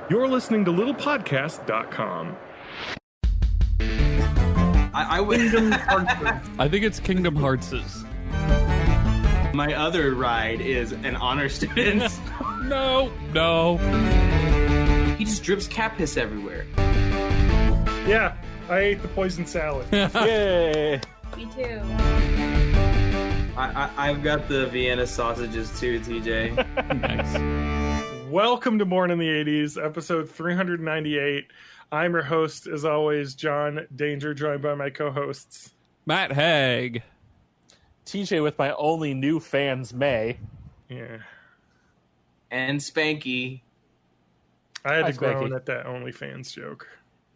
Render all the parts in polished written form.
You're listening to littlepodcast.com. I would. I think it's Kingdom Hearts'. My other ride is an honor student. No. He just drips cat piss everywhere. Yeah, I ate the poison salad. Yay! Me too. I've got the Vienna sausages too, TJ. Nice. Welcome to Born in the 80s, episode 398. I'm your host, as always, John Danger, joined by my co-hosts. Matt Haig. TJ with my only new fans, May. Yeah. And Spanky. I had Hi, to groan Spanky. at that OnlyFans joke.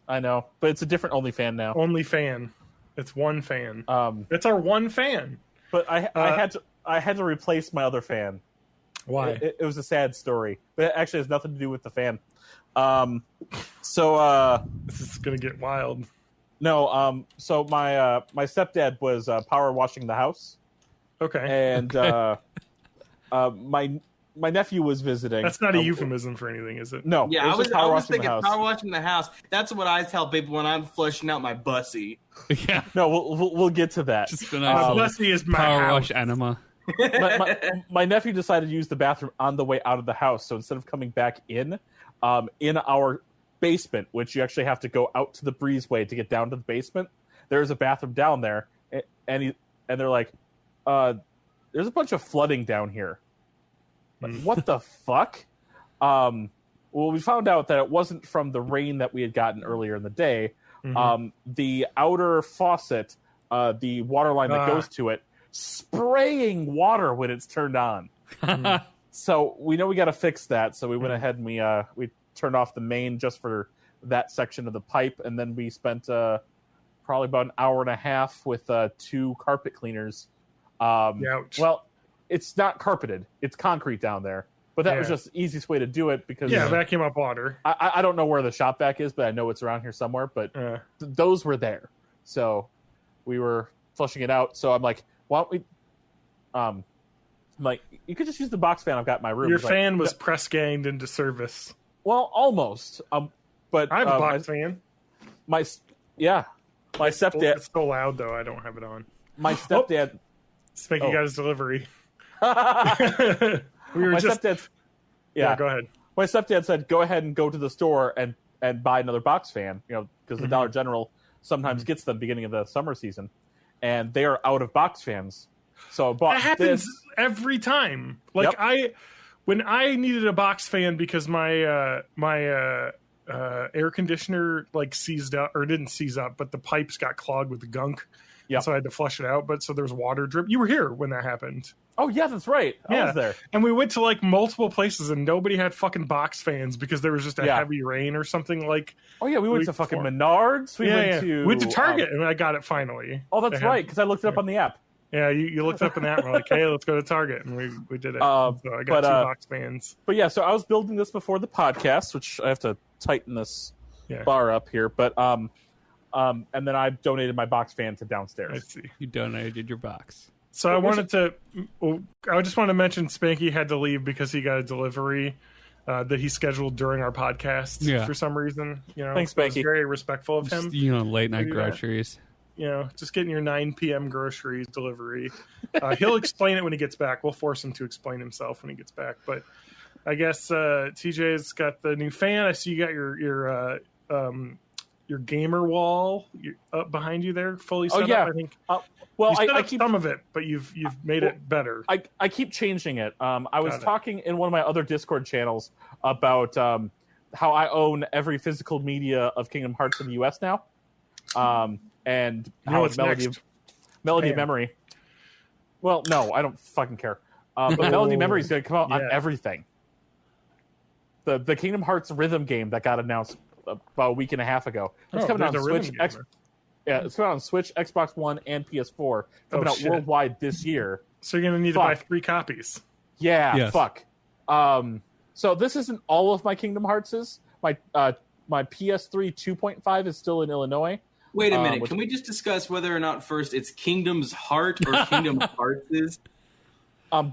I know, but it's a different only fan now. Only fan. It's one fan. Um, It's our one fan. but I had to replace my other fan. Why? It was a sad story, but it actually has nothing to do with the fan. This is going to get wild. No. So my stepdad was power washing the house, Okay. and my nephew was visiting. That's not a euphemism for anything, is it? No. Yeah, it I was just power washing thinking the house. power washing the house. That's what I tell people when I'm flushing out my bussy. Yeah. No, we'll get to that. Just a nice little Bussy is my power house. wash enema. my nephew decided to use the bathroom on the way out of the house, so instead of coming back in our basement, which you actually have to go out to the breezeway to get down to the basement, there's a bathroom down there, and they're like, there's a bunch of flooding down here. Like, what the fuck? Well, we found out that it wasn't from the rain that we had gotten earlier in the day. The outer faucet, the water line that goes to it, spraying water when it's turned on. So we know we got to fix that. So we went ahead and we turned off the main just for that section of the pipe, and then we spent probably about an hour and a half with 2 carpet cleaners. Ouch. Well, it's not carpeted; it's concrete down there. But that was Yeah. just the easiest way to do it because Vacuum up water. I don't know where the shop vac is, but I know it's around here somewhere. But those were there, so we were flushing it out. So I'm like, why don't we? I'm like, you could just use the box fan I've got in my room. Your He's like, fan was press ganged into service. well, almost. But I have a box fan. my stepdad. It's so loud, though. I don't have it on. My stepdad. Spanky got his delivery. we were My just... stepdad. Yeah, go ahead. My stepdad said, "Go ahead and go to the store and buy another box fan." You know, because the Dollar General sometimes gets them beginning of the summer season, and they are out of box fans. So I bought That happens this. every time. Like, Yep. when I needed a box fan because my air conditioner like seized up, or didn't seize up, but the pipes got clogged with the gunk. Yep. So I had to flush it out. But so there was water drip. You were here when that happened. Oh yeah, that's right. I was there. And we went to like multiple places and nobody had fucking box fans because there was just a Yeah. heavy rain or something. Like, Oh yeah, we went Week to fucking before. Menards. We went to Target and I got it finally. Oh, that's They had- right, because I looked it up on the app. Yeah, you looked up an app and we're like, hey, let's go to Target. And we did it. So I got 2 box fans. But yeah, so I was building this before the podcast, which I have to tighten this bar up here. But and then I donated my box fan to I downstairs. see. You donated your box. So I just wanted to mention Spanky had to leave because he got a delivery that he scheduled during our podcast for some reason. You know, Thanks, I was Spanky. very respectful of him. Just, late night do that. groceries. You know, just getting your 9 p.m. groceries delivery. He'll explain it when he gets back. We'll force him to explain himself when he gets back. But I guess TJ's got the new fan. I see you got your gamer wall up behind you there, fully set up. I think. Well, You set I up keep some of it, but you've made it better. I keep changing it. I was Got it. talking in one of my other Discord channels about how I own every physical media of Kingdom Hearts in the US now, and You know how what's Melody next? of Damn. Memory. Well, no, I don't fucking care. But Melody of Memory is going to come out on Yeah. everything. The Kingdom Hearts rhythm game that got announced about a week and a half ago. It's coming out there's on a rhythm Switch. gamer. It's coming out on Switch, Xbox One, and PS4. Coming out shit. worldwide this year. So you're going to need to buy 3 copies. Yeah, Yes. fuck. So this isn't all of my Kingdom Hearts'. My PS3 2.5 is still in Illinois. Wait a minute. Can we just discuss whether or not first it's Kingdom's Heart or Kingdom Hearts is?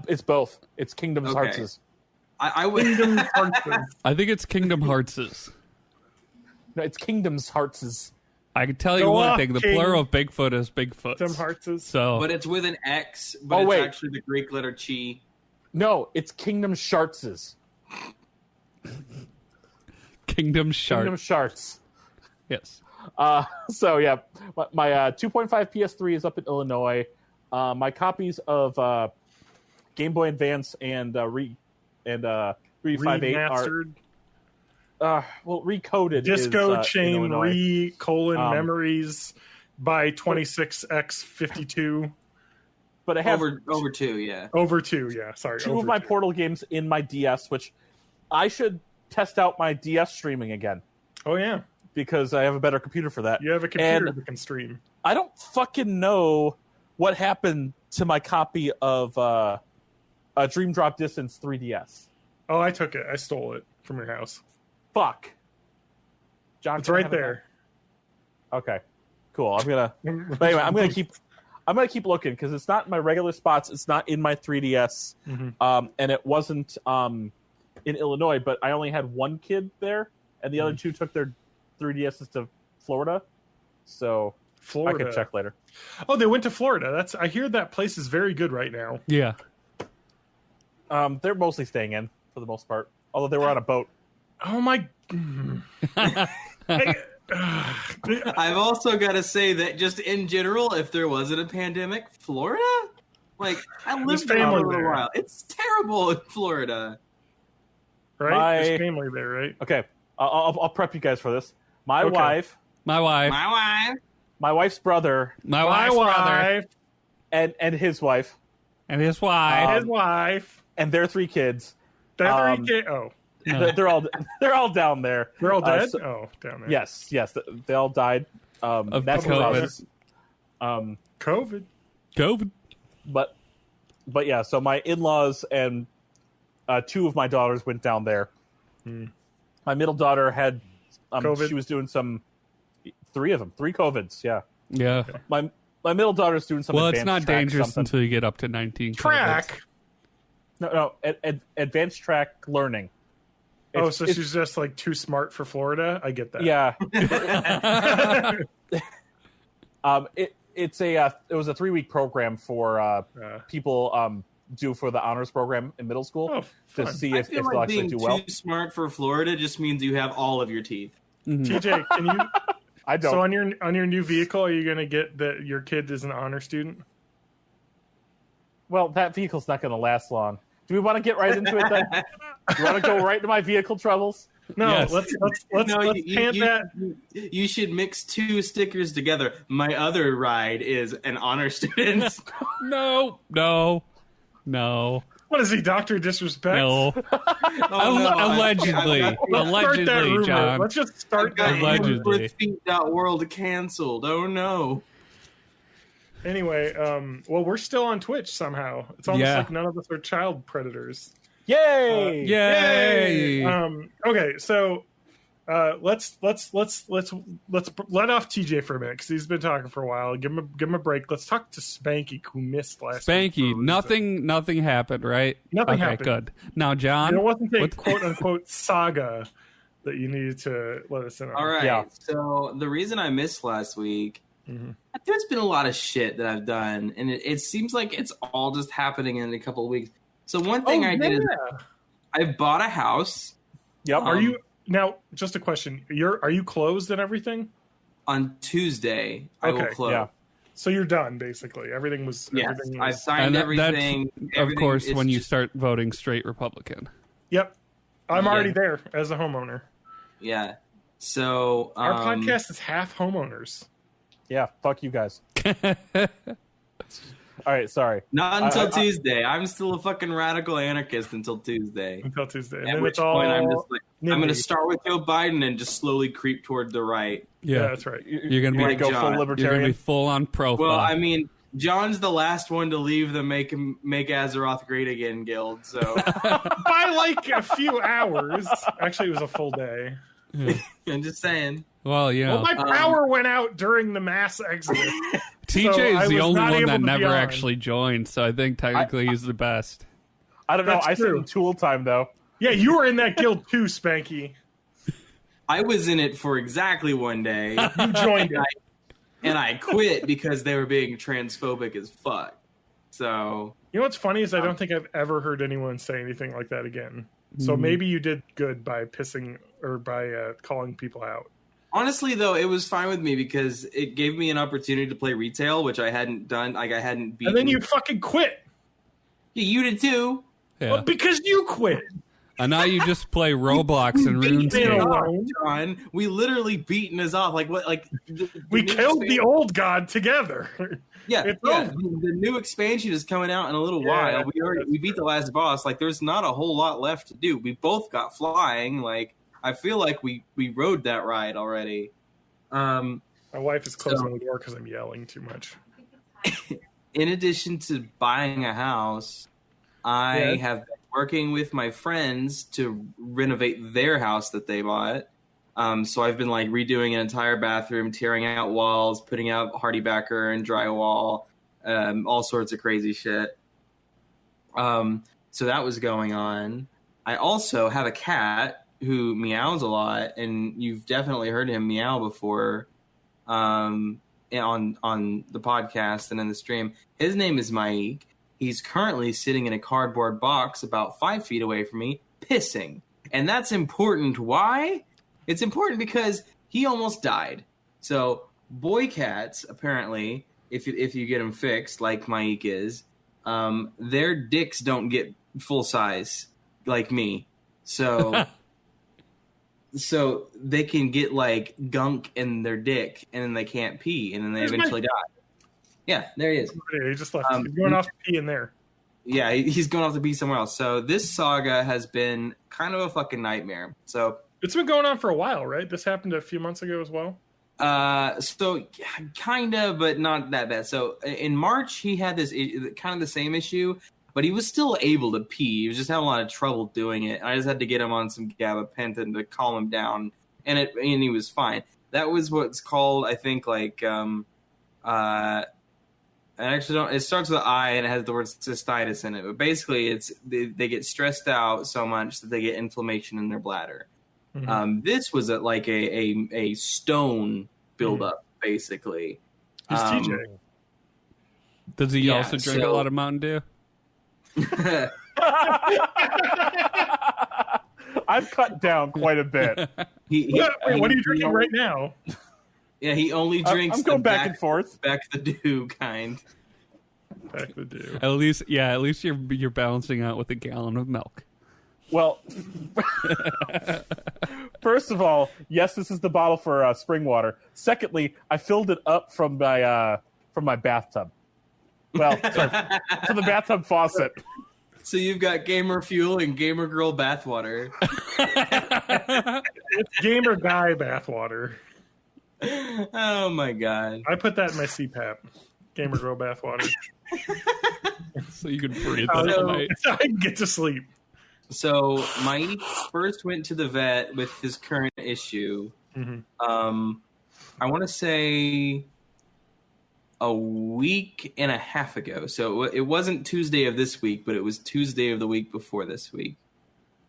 It's both. It's Kingdom's Okay. Hearts'. I would. Kingdom Sharts. I think it's Kingdom Hearts'. No, it's Kingdom Sharts'. I can tell you Go one off, thing: the King. plural of Bigfoot is Bigfoot. Kingdom Hearts. So, But it's with an X, but Oh, it's wait. actually the Greek letter chi. No, it's Kingdom Sharts'. Kingdom Sharts. Kingdom Sharts. Yes. So yeah, my 2.5 PS3 is up in Illinois. My copies of Game Boy Advance and 358 are Remastered. well recoded. Disco is, chain in Illinois. memories by 26x52 But I have Over 2, yeah. over 2. Yeah, sorry. two over of my 2. Portal games in my DS, which I should test out my DS streaming again Oh yeah, because I have a better computer for that. you have a computer And that can stream. I don't fucking know what happened to my copy of Dream Drop Distance 3DS. Oh, I took it. I stole it from your house. Fuck. John, It's can I right have it there. back? Okay, cool. But anyway, I'm gonna keep looking because it's not in my regular spots. It's not in my 3DS, Mhm. and it wasn't in Illinois. But I only had one kid there, and the other two took their 3DSs to Florida. So Florida. I can check later. Oh, they went to Florida. I hear that place is very good right now. Yeah. They're mostly staying in for the most part, although they were on a boat. Oh my. I've also got to say that just in general, if there wasn't a pandemic, Florida? Like, I lived there for a family little there. while. It's terrible in Florida. Right? There's family there, right? Okay, I'll prep you guys for this. My Okay. wife, My wife. My wife. my wife's brother, My My wife's brother. wife, and his wife, And his wife. his wife, and their three kids. their Um, 3 kids. Oh, No. They're all down there. they're all dead. so- Oh, down there. Yes, they all died. Of natural COVID. causes. COVID. COVID. But yeah, so my in-laws and two of my daughters went down there. My middle daughter had COVID? she was doing three COVIDs. Yeah, Yeah. my middle daughter's doing some. Well, it's advanced not track dangerous something. until you get up to 19. Track. No, advanced track learning. Oh, so she's just like too smart for Florida. I get that. Yeah. It was a 3-week program for people do for the honors program in middle school Oh, to fun. see I if feel they'll like actually being do well. too smart for Florida just means you have all of your teeth. TJ, can you? I don't. So on your new vehicle, are you going to get that your kid is an honor student? Well, that vehicle's not going to last long. Do we want to get right into it then? You want to go right into my vehicle troubles? No, Yes. let's No, pant that. you should mix 2 stickers together. My other ride is an honor student. No. What is he, Dr. Disrespect? No. Oh, no, Allegedly. I've got- Let's start that Allegedly, rumor. John. Let's just I've start got that Allegedly. rumor. World canceled. Oh no. Anyway, well, we're still on Twitch somehow. It's almost Yeah. like none of us are child predators. Yay! Yay! Okay, so let's let off TJ for a minute because he's been talking for a while. Give him a break. Let's talk to Spanky, who missed last week. Spanky, for- nothing happened, right? Nothing okay, happened. good. Now, John, There wasn't a what- quote unquote saga that you needed to let us in on. All right. Yeah. So the reason I missed last week, Mhm. there's been a lot of shit that I've done, and it seems like it's all just happening in a couple of weeks. So one thing I did is I bought a house. Yep. Are you now? Just a question. Are you closed and everything? On Tuesday. I will Okay, close. yeah. So you're done basically. Everything was. Yes, Everything I was, signed and everything. of Everything course, is when you just- start voting straight Republican. Yep. I'm Yeah. already there as a homeowner. Yeah. So Our podcast is half homeowners. Yeah. Fuck you guys. All right. Sorry. not until I- Tuesday. I'm still a fucking radical anarchist until Tuesday. Until Tuesday. And At then which it's all. point I'm just like, I'm going to NIMBY. start with Joe Biden and just slowly creep toward the right. Yeah, Yeah, that's right. You're gonna be- You Like go John. full you're gonna libertarian. be full on profile. Well, I mean, John's the last one to leave the Make Azeroth Great Again guild. So By like a few hours. Actually, it was a full day. I'm just saying. well, you know, Well, my power went out during the mass exodus. TJ so I is the was only not one able that to be never on. actually joined, so I think technically he's the best. I don't know. That's I sit true. in Tool time though. Yeah, you were in that guild too, Spanky. I was in it for exactly one day. You joined it. And I quit because they were being transphobic as fuck. So You know what's funny is I don't think I've ever heard anyone say anything like that again. So maybe you did good by pissing or by calling people out. honestly, though, it was fine with me because it gave me an opportunity to play retail, which I hadn't done. Like I hadn't beaten. And then you fucking quit. Yeah, you did too. Yeah. Well, because you quit. And now you just play Roblox and RuneScape. John, we literally beaten us off. Like what? Like We killed the old god together. Yeah, It's yeah. over. The new expansion is coming out in a little while. We beat the last boss. Like, there's not a whole lot left to do. We both got flying. Like, I feel like we rode that ride already. My wife is closing the door because I'm yelling too much. In addition to buying a house, I have been working with my friends to renovate their house that they bought. So I've been like redoing an entire bathroom, tearing out walls, putting out hardy backer and drywall, all sorts of crazy shit. So that was going on. I also have a cat who meows a lot, and you've definitely heard him meow before on the podcast and in the stream. His name is Mike. He's currently sitting in a cardboard box about 5 feet away from me, pissing. And that's important. Why? It's important because he almost died. So boy cats, apparently, if you get them fixed, like Mike is, their dicks don't get full size like me. So so they can get like gunk in their dick, and then they can't pee, and then they eventually die. Yeah, there he is. He just left. He's going off to pee in there. Yeah, he's going off to pee somewhere else. So this saga has been kind of a fucking nightmare. So it's been going on for a while, right? This happened a few months ago as well. So kind of, but not that bad. So in March, he had this kind of the same issue, but he was still able to pee. He was just having a lot of trouble doing it. I just had to get him on some gabapentin to calm him down, and he was fine. That was what's called, I think, like I actually don't. It starts with I and it has the word cystitis in it. But basically, it's they get stressed out so much that they get inflammation in their bladder. Mm-hmm. This was like a stone buildup, basically. Who's TJ? Does he also drink a lot of Mountain Dew? I've cut down quite a bit. What are you drinking right now? Yeah, he only drinks. I'm going back and forth. Back the dew kind. Back the dew. At least you're balancing out with a gallon of milk. Well, first of all, yes, this is the bottle for spring water. Secondly, I filled it up from my bathtub. Well, sorry, from the bathtub faucet. So you've got Gamer Fuel and Gamer Girl bathwater. It's Gamer Guy bathwater. Oh my god! I put that in my CPAP. Gamer Girl bathwater. So you can breathe that all night. So I can get to sleep. So Mike first went to the vet with his current issue. Mm-hmm. I want to say a week and a half ago. So it wasn't Tuesday of this week, but it was Tuesday of the week before this week.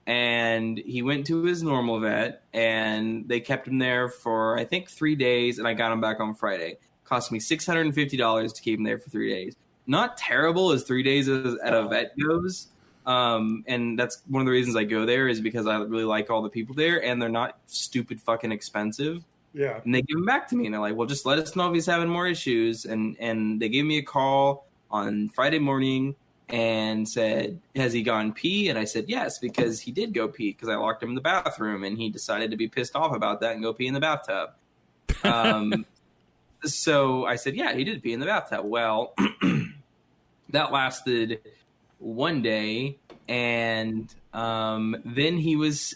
And he went to his normal vet, and they kept him there for, I think, 3 days, and I got him back on Friday. Cost me $650 to keep him there for 3 days. Not terrible as 3 days at a vet goes. And that's one of the reasons I go there is because I really like all the people there, and they're not stupid fucking expensive. Yeah. And they give them back to me, and they're like, well, just let us know if he's having more issues. And they gave me a call on Friday morning and said, has he gone pee? And I said, yes, because he did go pee because I locked him in the bathroom, and he decided to be pissed off about that and go pee in the bathtub. So I said, yeah, he did pee in the bathtub. Well, that lasted 1 day, and then he was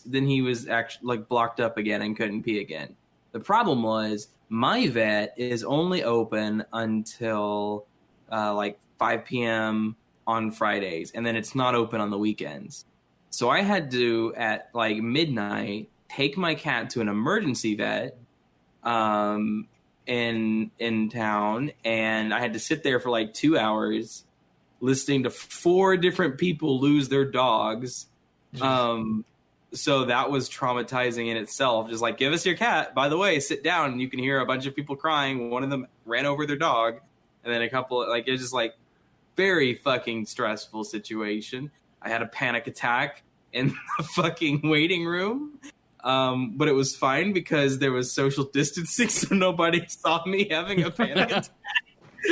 actually like blocked up again and couldn't pee again. The problem was my vet is only open until like 5 p.m. on Fridays, and then it's not open on the weekends. So I had to, at like midnight, take my cat to an emergency vet in town, and I had to sit there for like 2 hours listening to 4 different people lose their dogs So that was traumatizing in itself. Just like, give us your cat. By the way, sit down. And you can hear a bunch of people crying. One of them ran over their dog. And then a couple, like, it's just like very fucking stressful situation. I had a panic attack in the fucking waiting room. But it was fine because there was social distancing. So nobody saw me having a panic attack.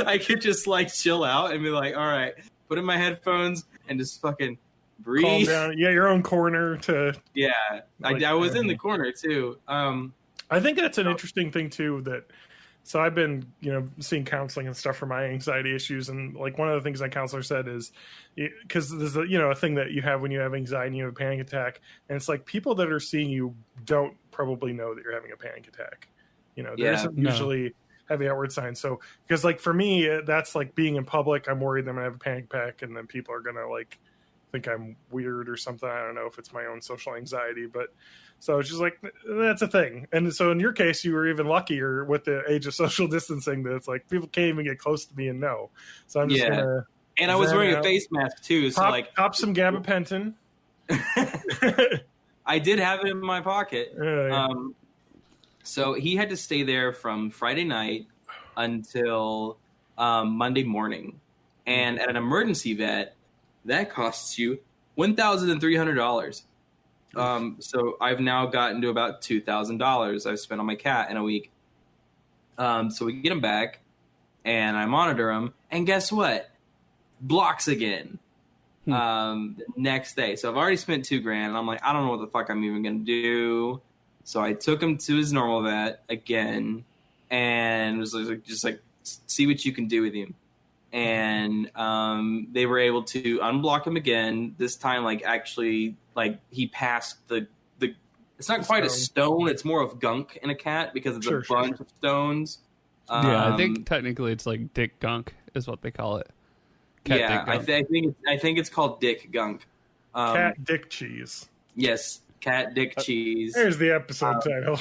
I could just like chill out and be like, all right, put in my headphones and just fucking breathe. Calm down. Yeah, your own corner to. Yeah, like, I was in the corner too. I think that's an interesting thing too. So I've been, seeing counseling and stuff for my anxiety issues, and like one of the things my counselor said is, because there's a thing that you have when you have anxiety and you have a panic attack, and it's like people that are seeing you don't probably know that you're having a panic attack. There isn't usually heavy outward signs. So because like for me, that's like being in public. I'm worried that I'm gonna have a panic attack, and then people are gonna like think I'm weird or something. I don't know if it's my own social anxiety, but so it's just like, that's a thing. And so in your case, you were even luckier with the age of social distancing that it's like people can't even get close to me and know. So I'm just gonna. And I was wearing a face mask too, so pop some gabapentin. I did have it in my pocket. So he had to stay there from Friday night until Monday morning, and at an emergency vet, that costs you $1,300. So I've now gotten to about $2,000 I've spent on my cat in a week. So we get him back, and I monitor him, and guess what? Blocks again. The next day. So I've already spent $2,000, and I'm like, I don't know what the fuck I'm even gonna do. So I took him to his normal vet again, and was like, just like, see what you can do with him. And they were able to unblock him again. This time, like, actually, like, he passed the it's not quite a stone. It's more of gunk in a cat because it's a bunch of stones. I think technically it's like dick gunk is what they call it. Cat dick gunk. I think it's called dick gunk. Cat dick cheese. Yes, cat dick cheese. There's the episode title.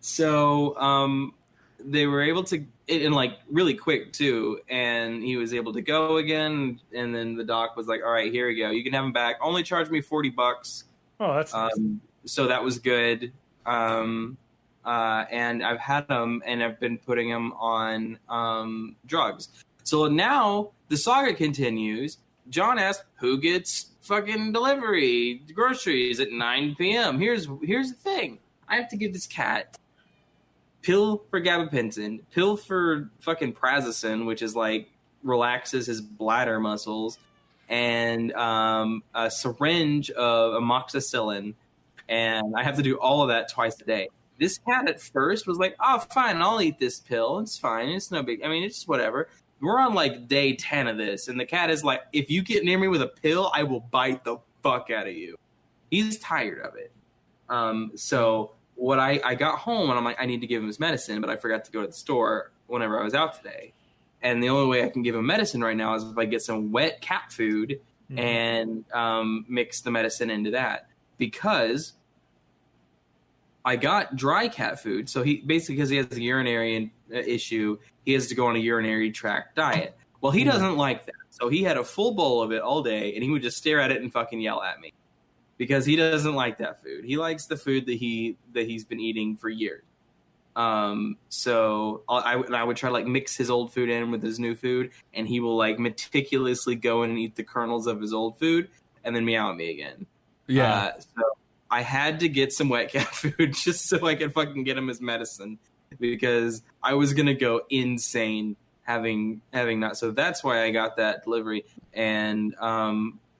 So they were able to, and like really quick too, and he was able to go again. And then the doc was like, "All right, here we go. You can have him back. Only charge me $40." Oh, that's nice. So that was good. And I've had him, and I've been putting him on drugs. So now the saga continues. John asked, "Who gets fucking delivery groceries at 9 p.m.?" Here's the thing: I have to give this cat pill for gabapentin, pill for fucking prazosin, which is like relaxes his bladder muscles, and a syringe of amoxicillin, and I have to do all of that twice a day. This cat at first was like, "Oh, fine, I'll eat this pill. It's fine. It's no big. I mean, it's just whatever." We're on like day 10 of this, and the cat is like, "If you get near me with a pill, I will bite the fuck out of you." He's tired of it. So what I got home, and I'm like, I need to give him his medicine, but I forgot to go to the store whenever I was out today. And the only way I can give him medicine right now is if I get some wet cat food and mix the medicine into that. Because I got dry cat food, so he basically, because he has a urinary issue, he has to go on a urinary tract diet. Well, he doesn't like that, so he had a full bowl of it all day, and he would just stare at it and fucking yell at me because he doesn't like that food. He likes the food that he's been eating for years. So I would try to like mix his old food in with his new food, and he will like meticulously go in and eat the kernels of his old food, and then meow at me again. Yeah. So I had to get some wet cat food just so I could fucking get him his medicine, because I was gonna go insane having that. So that's why I got that delivery, and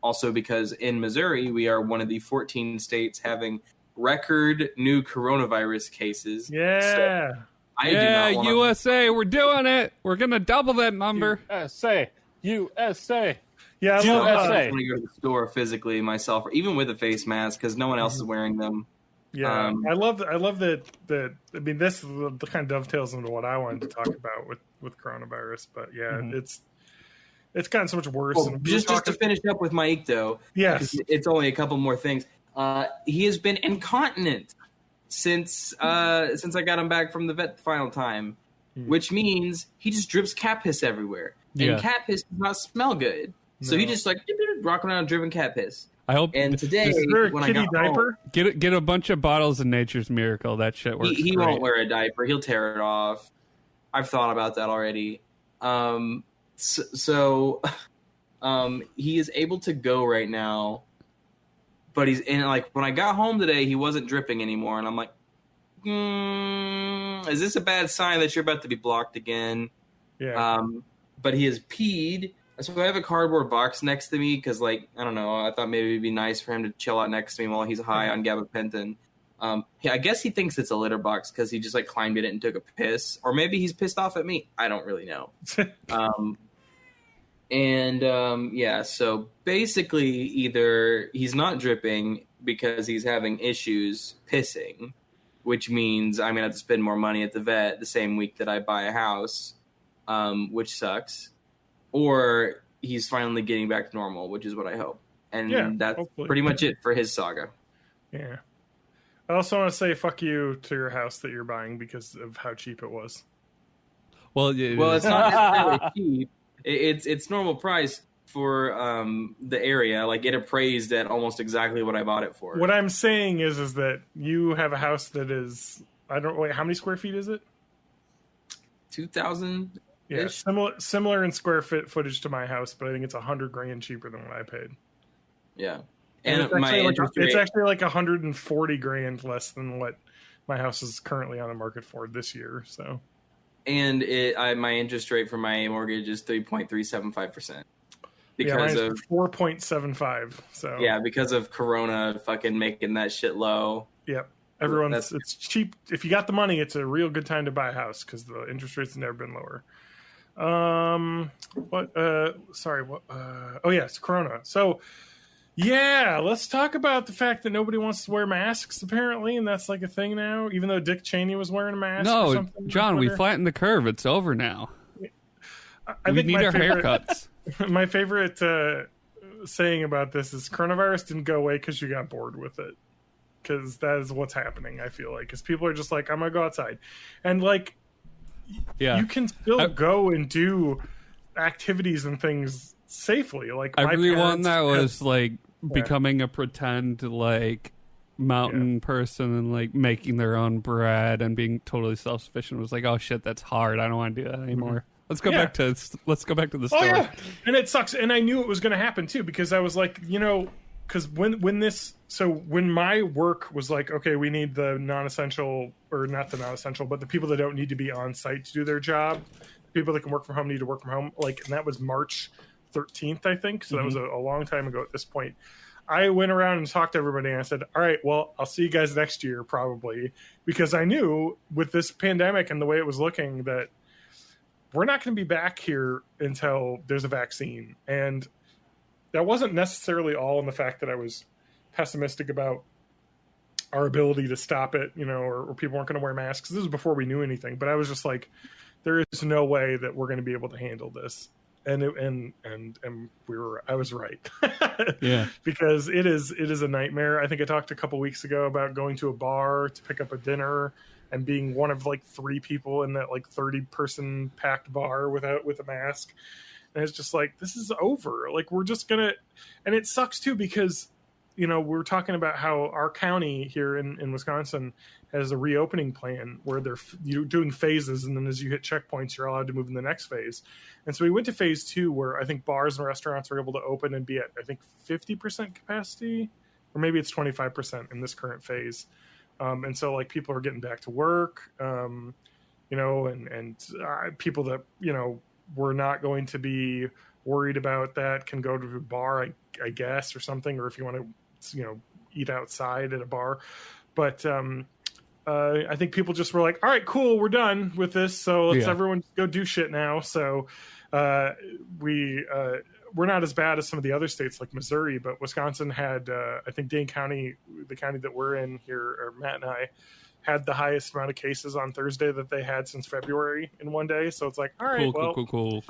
also because in Missouri we are one of the 14 states having record new coronavirus cases. Yeah. So I do not wanna... USA, we're doing it. We're gonna double that number. USA. Yeah, I I love want to go to the store physically myself, or even with a face mask, because no one else is wearing them. Yeah, I love that. I mean, this the kind of dovetails into what I wanted to talk about with coronavirus. But yeah, it's gotten so much worse. Oh, just to finish up with Mike, though. Yes, it's only a couple more things. He has been incontinent since I got him back from the vet the final time, which means he just drips cat piss everywhere. And cat piss does not smell good. So he just like rocking around dripping cat piss. I hope. And today, is there a when kitty I got diaper? home, Get a bunch of bottles of Nature's Miracle. That shit works. he great. won't wear a diaper. He'll tear it off. I've thought about that already. So he is able to go right now, but he's in like when I got home today, he wasn't dripping anymore, and I'm like, is this a bad sign that you're about to be blocked again? Yeah. But he has peed. So I have a cardboard box next to me because, like, I don't know. I thought maybe it'd be nice for him to chill out next to me while he's high on gabapentin. I guess he thinks it's a litter box because he just like climbed in it and took a piss, or maybe he's pissed off at me. I don't really know. Yeah. So basically, either he's not dripping because he's having issues pissing, which means I'm gonna have to spend more money at the vet the same week that I buy a house, which sucks. Or he's finally getting back to normal, which is what I hope. And that's hopefully. pretty much it for his saga. Yeah. I also want to say fuck you to your house that you're buying because of how cheap it was. Well, It's not necessarily cheap. It's normal price for the area. Like, it appraised at almost exactly what I bought it for. What I'm saying is that you have a house that is, how many square feet is it? 2,000. Yeah, similar in square footage to my house, but I think it's $100,000 cheaper than what I paid. Yeah, and it's actually like $140,000 less than what my house is currently on the market for this year. So, and my interest rate for my mortgage is 3.375% because of 4.75. So yeah, because of Corona fucking making that shit low. Yep. It's cheap. If you got the money, it's a real good time to buy a house because the interest rates have never been lower. It's Corona. So yeah, let's talk about the fact that nobody wants to wear masks apparently, and that's like a thing now, even though Dick Cheney was wearing a mask. No, John, we flattened the curve. It's over now. We need our haircuts. My favorite saying about this is coronavirus didn't go away because you got bored with it. Because that is what's happening, I feel like. Because people are just like, I'm going to go outside. And, like, you can still go and do activities and things safely. Like, everyone that was, like, becoming a pretend, like, mountain person and, like, making their own bread and being totally self-sufficient was like, oh, shit, that's hard. I don't want to do that anymore. Let's go back to the story. Oh, yeah. And it sucks. And I knew it was going to happen, too, because I was like, because when my work was like, okay, we need the non-essential, or not the non-essential, but the people that don't need to be on site to do their job, people that can work from home need to work from home. Like, and that was March 13th, I think. So that was a long time ago at this point. I went around and talked to everybody and I said, all right, well, I'll see you guys next year probably, because I knew with this pandemic and the way it was looking that we're not going to be back here until there's a vaccine. And that wasn't necessarily all in the fact that I was pessimistic about our ability to stop it, or people weren't going to wear masks. This was before we knew anything, but I was just like, there is no way that we're going to be able to handle this. And I was right. Yeah, because it is a nightmare. I think I talked a couple weeks ago about going to a bar to pick up a dinner and being one of like 3 people in that like 30-person packed bar with a mask. And it's just like, this is over. Like, we're just going to... And it sucks, too, because, we're talking about how our county here in Wisconsin has a reopening plan where you're doing phases, and then as you hit checkpoints, you're allowed to move in the next phase. And so we went to phase 2, where I think bars and restaurants are able to open and be at, I think, 50% capacity, or maybe it's 25% in this current phase. And so, like, people are getting back to work, and people that, we're not going to be worried about that can go to a bar, I guess, or something, or if you want to, eat outside at a bar. But I think people just were like, all right, cool, we're done with this. So let's everyone go do shit now. So we're not as bad as some of the other states like Missouri, but Wisconsin had, I think Dane County, the county that we're in here, or Matt and I, had the highest amount of cases on Thursday that they had since February in one day. So it's like, all right, cool.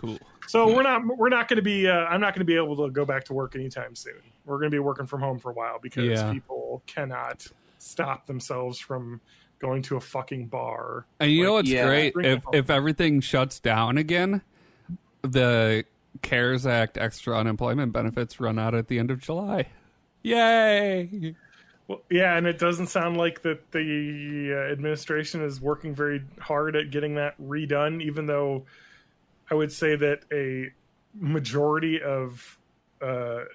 So we're not going to be, I'm not going to be able to go back to work anytime soon. We're going to be working from home for a while because people cannot stop themselves from going to a fucking bar. And you know what's great? If everything shuts down again, the CARES Act extra unemployment benefits run out at the end of July. Yay! Well, yeah, and it doesn't sound like that the administration is working very hard at getting that redone, even though I would say that a majority of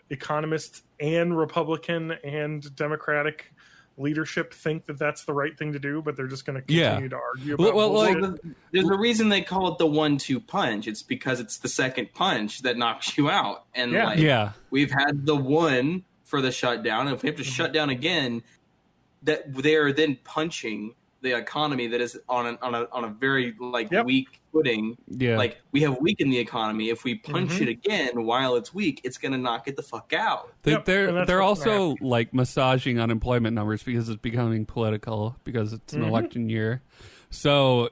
economists and Republican and Democratic leadership think that that's the right thing to do, but they're just going to continue to argue about there's a reason they call it the 1-2 punch. It's because it's the second punch that knocks you out. And we've had the one for the shutdown, and if we have to shut down again, that they're then punching the economy that is on a very weak footing. Yeah. Like, we have weakened the economy. If we punch it again while it's weak, it's going to knock it the fuck out. They're also like massaging unemployment numbers because it's becoming political, because it's an election year. So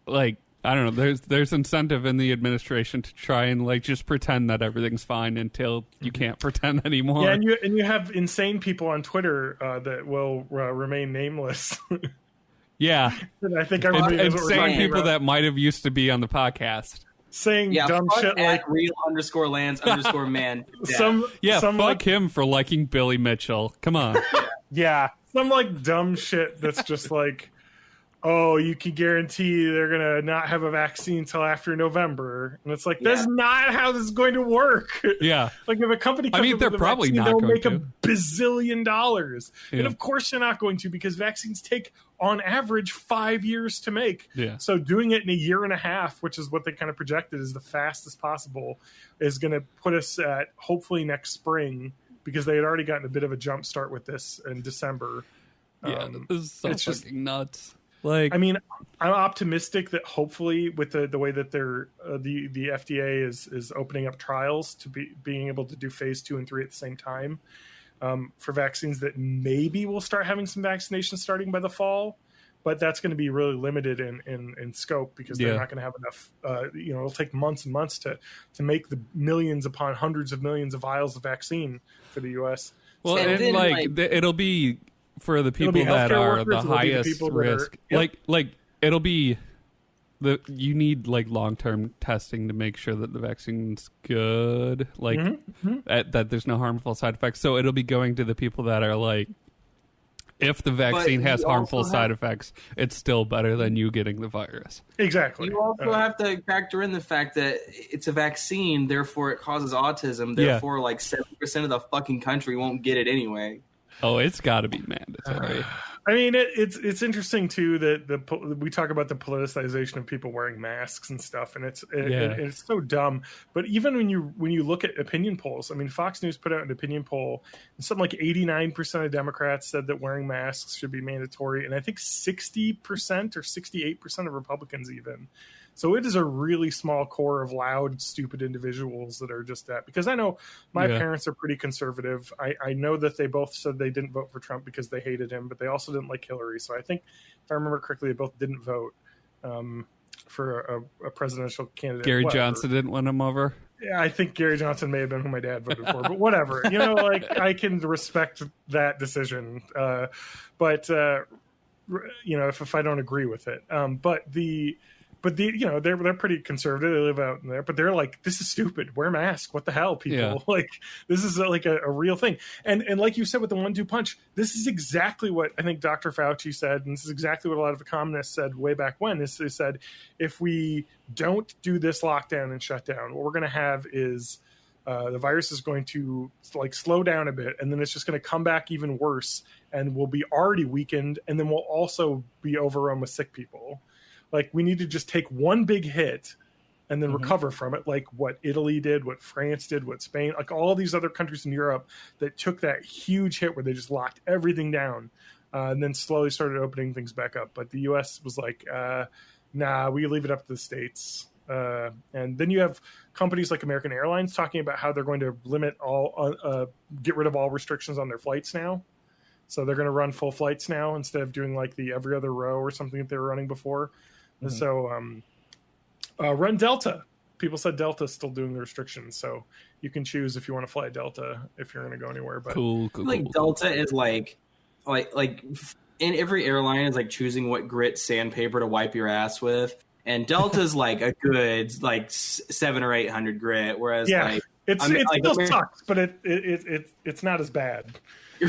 like, I don't know, there's incentive in the administration to try and like just pretend that everything's fine until you can't pretend anymore. Yeah, and you have insane people on Twitter that will remain nameless. Yeah, and I think everybody knows what we're insane talking people about. that might have used to be on the podcast saying dumb shit like real_lands_man. Fuck him for liking Billy Mitchell. Come on. Some like dumb shit that's just like, oh, you can guarantee they're gonna not have a vaccine until after November, and it's like that's not how this is going to work. Yeah, like if a company comes up they're with a probably vaccine, not they'll going make to. $1 bazillion, and of course they're not going to, because vaccines take on average 5 years to make. Yeah. So doing it in a year and a half, which is what they kind of projected is the fastest possible, is going to put us at hopefully next spring, because they had already gotten a bit of a jump start with this in December. Yeah, this is so it's fucking just nuts. Like, I mean, I'm optimistic that hopefully with the way that they're the FDA is opening up trials to being able to do phase 2 and 3 at the same time for vaccines, that maybe we'll start having some vaccinations starting by the fall, but that's going to be really limited in scope, because they're not going to have enough. It'll take months and months to make the millions upon hundreds of millions of vials of vaccine for the U.S. Well, and then, it'll be for the people that are the highest risk. Like it'll be you need like long-term testing to make sure that the vaccine's good, like that there's no harmful side effects. So it'll be going to the people that are like, if the vaccine has harmful side effects, it's still better than you getting the virus. Exactly. You also have to factor in the fact that it's a vaccine, therefore it causes autism, therefore like 70% of the fucking country won't get it anyway. Oh, it's got to be mandatory. I mean, it's interesting too that we talk about the politicization of people wearing masks and stuff, and it's so dumb. But even when you look at opinion polls, I mean, Fox News put out an opinion poll, and something like 89% of Democrats said that wearing masks should be mandatory, and I think 60% or 68% of Republicans even. So it is a really small core of loud, stupid individuals that are just that. Because I know my parents are pretty conservative. I know that they both said they didn't vote for Trump because they hated him, but they also didn't like Hillary. So I think, if I remember correctly, they both didn't vote for a presidential candidate. Gary Johnson didn't win him over? Yeah, I think Gary Johnson may have been who my dad voted for, but whatever. I can respect that decision. But if I don't agree with it. But they're pretty conservative. They live out in there, but they're like, this is stupid. Wear a mask. What the hell, people? Yeah. Like, this is like a real thing. And like you said with the 1-2 punch, this is exactly what I think Dr. Fauci said, and this is exactly what a lot of economists said way back when. They said, if we don't do this lockdown and shutdown, what we're going to have is the virus is going to like slow down a bit, and then it's just going to come back even worse, and we'll be already weakened, and then we'll also be overrun with sick people. Like, we need to just take one big hit and then recover from it, like what Italy did, what France did, what Spain, like all these other countries in Europe that took that huge hit where they just locked everything down and then slowly started opening things back up. But the U.S. was like, nah, we leave it up to the states. And then you have companies like American Airlines talking about how they're going to get rid of all restrictions on their flights now. So they're going to run full flights now instead of doing like the every other row or something that they were running before. And so run Delta. People said Delta's still doing the restrictions, so you can choose if you want to fly Delta if you're going to go anywhere. But cool. Delta is like in every airline is like choosing what grit sandpaper to wipe your ass with. and Delta's like a good like 700 or 800 grit, whereas like it like, still sucks, but it's not as bad.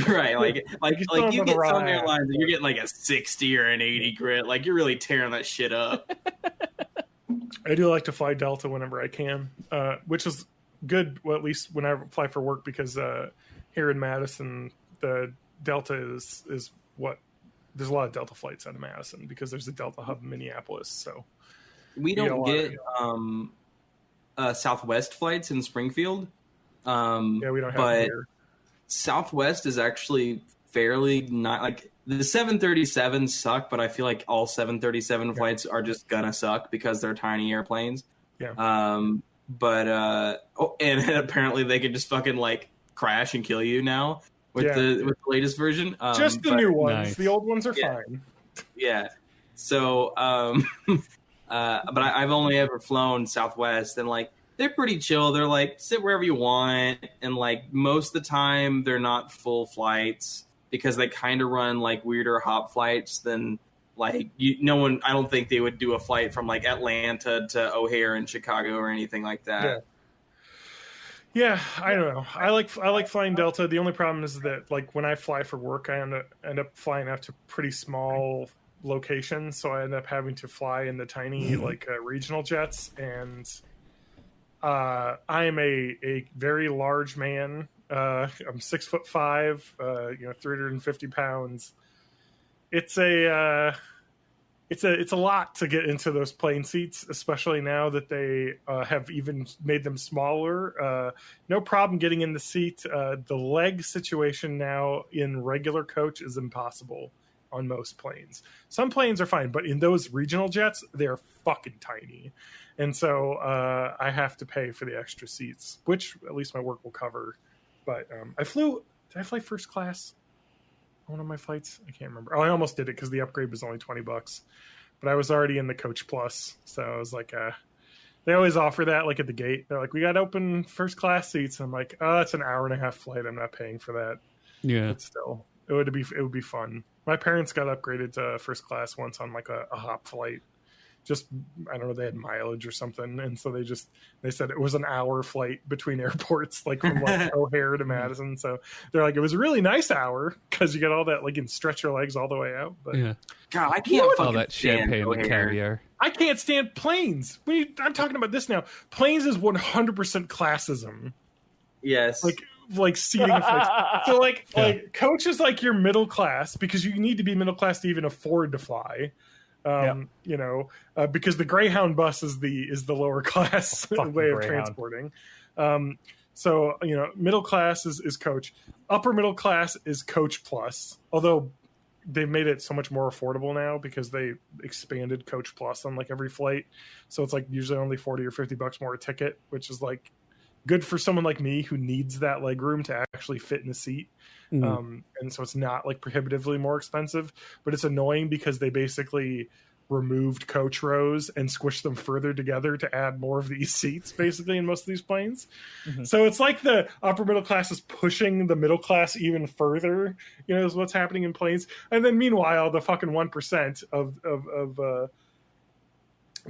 Right, like you get some airlines and you're getting like a 60 or an 80 grit, like you're really tearing that shit up. I do like to fly Delta whenever I can, which is good. Well, at least when I fly for work, because here in Madison, the Delta is what there's a lot of Delta flights out of Madison because there's a Delta hub in Minneapolis. So we don't get Southwest flights in Springfield. We don't have them here. Southwest is actually fairly not like the 737s suck, but I feel like all 737 flights are just gonna suck because they're tiny airplanes. Yeah. And apparently they can just fucking like crash and kill you now with the latest version. Just the new ones. Nice. The old ones are fine. Yeah. So, but I've only ever flown Southwest, and like they're pretty chill. They're like sit wherever you want, and like most of the time they're not full flights because they kind of run like weirder hop flights than like no one. I don't think they would do a flight from like Atlanta to O'Hare in Chicago or anything like that. Yeah, I don't know. I like flying Delta. The only problem is that like when I fly for work, I end up flying out to pretty small locations, so I end up having to fly in the tiny like regional jets, and I am a very large man. I'm 6'5", 350 pounds. It's a lot to get into those plane seats, especially now that they have even made them smaller. No problem getting in the seat. The leg situation now in regular coach is impossible on most planes. Some planes are fine, but in those regional jets, they're fucking tiny. And so I have to pay for the extra seats, which at least my work will cover. But did I fly first class on one of my flights? I can't remember. Oh, I almost did it because the upgrade was only $20. But I was already in the Coach Plus. So I was like, they always offer that like at the gate. They're like, we got open first class seats. And I'm like, oh, it's an hour and a half flight. I'm not paying for that. Yeah. But still, it would be fun. My parents got upgraded to first class once on like a hop flight. Just, I don't know, they had mileage or something. And so they said it was an hour flight between airports, like from like O'Hare to Madison. So they're like, it was a really nice hour because you get all that, like, you can stretch your legs all the way out. But yeah. God, I can't all that champagne and caviar. I can't stand planes. I'm talking about this now. Planes is 100% classism. Yes. Like seating flights. So like coach is like your middle class because you need to be middle class to even afford to fly. Because the Greyhound bus is the lower class way of transporting. So middle class is coach. Upper middle class is coach plus. Although they've made it so much more affordable now because they expanded coach plus on like every flight. So it's like usually only $40 or $50 more a ticket, which is like good for someone like me who needs that leg room to actually fit in a seat. And so it's not like prohibitively more expensive, but it's annoying because they basically removed coach rows and squished them further together to add more of these seats basically in most of these planes. So it's like the upper middle class is pushing the middle class even further, is what's happening in planes. And then meanwhile, the fucking 1% of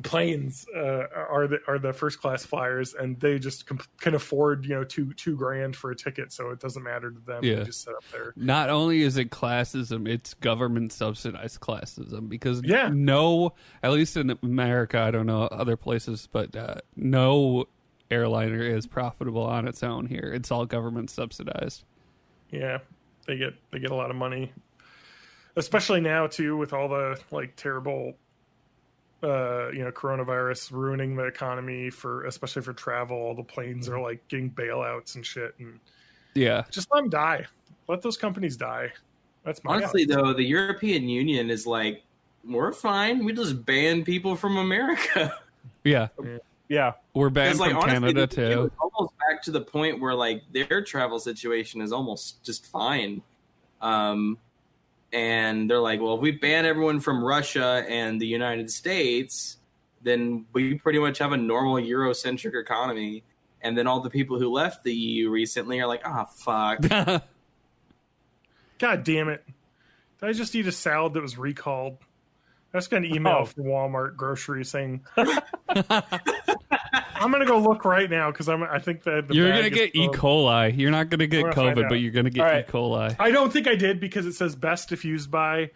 planes are the first class flyers, and they just can afford $2,000 for a ticket, so it doesn't matter to them. They just sit up there. Not only is it classism, it's government subsidized classism because at least in America, I don't know other places, but no airliner is profitable on its own here. It's all government subsidized. Yeah, they get a lot of money, especially now too with all the like terrible coronavirus ruining the economy especially for travel. All the planes are like getting bailouts and shit, and just let them die. Let those companies die. That's my honestly though. The European Union is like, we're fine. We just ban people from America. Yeah. We're banned from honestly, Canada too. It's almost back to the point where like their travel situation is almost just fine. And they're like, well, if we ban everyone from Russia and the United States, then we pretty much have a normal Eurocentric economy. And then all the people who left the EU recently are like, fuck. God damn it. Did I just eat a salad that was recalled? I just got an email from Walmart grocery saying, I'm going to go look right now because I think that you're going to get E. coli. You're not going to get COVID, but you're going to get E. coli. I don't think I did because it says best diffused by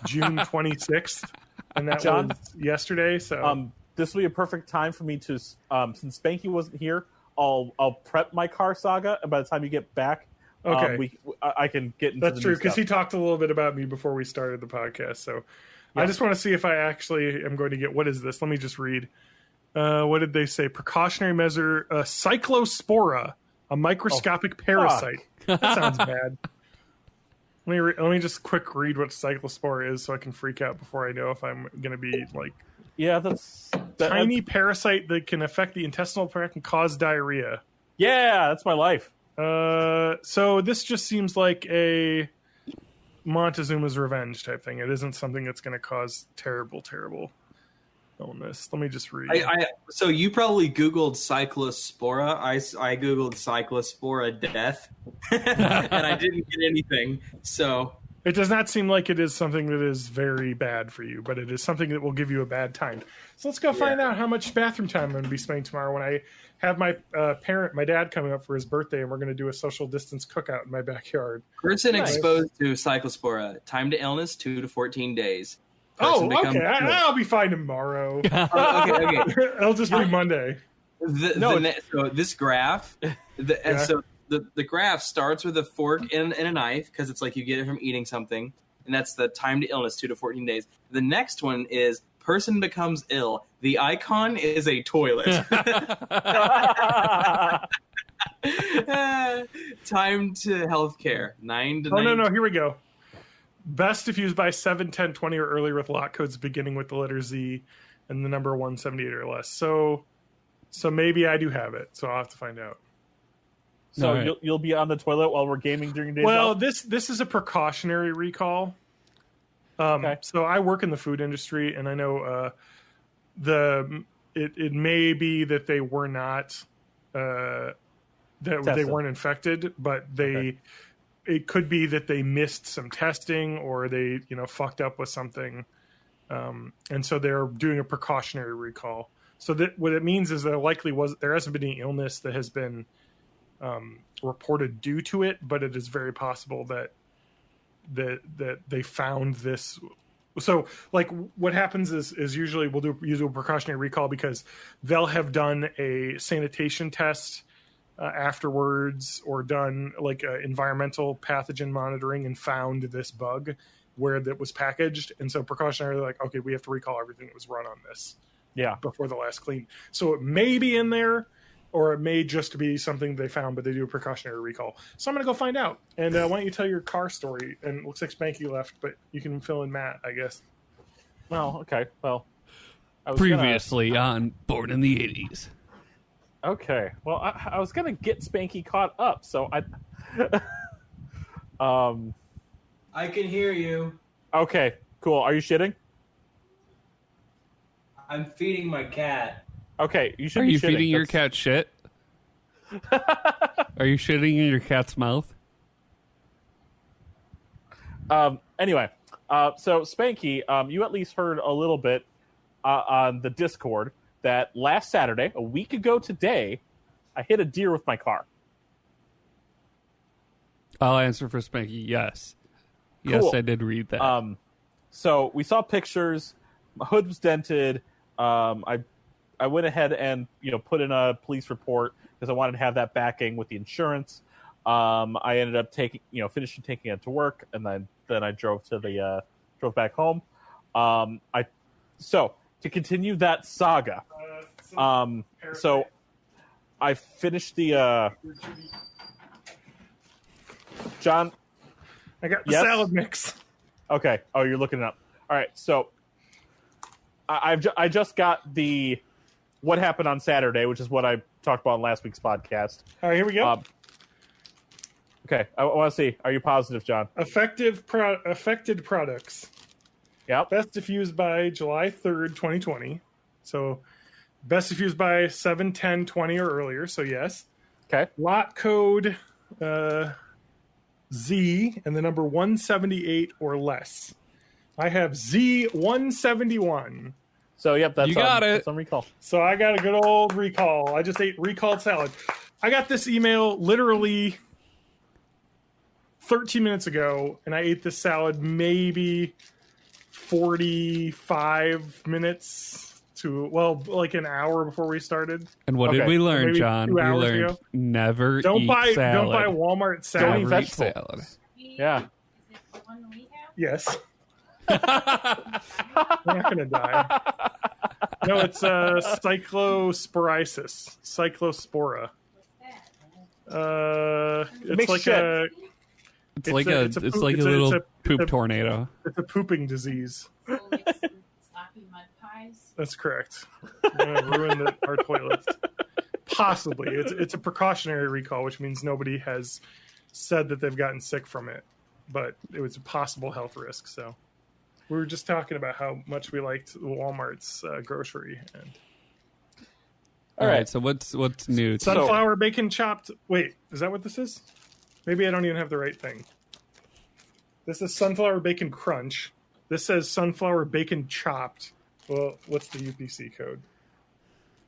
June 26th. And that was yesterday. So this will be a perfect time for me to, since Spanky wasn't here, I'll prep my car saga. And by the time you get back, okay, I can get into That's true because he talked a little bit about me before we started the podcast. So I just want to see if I actually am going to get, what is this? Let me just read. What did they say? Precautionary measure, cyclospora, a microscopic parasite. That sounds bad. Let me just quick read what cyclospora is so I can freak out before I know if I'm going to be like... Yeah, that's... Tiny parasite that can affect the intestinal tract and cause diarrhea. Yeah, that's my life. So this just seems like a Montezuma's revenge type thing. It isn't something that's going to cause terrible illness. Let me just read. So you probably Googled cyclospora. I Googled cyclospora death, and I didn't get anything. So it does not seem like it is something that is very bad for you, but it is something that will give you a bad time. So let's go find out how much bathroom time I'm going to be spending tomorrow when I have my my dad coming up for his birthday, and we're going to do a social distance cookout in my backyard. Person exposed to cyclospora. Time to illness 2 to 14 days. Okay. I'll be fine tomorrow. Okay. It'll just be Monday. So this graph, so the graph starts with a fork and a knife because it's like you get it from eating something, and that's the time to illness, 2 to 14 days. The next one is person becomes ill. The icon is a toilet. Time to healthcare, 9 to 9. No, here we go. Best if used by 7, 10, 20 or earlier with lot codes beginning with the letter Z and the number 178 or less. So maybe I do have it. So I'll have to find out. So you'll be on the toilet while we're gaming during days Well, off? this is a precautionary recall. So I work in the food industry, and I know it may be that they were not they weren't infected, but it could be that they missed some testing or they fucked up with something, and so they're doing a precautionary recall. So that what it means is there hasn't been any illness that has been reported due to it, but it is very possible that they found this. So like what happens is usually we'll use a precautionary recall because they'll have done a sanitation test afterwards or done like environmental pathogen monitoring and found this bug where that was packaged. And so precautionary, like, okay, we have to recall everything that was run on this before the last clean. So it may be in there, or it may just be something they found, but they do a precautionary recall. So I'm going to go find out. And why don't you tell your car story? And it looks like Spanky left, but you can fill in Matt, I guess. Well, okay. Well, previously on Born in the 80s. Okay. Well, I was going to get Spanky caught up, so I can hear you. Okay, cool. Are you shitting? I'm feeding my cat. Okay, you should Are be you shitting. feeding your cat shit? Are you shitting in your cat's mouth? Anyway, so Spanky, you at least heard a little bit on the Discord that last Saturday, a week ago today, I hit a deer with my car. I'll answer for Spanky. Yes. Cool. Yes, I did read that. So we saw pictures. My hood was dented. I went ahead and put in a police report because I wanted to have that backing with the insurance. I ended up finishing taking it to work, and then I drove drove back home. So to continue that saga, so I finished the John. I got the salad mix. Okay. Oh, you're looking it up. All right. So I just got the what happened on Saturday, which is what I talked about in last week's podcast. All right, here we go. Okay, I want to see. Are you positive, John? Affected products. Yep. Best diffused by July 3rd, 2020. So best diffused by 7, 10, 20 or earlier. So yes. Okay. Lot code Z and the number 178 or less. I have Z171. So, yep, that's You got it. That's on recall. So I got a good old recall. I just ate recalled salad. I got this email literally 13 minutes ago, and I ate this salad maybe 45 minutes to, like an hour before we started. And what did we learn, Maybe John? 2 We hours learned ago. never Don't eat buy salad. Walmart salad. Don't eat Never eat vegetables. salad. Yeah. Is it the one we have? Yes. We're not gonna die. No, it's cyclosporiasis. Cyclospora. What's that? It's Makes like shit. It's like a little poop tornado. It's a pooping disease. So like some sloppy mud pies. That's correct. We're gonna ruin our toilets. Possibly. It's a precautionary recall, which means nobody has said that they've gotten sick from it, but it was a possible health risk. So we were just talking about how much we liked Walmart's grocery. And All right. So what's new? sunflower bacon chopped. Wait, is that what this is? Maybe I don't even have the right thing. This is sunflower bacon crunch. This says sunflower bacon chopped. Well, what's the UPC code?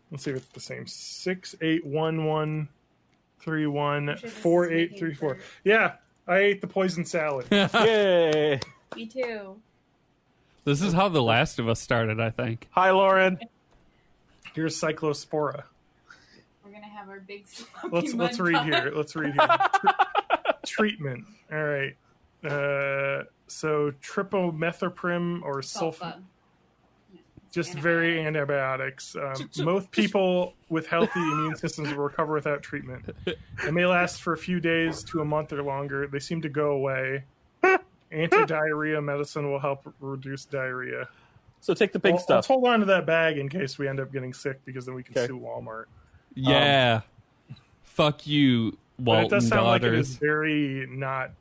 Let's see if it's the same. 6811314834. Yeah, I ate the poison salad. Yay. Me too. This is how The Last of Us started, I think. Hi, Lauren. Here's cyclospora. We're gonna have our big sloppy Let's mud read pie. here. Let's read here. Treatment. All right. So trypomethoprim or sulfa. Just very antibiotics. Most people with healthy immune systems will recover without treatment. It may last for a few days to a month or longer. They seem to go away. Anti-diarrhea medicine will help reduce diarrhea. So take the big Let's stuff. hold on to that bag in case we end up getting sick, because then we can Okay. sue Walmart. Yeah. Fuck you, But it Walton does sound like it is daughters. very not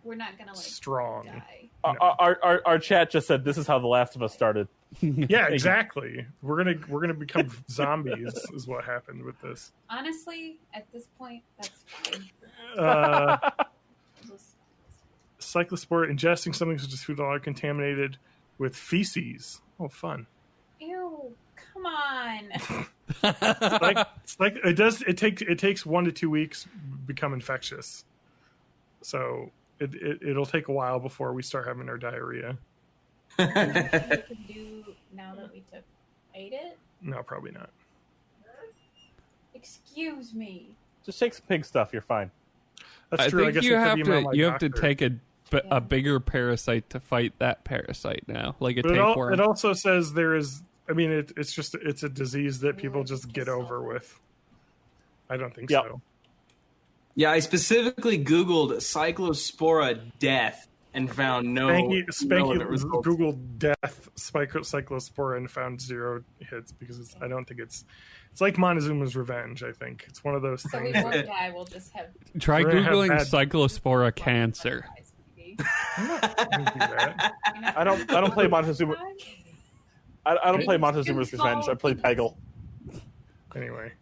We're not gonna strong. die. Our chat just said this is how The Last of Us started. Yeah, exactly. We're gonna become zombies is what happened with this. Honestly, at this point, that's fine. Just- Cyclospora, ingesting something such as food are contaminated with feces. Oh, fun. Ew, come on. It takes 1 to 2 weeks to become infectious. So it'll take a while before we start having our diarrhea. We can do now that we ate it. No, probably not. Excuse me. Just take some pig stuff. You're fine. That's I true. I think guess you I have could email to my you have to doctor. take a bigger parasite to fight that parasite now, like a But tapeworm. it also says there is. I mean, it's a disease that people just get over with. I don't think Yep. so. Yeah, I specifically Googled cyclospora death and found no relevant Spanky results. Googled death cyclospora and found 0 hits because I don't think it's like Montezuma's Revenge. I think it's one of those So we things. won't die. We'll just have. Try We're gonna have googling bad- cyclospora cancer. I'm not gonna do that. I don't play Montezuma. I don't play Montezuma's Revenge. I play Peggle. Anyway,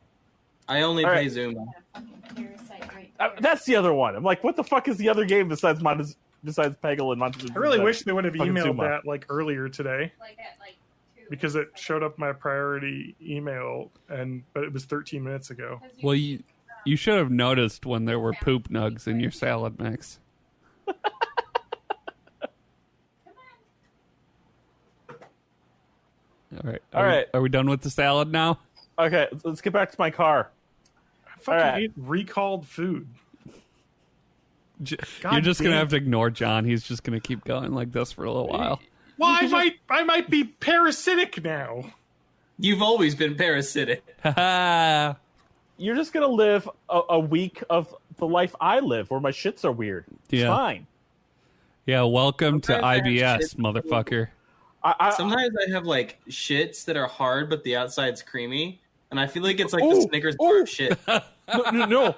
I only All play right. Zuma. Parasite right there. That's the other one. I'm like, what the fuck is the other game besides Peggle and Montezuma? I really wish they would have Fucking emailed Zuma. that like earlier today, Like at 2. because it showed up my priority email, but it was 13 minutes ago. Well, you should have noticed when there were poop nugs in your salad mix. All right. All right. Are we done with the salad now? Okay, let's get back to my car. I fucking All right. ate recalled food. God You're just gonna damn. have to ignore John. He's just gonna keep going like this for a little while. Well, I might be parasitic now. You've always been parasitic. Haha. You're just gonna live a week of the life I live, where my shits are weird. It's Yeah. fine. Yeah, welcome to Sometimes I have IBS, shit. motherfucker. Sometimes I have like shits that are hard, but the outside's creamy, and I feel like it's like Ooh, the Snickers bar ooh. of shit. No.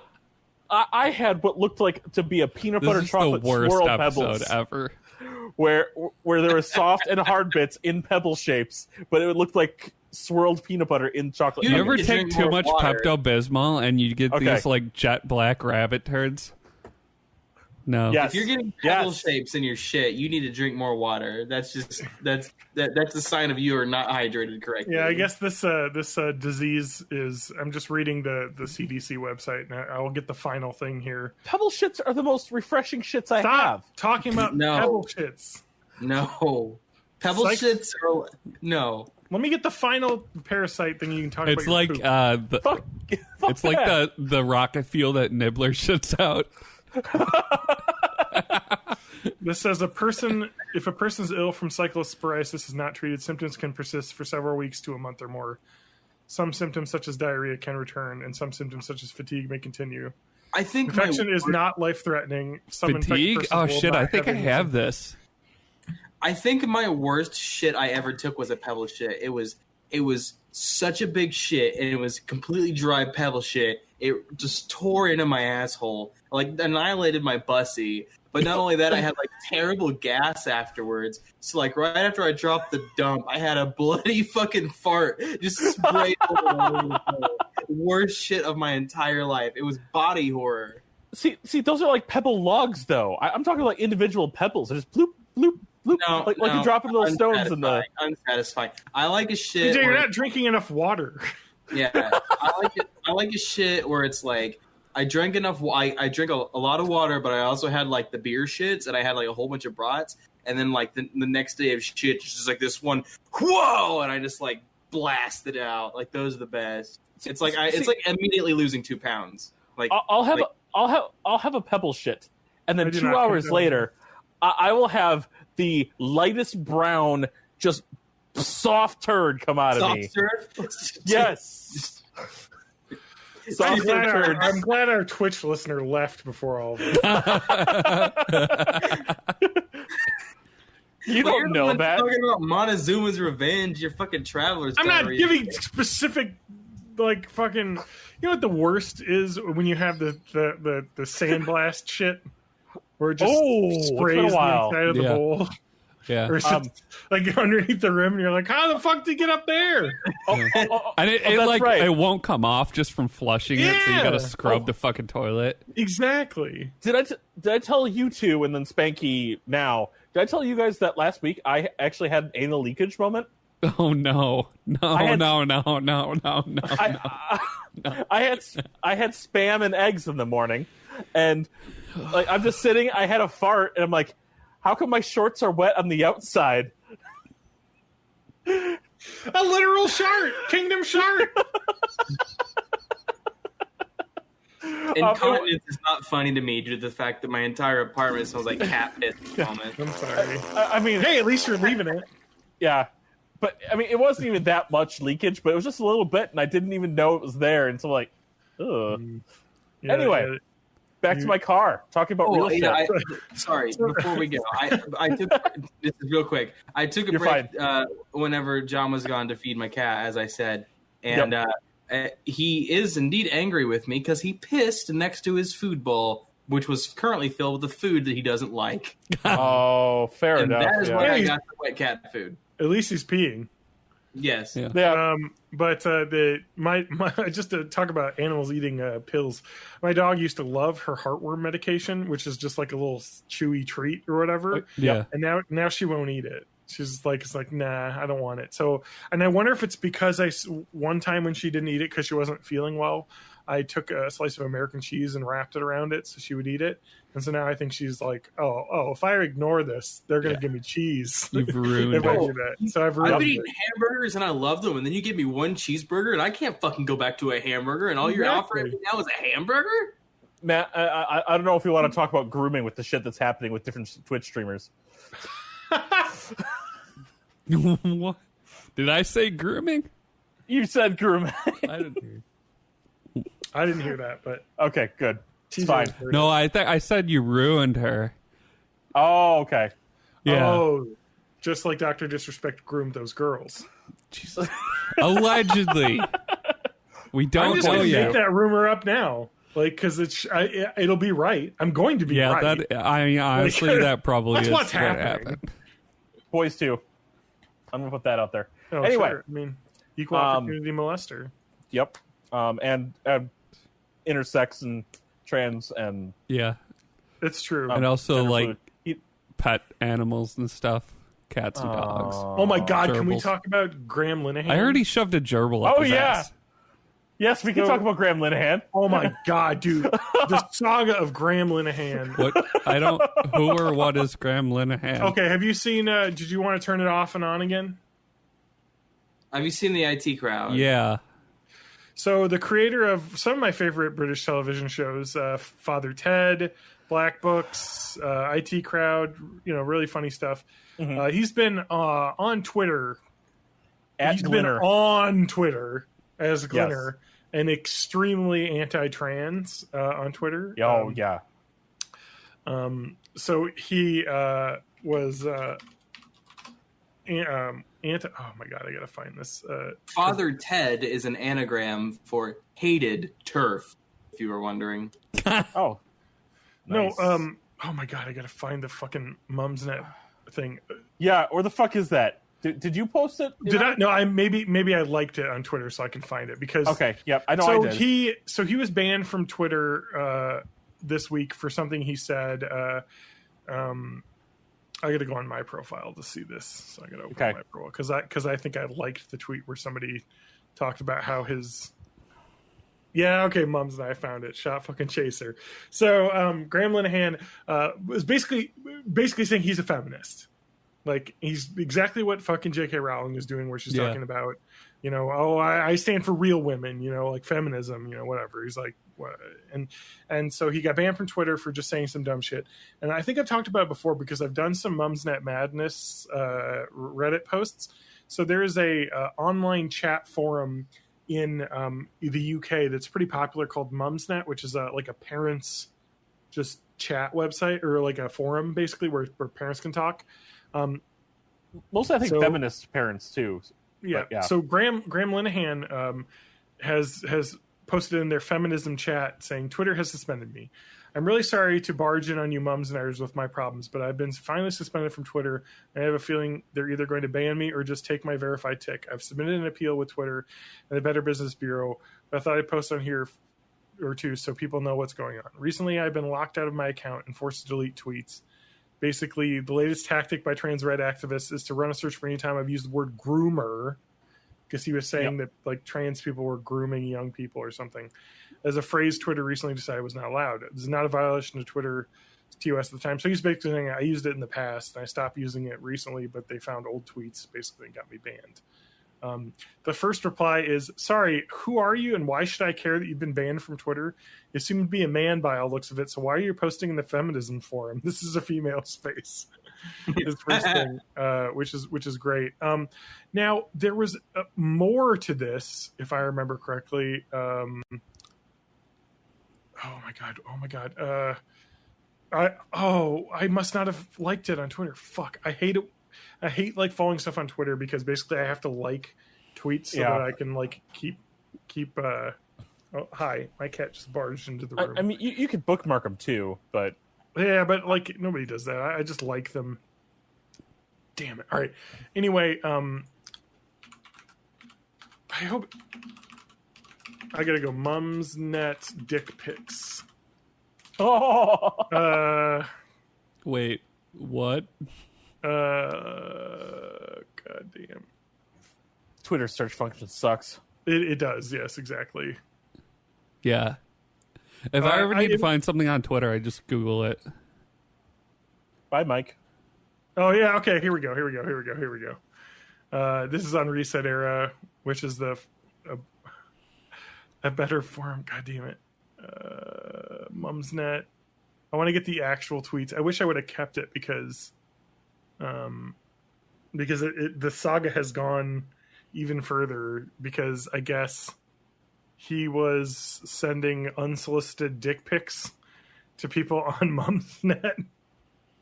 I had what looked like to be a peanut This butter is the chocolate worst swirl episode pebbles, ever. where there were soft and hard bits in pebble shapes, but it looked like swirled peanut butter in chocolate. You You ever need to take drink too more much water. Pepto Bismol and you get Okay. these like jet black rabbit turds? No. Yes. If you're getting pebble shapes in your shit, you need to drink more water. That's just that's a sign of you are not hydrated correctly. Yeah, I guess this disease is. I'm just reading the CDC website, and I will get the final thing here. Pebble shits are the most refreshing shits I Stop have. talking about pebble shits. No, pebble shits are no. Let me get the final parasite thing you can talk It's about. like Fuck it's like the rocket fuel that Nibbler shits out. This says if a person's ill from cyclosporiosis is not treated, symptoms can persist for several weeks to a month or more. Some symptoms such as diarrhea can return, and some symptoms such as fatigue may continue. I think infection is not life-threatening. Some fatigue? Oh shit! I think I have this. I think my worst shit I ever took was a pebble shit. It was such a big shit, and it was completely dry pebble shit. It just tore into my asshole, like annihilated my bussy. But not only that, I had like terrible gas afterwards. So like right after I dropped the dump, I had a bloody fucking fart just sprayed over the worst shit of my entire life. It was body horror. See, those are like pebble logs, though. I'm talking like individual pebbles. They're just bloop, bloop, bloop. No, like you drop into those stones in the. Unsatisfying. I like a shit. DJ, you're not drinking enough water. Yeah, I like a shit where it's like I drank enough. I drink a lot of water, but I also had like the beer shits, and I had like a whole bunch of brats, and then like the next day of shit, just like this one, whoa, and I just like blasted out. Like those are the best. It's like it's like immediately losing 2 pounds. Like I'll have a pebble shit, and then 2 hours later, I will have the lightest brown, just soft turd come out of me. Yes. I'm glad our Twitch listener left before all of this. You don't know that. Talking about Montezuma's Revenge, your fucking traveler's. I'm not giving specific, like fucking. You know what the worst is when you have the sandblast shit, where it just sprays the inside of the bowl. Yeah, or like underneath the rim, and you're like, "How the fuck did you get up there?" And it like right. It won't come off just from flushing it, so you got to scrub the fucking toilet. Exactly. Did I tell you two and then Spanky now? Did I tell you guys that last week I actually had an anal leakage moment? Oh no! No! I had spam and eggs in the morning, and like I'm just sitting. I had a fart, and I'm like, how come my shorts are wet on the outside? A literal shart! Kingdom Shart! Incontinence is not funny to me due to the fact that my entire apartment smells like cat piss at the moment. I'm sorry. I mean, hey, at least you're leaving it. Yeah. But, I mean, it wasn't even that much leakage, but it was just a little bit, and I didn't even know it was there until, like, ugh. Yeah, anyway. Back to my car. Talking about real shit. Sorry, before we go, I took this is real quick. I took a break whenever John was gone to feed my cat, as I said, and he is indeed angry with me because he pissed next to his food bowl, which was currently filled with the food that he doesn't like. Oh, fair enough. That is why I got the wet cat food. At least he's peeing. Yes. Yeah. But my just to talk about animals eating pills. My dog used to love her heartworm medication, which is just like a little chewy treat or whatever. Yeah. And now she won't eat it. She's like, it's like, nah, I don't want it. So, and I wonder if it's because one time when she didn't eat it because she wasn't feeling well, I took a slice of American cheese and wrapped it around it so she would eat it. And so now I think she's like, oh, if I ignore this, they're going to give me cheese. You've ruined if I do that. So I've been eating hamburgers and I love them. And then you give me one cheeseburger and I can't fucking go back to a hamburger. And all you're offering me now is a hamburger? Matt, I don't know if you want to talk about grooming with the shit that's happening with different Twitch streamers. What? Did I say grooming? You said grooming. I didn't hear that, but okay, good. It's fine. No, I said you ruined her. Oh, okay. Yeah. Oh, just like Dr. Disrespect groomed those girls. Jesus. Allegedly. We don't I'm just know going to yet. make that rumor up now, like because it'll be right. I'm going to be right. Honestly, that probably that's is what's what happening. happened. Boys too. I'm gonna put that out there. Oh, anyway, sure. I mean, equal opportunity molester. Yep. And intersex and trans and It's true. And also Jennifer like Lewis. pet animals and stuff, cats and dogs. Oh my God! Can we Gerbils. talk about Graham Linehan? I heard he shoved a gerbil up his ass. Yes, we can talk about Graham Linehan. Oh my God, dude! The saga of Graham Linehan. What? I don't. Who or what is Graham Linehan? Okay, have you seen? Did you want to turn it off and on again? Have you seen the IT Crowd? Yeah. So the creator of some of my favorite British television shows, Father Ted, Black Books, IT Crowd, really funny stuff. Mm-hmm. He's been on Twitter. He's been on Twitter as Glinner and extremely anti-trans on Twitter. Oh, yeah. So he was oh my God, I gotta find this. Father Ted is an anagram for hated turf, if you were wondering. Oh. Nice. No, oh my God, I gotta find the fucking Mumsnet thing. Yeah, or the fuck is that? Did you post it? Did I? No, maybe I liked it on Twitter so I can find it because Okay, yep, I know. So I did. he was banned from Twitter this week for something he said. I got to go on my profile to see this, so I got to open my profile because I think I liked the tweet where somebody talked about how his. Yeah, okay, Mums and I found it. Shot fucking chaser. So Graham Linehan was basically saying he's a feminist. Like, he's exactly what fucking J.K. Rowling is doing, where she's talking about, I stand for real women, like feminism, whatever. He's like, what? And so he got banned from Twitter for just saying some dumb shit. And I think I've talked about it before because I've done some Mumsnet Madness Reddit posts. So there is a online chat forum in the UK that's pretty popular called Mumsnet, which is like a parents just chat website or like a forum basically where parents can talk. Mostly, I think feminist parents too. Yeah. So Graham Linehan has posted in their feminism chat saying Twitter has suspended me. I'm really sorry to barge in on you mums and ers with my problems, but I've been finally suspended from Twitter, and I have a feeling they're either going to ban me or just take my verified tick. I've submitted an appeal with Twitter and the Better Business Bureau, but I thought I'd post on here or two so people know what's going on. Recently, I've been locked out of my account and forced to delete tweets. Basically, the latest tactic by trans right activists is to run a search for any time I've used the word groomer, because he was saying that like trans people were grooming young people or something, as a phrase Twitter recently decided was not allowed. This is not a violation of Twitter TOS at the time. So he's basically saying I used it in the past and I stopped using it recently, but they found old tweets basically and got me banned. The first reply is, sorry, who are you and why should I care that you've been banned from Twitter? You seem to be a man by all looks of it, so why are you posting in the feminism forum? This is a female space. His first thing, which is great. Now, there was more to this, if I remember correctly. Oh my god. I must not have liked it on Twitter. Fuck, I hate it. I hate like following stuff on Twitter because basically I have to like tweets so that I can like keep. Oh, hi, my cat just barged into the room. I mean, you could bookmark them too, but yeah, but like nobody does that. I just like them. Damn it! All right. Anyway, I hope I gotta go. Mumsnet dick pics. oh, Wait, what? Goddamn. Twitter search function sucks. It does. Yes, exactly. Yeah. If I ever need to find something on Twitter, I just Google it. Bye, Mike. Oh yeah. Okay. Here we go. This is on Reset Era, which is a better forum. God damn it. Mumsnet. I want to get the actual tweets. I wish I would have kept it because the saga has gone even further because I guess he was sending unsolicited dick pics to people on Mumsnet.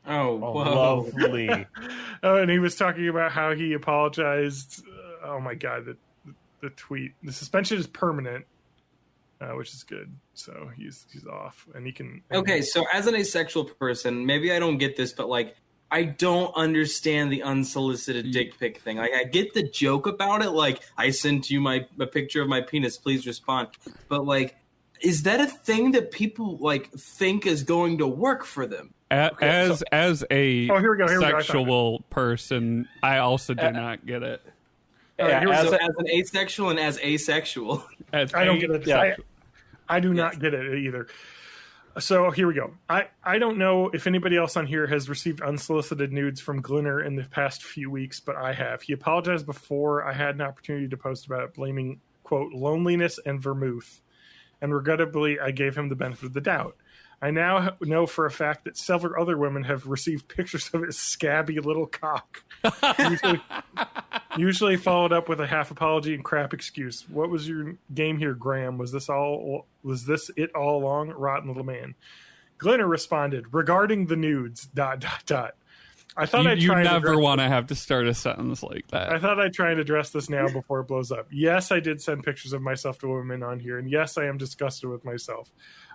Oh, lovely. And he was talking about how he apologized. Oh my god, the tweet. The suspension is permanent, which is good. So he's off, and he can. Okay, so as an asexual person, maybe I don't get this, but like I don't understand the unsolicited dick pic thing. Like I get the joke about it, like I sent you a picture of my penis, please respond. But like, is that a thing that people like think is going to work for them? As a here we go. sexual person, I also do not get it. As an asexual and as asexual. I don't get it. Yeah. I do not get it either. So here we go. I don't know if anybody else on here has received unsolicited nudes from Glinner in the past few weeks, but I have. He apologized before I had an opportunity to post about it, blaming, quote, loneliness and vermouth. And regrettably, I gave him the benefit of the doubt. I now know for a fact that several other women have received pictures of his scabby little cock. Usually followed up with a half apology and crap excuse. What was your game here, Graham? Was this it all along? Rotten little man. Glenner responded, regarding the nudes, ... I thought you never want to have to start a sentence like that. I thought I'd try and address this now before it blows up. Yes, I did send pictures of myself to women on here, and yes, I am disgusted with myself.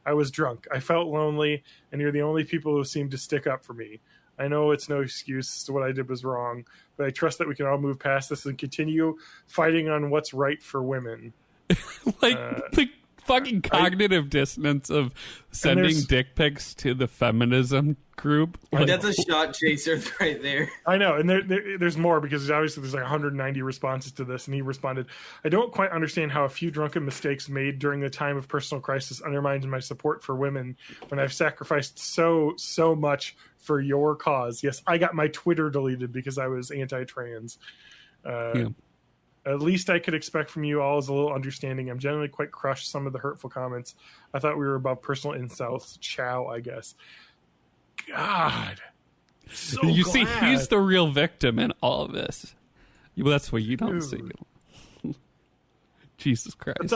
I was drunk. I felt lonely, and you're the only people who seem to stick up for me. I know it's no excuse. What I did was wrong, but I trust that we can all move past this and continue fighting on what's right for women. The fucking cognitive dissonance of sending dick pics to the feminism group. That's a shot chaser right there. I know, and there's more, because obviously there's like 190 responses to this, and he responded, I don't quite understand how a few drunken mistakes made during the time of personal crisis undermines my support for women when I've sacrificed so much for your cause. Yes, I got my Twitter deleted because I was anti-trans. At least I could expect from you all is a little understanding. I'm generally quite crushed some of the hurtful comments. I thought we were above personal insults. Ciao, I guess. God. So you glad. see, he's the real victim in all of this. Well, that's what you don't see. Jesus Christ.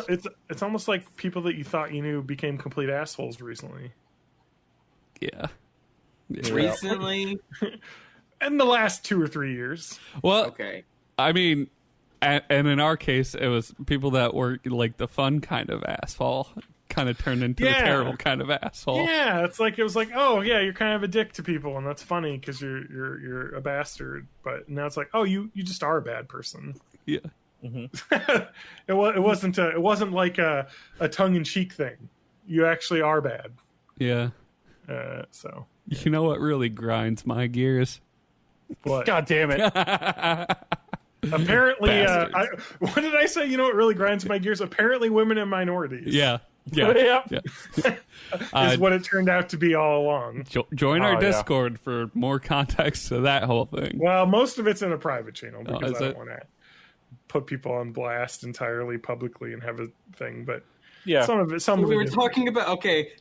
It's almost like people that you thought you knew became complete assholes recently. Yeah. Recently? In the last 2 or 3 years. Well, okay. I mean, and in our case, it was people that were like the fun kind of asshole kind of turned into the terrible kind of asshole. Yeah, it was like, oh yeah, you're kind of a dick to people, and that's funny because you're a bastard. But now it's like, oh, you just are a bad person. Yeah. Mm-hmm. it wasn't like a tongue-in-cheek thing. You actually are bad. Yeah. So you know what really grinds my gears? What? God damn it. Apparently, what did I say? You know what really grinds my gears? Apparently, women and minorities. Yeah. Is what it turned out to be all along. Join our Discord for more context to that whole thing. Well, most of it's in a private channel because I don't it? want to put people on blast entirely publicly and have a thing. But yeah, some of it. We were talking about, okay,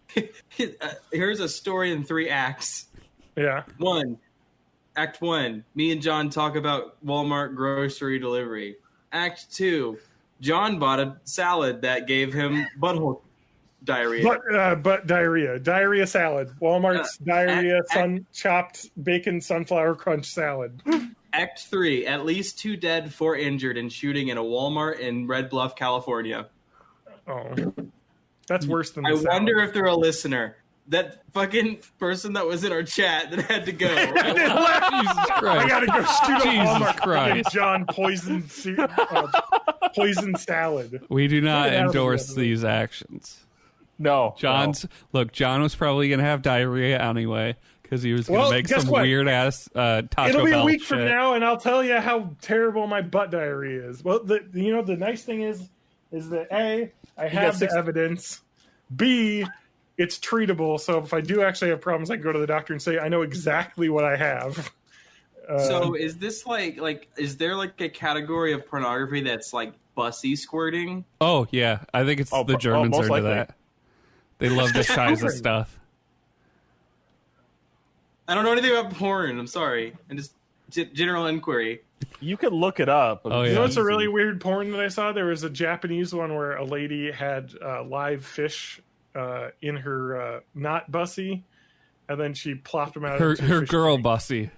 here's a story in 3 acts. Yeah. Act 1, me and John talk about Walmart grocery delivery. Act 2, John bought a salad that gave him butthole diarrhea. But diarrhea salad. Walmart's diarrhea chopped bacon sunflower crunch salad. Act 3, at least 2 dead, 4 injured in shooting in a Walmart in Red Bluff, California. Oh, that's worse than. I wonder if they're a listener. That fucking person that was in our chat that had to go. Jesus Christ. I gotta go shoot Jesus Walmart. Christ. John poison salad. We do not endorse these actions. No. John was probably going to have diarrhea anyway because he was going to make some weird ass Taco Bell It'll be a week shit. from now, and I'll tell you how terrible my butt diarrhea is. Well, the nice thing is that A, I have the evidence. B, it's treatable. So if I do actually have problems, I can go to the doctor and say I know exactly what I have. So is this like is there like a category of pornography that's like bussy squirting? Oh yeah, I think it's the Germans are into likely. that. They love the Shiza stuff. I don't know anything about porn. I'm sorry. And just general inquiry. You could look it up. Oh, You know what's yeah. a really weird porn that I saw? There was a Japanese one where a lady had live fish in her not bussy, and then she plopped them out. Her into a fish girl tank, bussy.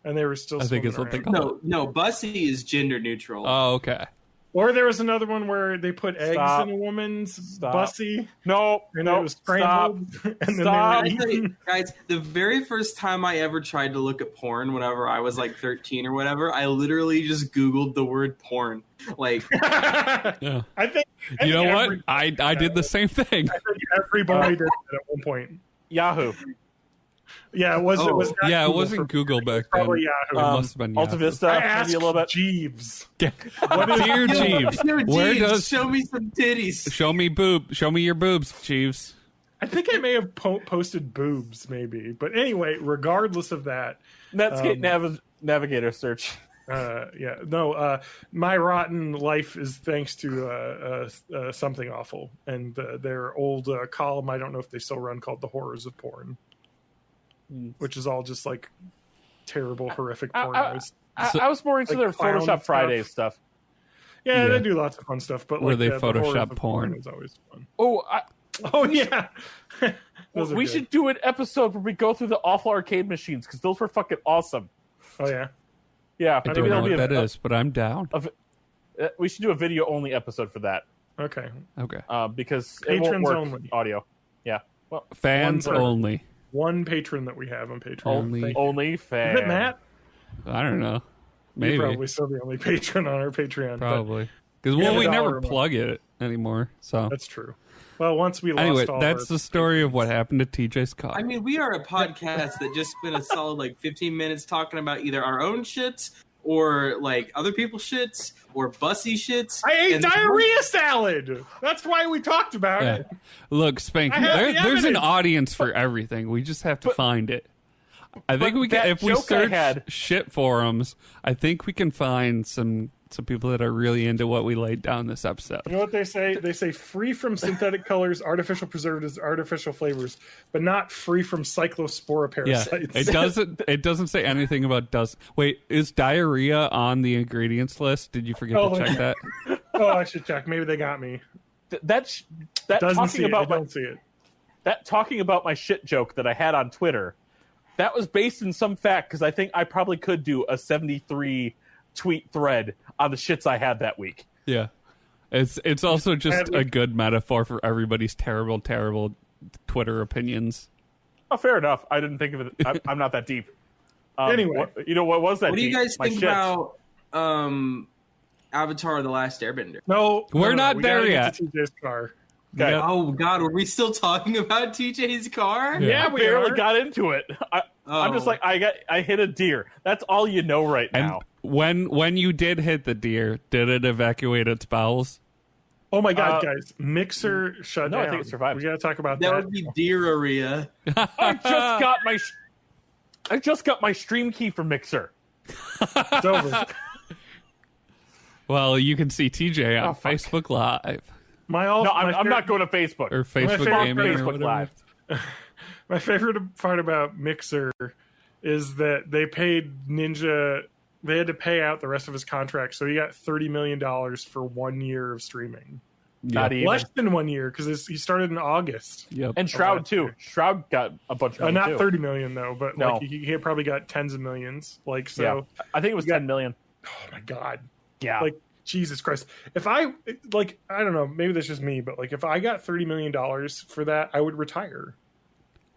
and they were still. I think swimming is what they around. call it. No, bussy is gender neutral. Oh, okay. Or there was another one where they put eggs Stop. in a woman's Stop. bussy, No, and no, it was scrambled, and then Stop. they I were tell you, eaten. guys, the very first time I ever tried to look at porn, whenever I was like 13 or whatever, I literally just Googled the word porn. Like, Yeah. I think You know what? every- I did the same thing. I think everybody did that at one point. Yahoo. Yeah, it was. It was. Not Yeah, it Google wasn't for- Google back then. Probably Yahoo. It must have been Alta Yahoo. Vista, I maybe asked a little bit. Jeeves. Dear Jeeves, Yo, where Jeeves, does show me some titties? show me your boobs, Jeeves? I think I may have posted boobs, maybe. But anyway, regardless of that, Netscape Navigator search. my rotten life is thanks to Something Awful and their old column. I don't know if they still run, called The Horrors of Porn, which is all just like terrible, horrific porn. I was more into Like their clown Photoshop stuff. Fridays stuff. Yeah, Yeah. they do lots of fun stuff, but Where like they the Horrors Photoshop of porn. is always fun. Oh, Oh yeah, Those are we good. should do an episode where we go through the awful arcade machines because those were fucking awesome. Oh yeah, Yeah, I maybe don't know that'll what be that is, but I'm down. We should do a video only episode for that okay. Okay, because it won't Patrons work only. audio. Yeah, well, fans One per- only. One patron that we have on Patreon. Only- Thank you. only fan. Is it Matt? I don't know. You're Maybe, probably still the only patron on our Patreon. but probably because We have we $1 never a month. plug it anymore. So that's true. Well, once we lost anyway, all that's our the story of what happened to TJ's car. I mean, we are a podcast that just spent a solid like 15 minutes talking about either our own shits or like other people's shits or bussy shits. I ate And- diarrhea salad. That's why we talked about Yeah. it. Look, Spanky, I have the there's an evidence. audience for everything. We just have to find it. I think but we can, that if we joke I search had- shit forums, I think we can find some people that are really into what we laid down this episode. You know what they say? They say free from synthetic colors, artificial preservatives, artificial flavors, but not free from cyclospora Yeah, parasites. it doesn't say anything about Wait, is diarrhea on the ingredients list? Did you forget Oh, to check that? Oh, I should check. Maybe they got me. That Doesn't talking see it. I about don't see it. that talking about my shit joke that I had on Twitter, that was based in some fact because I think I probably could do a 73 tweet thread on the shits I had that week. Yeah, it's also just a good metaphor for everybody's terrible Twitter opinions. Oh, fair enough. I didn't think of it. I'm not that deep. Anyway. what was that? What do you deep? guys My think shits. about Avatar: The Last Airbender? No, We're no, not we there gotta yet. get to TJ's car. Okay. Yeah. Oh God, were we still talking about TJ's car? Yeah. I we barely are. got into it. I'm just Oh. like I hit a deer. That's all you know right And now. when you did hit the deer, did it evacuate its bowels? Oh my God, guys! Mixer shut no, down. I think it survived. We got to talk about That that. would be diarrhea. I just got my stream key from Mixer. It's over. Well, you can see TJ on Oh, fuck. Facebook Live I'm not going to Facebook. or Facebook favorite Gaming or Facebook whatever. Live. My favorite part about Mixer is that they paid Ninja. They had to pay out the rest of his contract, so he got $30 million for 1 year of streaming. Not even. Less than 1 year because he started in August. Yep. And Shroud too. Shroud got a bunch of money Not too. 30 million though, but No. like he probably got tens of millions. Like so, Yeah. I think it was You got- 10 million. oh my God, Yeah. like Jesus Christ! If I I don't know, maybe that's just me, but like if I got $30 million for that, I would retire.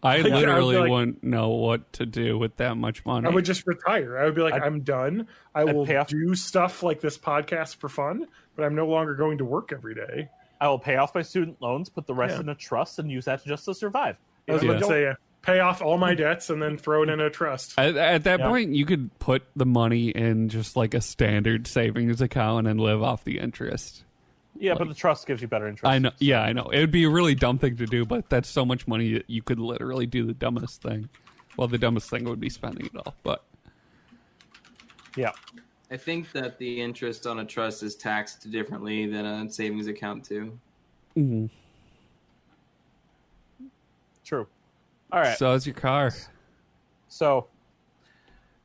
I Like, literally I would be like- wouldn't know what to do with that much money. I would just retire. I would be like, I'm done. I will pay off- do stuff like this podcast for fun, but I'm no longer going to work every day. I will pay off my student loans, put the rest Yeah. in a trust, and use that just to survive. I was If about you to say, pay off all my debts and then throw it in a trust. At that Yeah. point, you could put the money in just like a standard savings account and live off the interest. Yeah, but the trust gives you better interest. I know. Yeah, I know. It would be a really dumb thing to do, but that's so much money that you could literally do the dumbest thing. Well, the dumbest thing would be spending it all, but Yeah. I think that the interest on a trust is taxed differently than a savings account too. mhm. True. All right. So is your car. So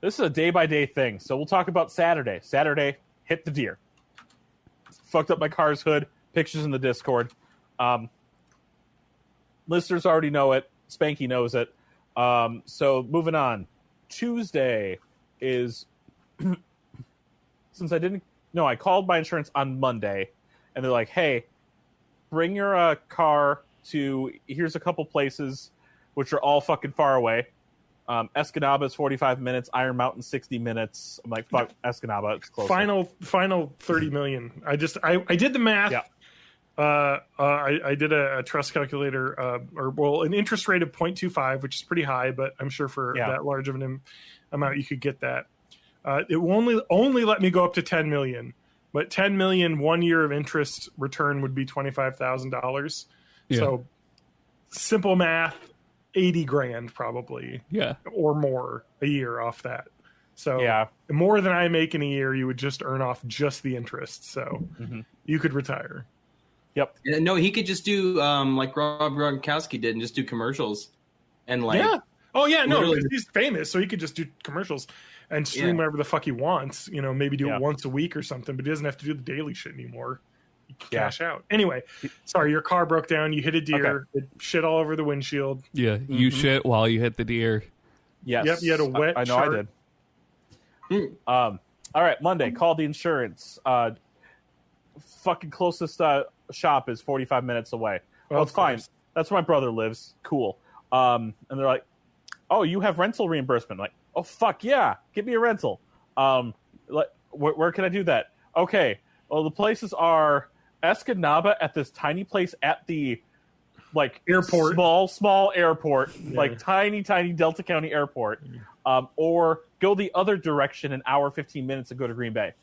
this is a day-by-day thing. So we'll talk about Saturday. Saturday, hit the deer. Fucked up my car's hood. Pictures in the Discord. Listeners already know it. Spanky knows it. So moving on. Tuesday is... Since I didn't No, I called my insurance on Monday, and they're like, "Hey, bring your car to here's a couple places, which are all fucking far away. Escanaba is 45 minutes. Iron Mountain 60 minutes. I'm like, fuck Escanaba, it's closer. Final 30 million. I did the math. Yeah. I did a trust calculator, an interest rate of 0.25, which is pretty high, but I'm sure for that large of an amount, you could get that. It will only let me go up to 10 million, but 10 million 1 year of interest return would be $25,000. Yeah. So simple math, 80 grand probably, or more a year off that. So more than I make in a year, you would just earn off just the interest. So you could retire. Yep. No, he could just do like Rob Gronkowski did and just do commercials. And like, oh yeah, no, he's famous, so he could just do commercials and stream whatever the fuck he wants. You know, maybe do it once a week or something, but he doesn't have to do the daily shit anymore. You can cash out. Anyway, sorry, your car broke down. You hit a deer. It shit all over the windshield. Yeah, you shit while you hit the deer. Yes. Yep, you had a wet I know chart. I did. All right, Monday, call the insurance. Fucking closest shop is 45 minutes away. Well, it's fine. That's where my brother lives. Cool. And they're like, oh, you have rental reimbursement. I'm like, oh, fuck yeah. Give me a rental. Like, where can I do that? Okay. Well, the places are Escanaba at this tiny place at the like airport, small airport, like tiny Delta County airport, or go the other direction an hour 15 minutes and go to Green Bay.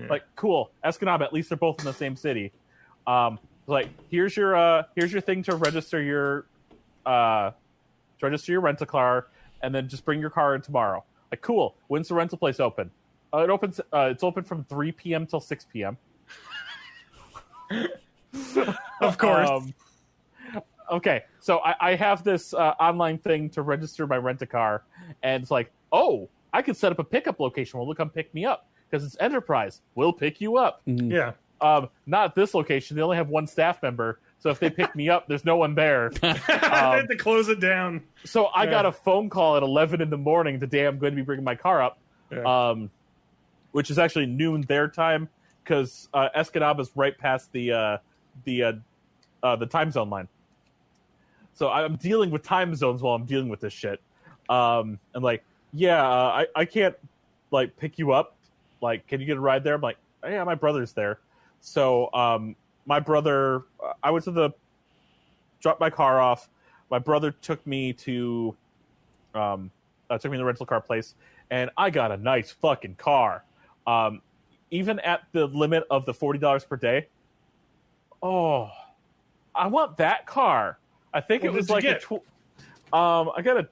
Like, cool. Escanaba, at least they're both in the same city. Like, here's your thing to register your rental car, and then just bring your car in tomorrow. Like, cool. When's the rental place open? It opens. It's open from 3 p.m. till 6 p.m. Of course. Okay, so I have this online thing to register my rent-a-car, and it's like, oh, I could set up a pickup location where they'll come pick me up because it's Enterprise. We'll pick you up. Yeah. Not at this location. They only have one staff member, so if they pick me up, there's no one there. They had to close it down. So I got a phone call at 11 in the morning the day I'm going to be bringing my car up, which is actually noon their time because Escanaba's right past the time zone line. So I'm dealing with time zones while I'm dealing with this shit. And like, I can't like pick you up. Like, can you get a ride there? I'm like, yeah, my brother's there. So my brother, I went to dropped my car off. My brother took me to the rental car place, and I got a nice fucking car. Even at the limit of the $40 per day. Oh, I want that car. I think it was like I got a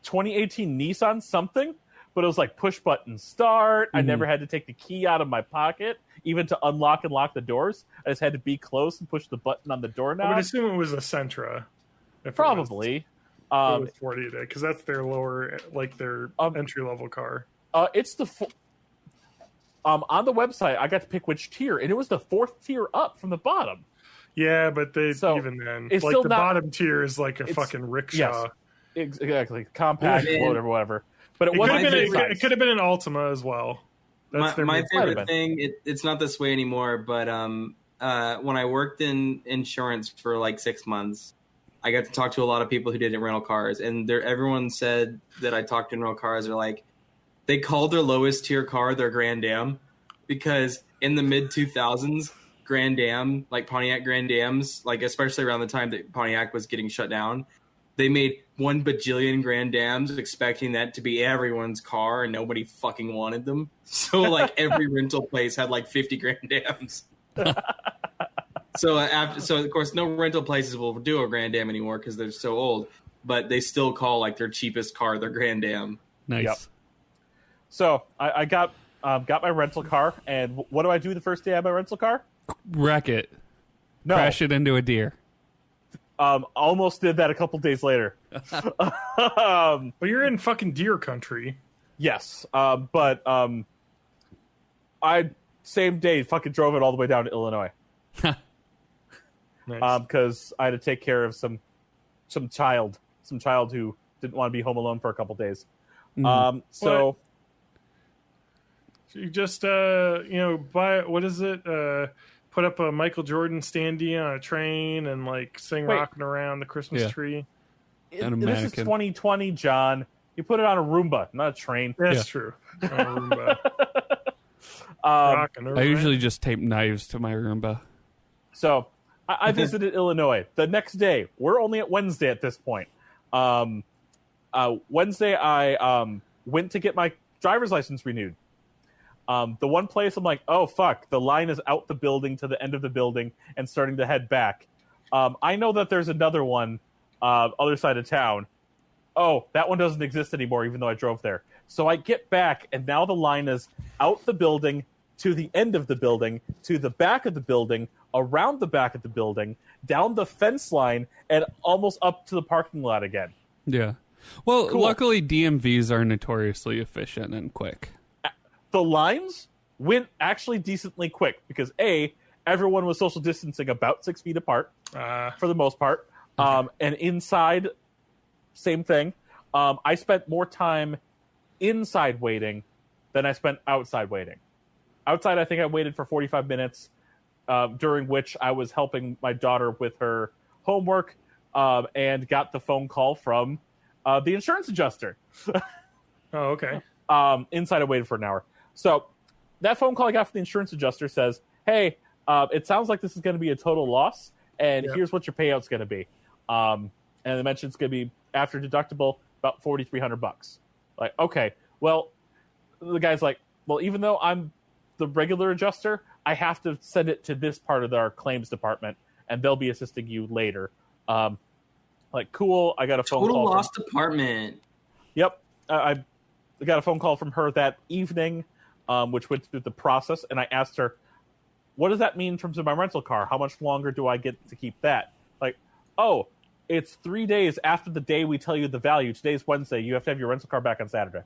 2018 Nissan something, but it was like push button start. I never had to take the key out of my pocket, even to unlock and lock the doors. I just had to be close and push the button on the doorknob. I would assume it was a Sentra. Probably. It was 40 a day, because that's their lower, like their entry level car. It's the on the website, I got to pick which tier, and it was the 4th tier up from the bottom. Yeah, but even then, it's like still the not, bottom tier is like a fucking rickshaw. Yes, exactly. Compact, whatever. But it could have been an Altima as well. That's my favorite thing. It's not this way anymore, but when I worked in insurance for like 6 months, I got to talk to a lot of people who did rental cars, and everyone said that I talked in rental cars. They're like, they called their lowest tier car their Grand Am, because in the mid 2000s, Grand Am, like Pontiac Grand Ams, like especially around the time that Pontiac was getting shut down, they made 1 bajillion Grand Ams expecting that to be everyone's car, and nobody fucking wanted them. So like every rental place had like 50 Grand Ams. So of course no rental places will do a Grand Am anymore because they're so old, but they still call like their cheapest car their Grand Am. Nice. Yep. So I got my rental car, and what do I do the first day I have my rental car? Wreck it. No. Crash it into a deer. Almost did that a couple days later. But you're in fucking deer country. Yes. But I same day fucking drove it all the way down to Illinois. Nice. Because I had to take care of some child who didn't want to be home alone for a couple days. So You just buy what is it? Put up a Michael Jordan standee on a train and like sing Wait. "Rocking Around the Christmas Tree." And a This is mannequin. 2020, John. You put it on a Roomba, not a train. That's true. On a Roomba. Rocking I around. usually just tape knives to my Roomba. So I visited Illinois. The next day, we're only at Wednesday at this point. Wednesday, I went to get my driver's license renewed. The one place I'm like, oh, fuck, the line is out the building to the end of the building and starting to head back. I know that there's another one other side of town. Oh, that one doesn't exist anymore, even though I drove there. So I get back, and now the line is out the building to the end of the building, to the back of the building, around the back of the building, down the fence line, and almost up to the parking lot again. Yeah. Well, Cool. luckily DMVs are notoriously efficient and quick. The lines went actually decently quick because everyone was social distancing about 6 feet apart for the most part. And inside, same thing. I spent more time inside waiting than I spent outside waiting. Outside, I think I waited for 45 minutes, during which I was helping my daughter with her homework and got the phone call from the insurance adjuster. Oh, okay. Inside, I waited for an hour. So that phone call I got from the insurance adjuster says, hey, it sounds like this is going to be a total loss, and here's what your payout's going to be. And they mentioned it's going to be after deductible about $4,300. Like, okay, well, the guy's like, well, even though I'm the regular adjuster, I have to send it to this part of our claims department, and they'll be assisting you later. Like, cool. I got a phone Total call. loss department. Yep. I got a phone call from her that evening, which went through the process, and I asked her, what does that mean in terms of my rental car? How much longer do I get to keep that? Like, oh, it's 3 days after the day we tell you the value. Today's Wednesday. You have to have your rental car back on Saturday.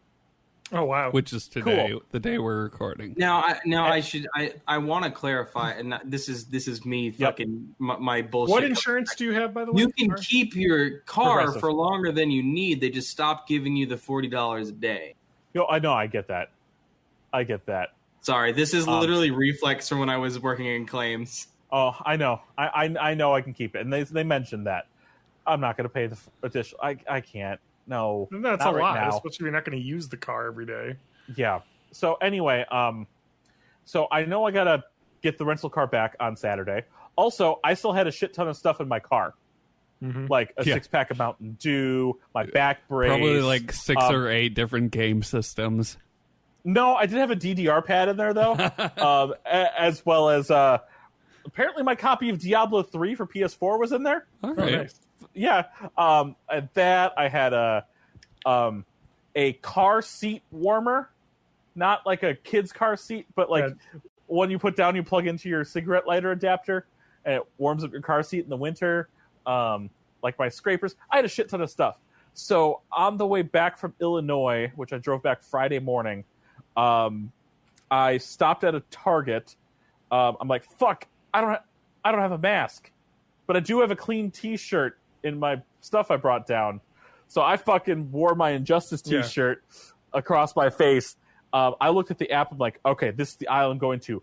Oh, wow. Which is today, Cool. the day we're recording. I want to clarify, and this is me fucking my bullshit. What insurance do you have, by the way? You can keep your car Progressive. for longer than you need. They just stopped giving you the $40 a day. I know. I get that. Sorry, this is literally reflex from when I was working in claims. Oh, I know. I know I can keep it. And they mentioned that. I'm not going to pay the additional. I can't. No. That's not a right lot, now. especially if you're not going to use the car every day. Yeah. So anyway, so I know I got to get the rental car back on Saturday. Also, I still had a shit ton of stuff in my car. Mm-hmm. Like a 6-pack of Mountain Dew, my back brace. Probably like 6 or 8 different game systems. No, I did have a DDR pad in there, though. As well as apparently my copy of Diablo 3 for PS4 was in there. All Oh, right. nice. Yeah. At that, I had a car seat warmer. Not like a kid's car seat, but like one you put down, you plug into your cigarette lighter adapter, and it warms up your car seat in the winter. Like my scrapers. I had a shit ton of stuff. So on the way back from Illinois, which I drove back Friday morning, I stopped at a Target. I'm like, fuck, I don't have a mask, but I do have a clean T-shirt in my stuff I brought down. So I fucking wore my Injustice T-shirt across my face. I looked at the app. I'm like, okay, this is the aisle I'm going to.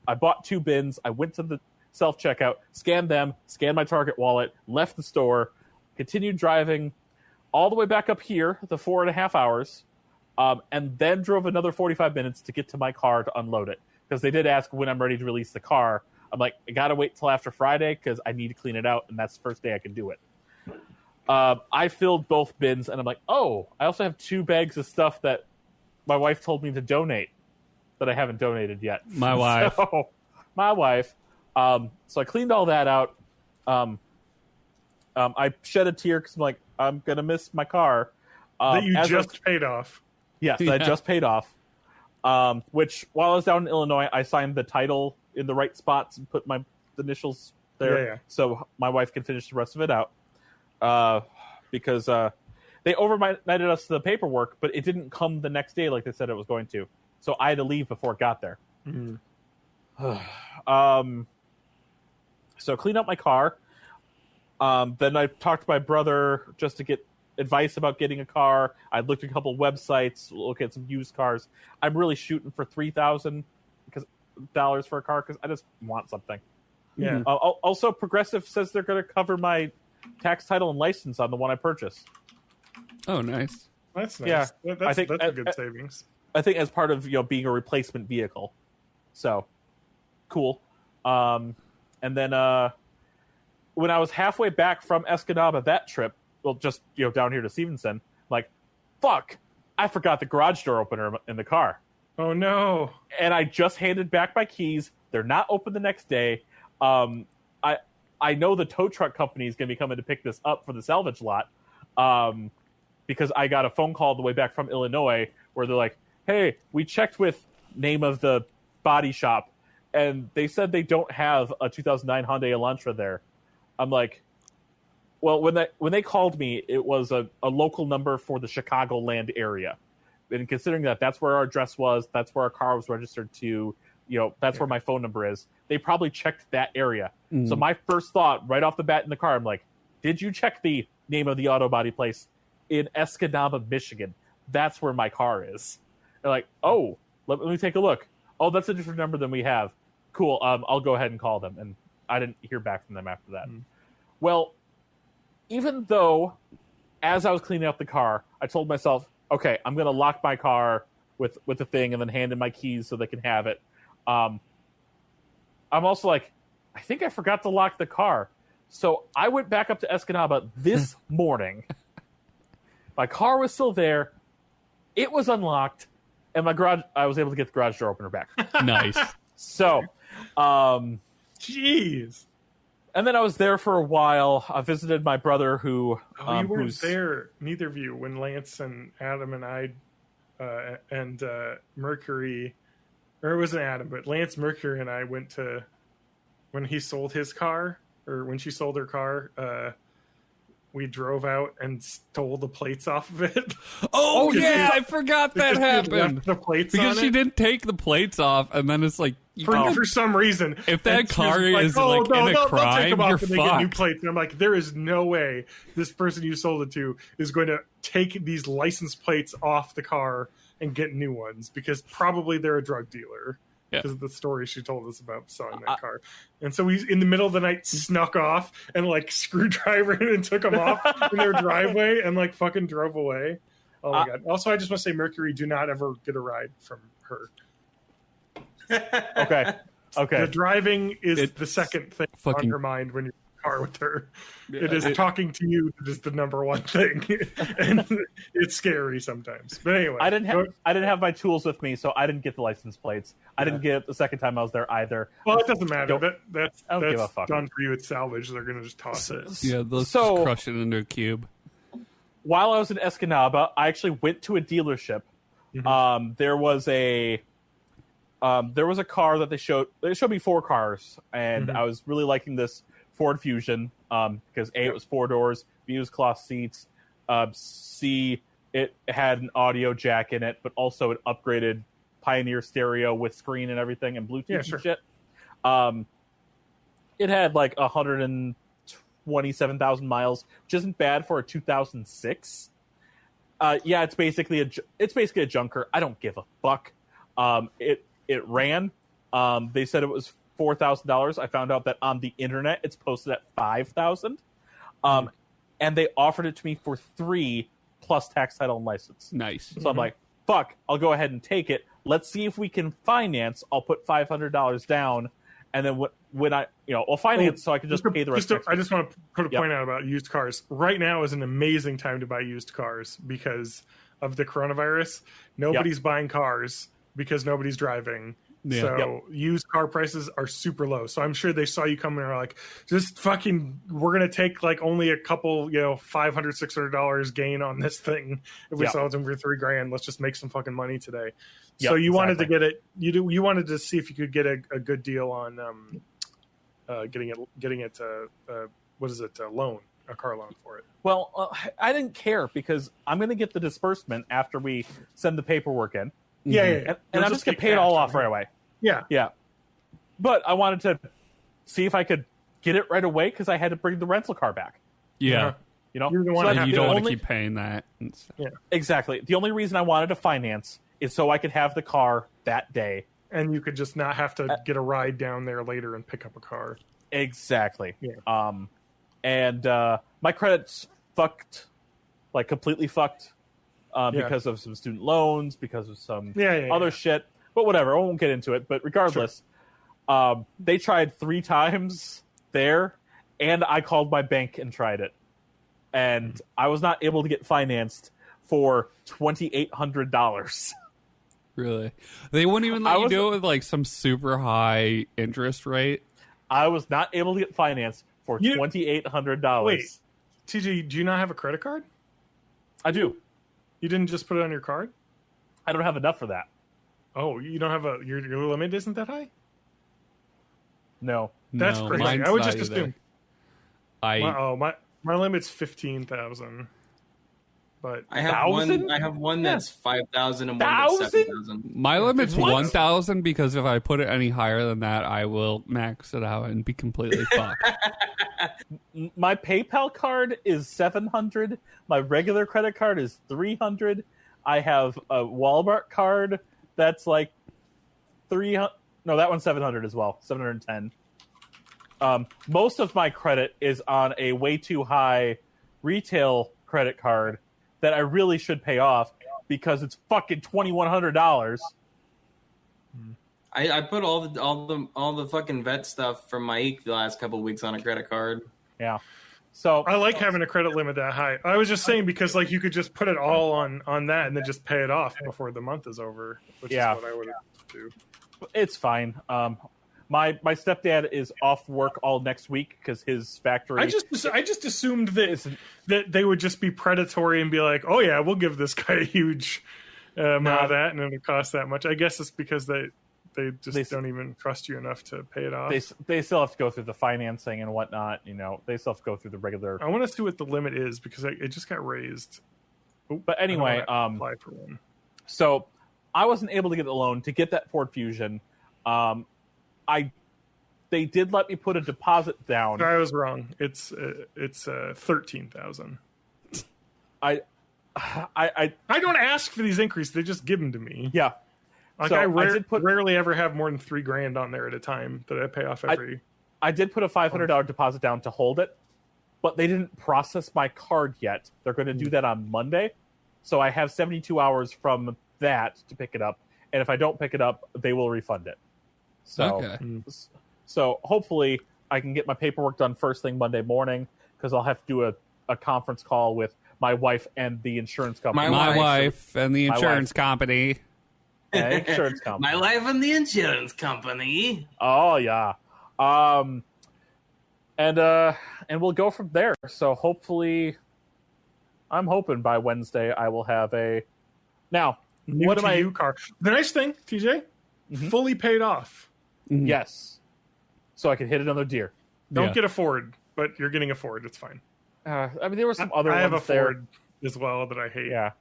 I bought 2 bins. I went to the self-checkout, scanned them, scanned my Target wallet, left the store, continued driving all the way back up here, the 4.5 hours, and then drove another 45 minutes to get to my car to unload it. Because they did ask when I'm ready to release the car. I'm like, I got to wait till after Friday because I need to clean it out, and that's the first day I can do it. I filled both bins, and I'm like, oh, I also have 2 bags of stuff that my wife told me to donate that I haven't donated yet. My wife. So, my wife. So I cleaned all that out. I shed a tear because I'm like, I'm going to miss my car. That you just paid off. Yes, that I just paid off. Which, while I was down in Illinois, I signed the title in the right spots and put my initials there. Yeah. So my wife can finish the rest of it out. Because they overnighted us the paperwork, but it didn't come the next day like they said it was going to. So I had to leave before it got there. Mhm. So clean up my car. Then I talked to my brother just to get advice about getting a car. I looked at a couple websites, look at some used cars. I'm really shooting for $3,000 for a car because I just want something. Yeah. Also, Progressive says they're going to cover my tax, title, and license on the one I purchased. Oh, nice. That's nice. Yeah, That's a good savings. I think as part of being a replacement vehicle. So cool. And then when I was halfway back from Escanaba that trip, well, just down here to Stevenson, I'm like, fuck, I forgot the garage door opener in the car. Oh no! And I just handed back my keys. They're not open the next day. I know the tow truck company is going to be coming to pick this up for the salvage lot, because I got a phone call on the way back from Illinois where they're like, "Hey, we checked with name of the body shop, and they said they don't have a 2009 Hyundai Elantra there." I'm like, well, when they called me, it was a local number for the Chicagoland area. And considering that that's where our address was, that's where our car was registered to, that's where my phone number is, they probably checked that area. So my first thought right off the bat in the car, I'm like, did you check the name of the auto body place in Escanaba, Michigan? That's where my car is. They're like, oh, let me take a look. Oh, that's a different number than we have. Cool. I'll go ahead and call them. And I didn't hear back from them after that. Well, even though as I was cleaning up the car, I told myself, okay, I'm going to lock my car with the thing and then hand in my keys so they can have it. I'm also like, I think I forgot to lock the car. So I went back up to Escanaba this morning. My car was still there. It was unlocked. And I was able to get the garage door opener back. Nice. So, jeez. And then I was there for a while. I visited my brother who... you weren't there, neither of you, when Lance and Adam and I and Mercury... Or it wasn't Adam, but Lance, Mercury, and I went to... When he sold his car, or when she sold her car, we drove out and stole the plates off of it. Oh yeah, I forgot that happened. The plates because on she it. didn't take the plates off, and then it's like For some reason, if that and car she's is like in a crime, take them off you're and they get new fucked. plates. And I'm like, there is no way this person you sold it to is going to take these license plates off the car and get new ones, because probably they're a drug dealer. Yeah. Because of the story she told us about selling that car. And so we, in the middle of the night, snuck off and like screwdriver and took them off in their driveway and like fucking drove away. Oh my God. Also, I just want to say, Mercury, do not ever get a ride from her. Okay. The driving is the second thing on fucking- her mind when you're in the car with her. Yeah, It is talking to you that is the number one thing. And it's scary sometimes. But anyway. I didn't have my tools with me, so I didn't get the license plates. I didn't get it the second time I was there either. Well, it doesn't matter. I don't give a That's fuck. done for you at salvage. They're going to just toss it. Yeah, let's So- just crush it into a cube. While I was in Escanaba, I actually went to a dealership. Mm-hmm. There was a car that they showed me 4 cars, and Mm-hmm. I was really liking this Ford Fusion because A, it was 4 doors, B, it was cloth seats, C, it had an audio jack in it, but also an upgraded Pioneer stereo with screen and everything and Bluetooth and shit. It had like 127,000 miles, which isn't bad for a 2006. Yeah, it's basically a junker. I don't give a fuck. It ran. They said it was $4,000. I found out that on the internet it's posted at $5,000. And they offered it to me for $3,000 plus tax, title, and license. Nice. So I'm like, fuck, I'll go ahead and take it. Let's see if we can finance. I'll put $500 down, and then when I'll finance so I can just pay the rest. I just want to put a point out about used cars. Right now is an amazing time to buy used cars because of the coronavirus. Nobody's buying cars because nobody's driving. Yeah. So used car prices are super low. So I'm sure they saw you coming and are like, just fucking, we're going to take like only a couple, $500, $600 gain on this thing. If we sell it to them for $3,000, let's just make some fucking money today. So you wanted to get it, you wanted to see if you could get a good deal on getting it what is it, a car loan for it. Well, I didn't care because I'm going to get the disbursement after we send the paperwork in. Yeah. And I'll just get paid all off right away. Yeah. But I wanted to see if I could get it right away because I had to bring the rental car back. Yeah. You know, You don't So wanna that's have you the don't want to only- keep paying that. And stuff. Exactly. The only reason I wanted to finance is so I could have the car that day. And you could just not have to get a ride down there later and pick up a car. Exactly. Yeah. And my credit's fucked, like completely fucked, because of some student loans, because of some other shit. But whatever, I won't get into it. But regardless, they tried 3 times there, and I called my bank and tried it, and I was not able to get financed for $2,800. Really? They wouldn't even let you do it with like some super high interest rate? I was not able to get financed for $2,800. Wait, TJ, do you not have a credit card? I do. You didn't just put it on your card? I don't have enough for that. Oh, you don't have your limit isn't that high? No. That's No, crazy. mine's I would not just either. assume. I My limit's 15,000. But I have 1,000? one. I have one that's 5,000 and one 1,000? that's 7,000. my limit's What? 1,000 because if I put it any higher than that, I will max it out and be completely fucked. My PayPal card is $700. My regular credit card is $300. I have a Walmart card that's like $300. No, that one's $700 as well. $710. Most of my credit is on a way too high retail credit card that I really should pay off because it's fucking $2,100. I put all the fucking vet stuff from my EEC the last couple of weeks on a credit card. Yeah. So I like having a credit limit that high. I was just saying because like you could just put it all on that and then just pay it off before the month is over, which is what I would do. it's fine. My stepdad is off work all next week because his factory. I just assumed that they would just be predatory and be like, oh yeah, we'll give this guy a huge amount of that and it'll cost that much. I guess it's because they don't even trust you enough to pay it off. They still have to go through the financing and whatnot. You know, they still have to go through the regular. I want to see what the limit is because it just got raised. But anyway, apply for one. So I wasn't able to get a loan to get that Ford Fusion. They did let me put a deposit down. I was wrong. It's 13,000. I don't ask for these increases; they just give them to me. Yeah. Like So I did put, rarely ever have more than $3,000 on there at a time that I pay off every. I did put a $500 deposit down to hold it, but they didn't process my card yet. They're going to do that on Monday, so I have 72 hours from that to pick it up. And if I don't pick it up, they will refund it. So, so hopefully I can get my paperwork done first thing Monday morning because I'll have to do a conference call with my wife and the insurance company. My wife and the insurance company. Insurance company. My wife and the insurance company. Oh yeah. And we'll go from there. So hopefully, I'm hoping by Wednesday I will have a. Now, New what am I? car. The nice thing, TJ, fully paid off. Yes. So I can hit another deer. Don't get a Ford, but you're getting a Ford. It's fine. I mean, there were some other I ones have a Ford as well that I hate. Yeah.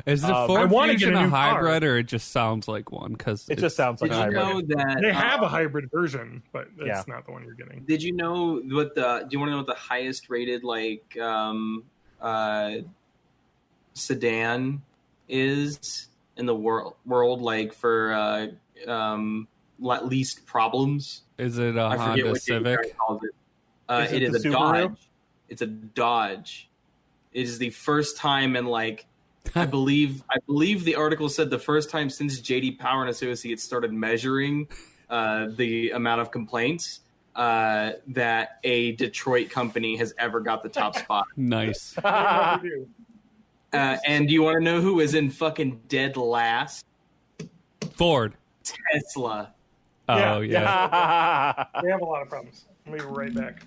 Is the I Ford wanna get Fusion a a new car. hybrid or it just sounds like one? Because It just sounds like Did a you hybrid. know that They have a hybrid version, but that's not the one you're getting. Did you know what the? Do you want to know what the highest rated sedan is in the world? Like for least problems. Is it a I forget Honda what Civic? Civic called it. Is it It is the a Subaru? Dodge. It's a Dodge. It is the first time in I believe the article said the first time since JD Power and Associates started measuring the amount of complaints that a Detroit company has ever got the top spot. Nice. And do you want to know who is in fucking dead last? Ford. Tesla. Oh, yeah. They have a lot of problems. I'll be right back.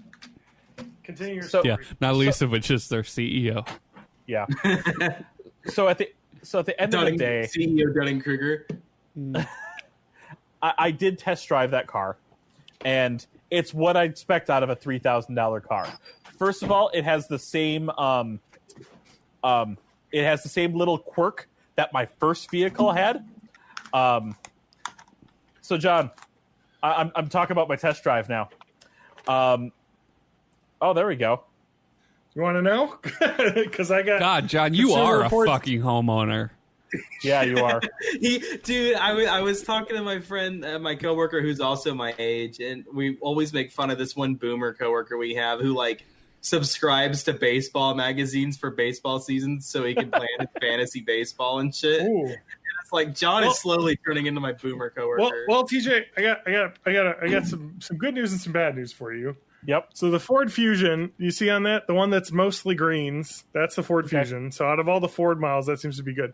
Continue your So- story. Yeah, not least of which is their CEO. Yeah. So at the end of the day, CEO Dunning-Kruger. I did test drive that car, and it's what I expect out of a $3,000 car. First of all, it has the same little quirk that my first vehicle had. So John, I'm talking about my test drive now. Oh, there we go. You want to know? Because I got God, John, you Consumer are Reports- a fucking homeowner. Yeah, you are. Dude, I was talking to my friend, my coworker, who's also my age, and we always make fun of this one boomer coworker we have who like subscribes to baseball magazines for baseball seasons so he can plan his fantasy baseball and shit. Ooh. It's like John is slowly turning into my boomer coworker. Well, TJ, I got some good news and some bad news for you. Yep. So the Ford Fusion, you see on that, the one that's mostly greens, that's the Ford Fusion. So out of all the Ford models, that seems to be good.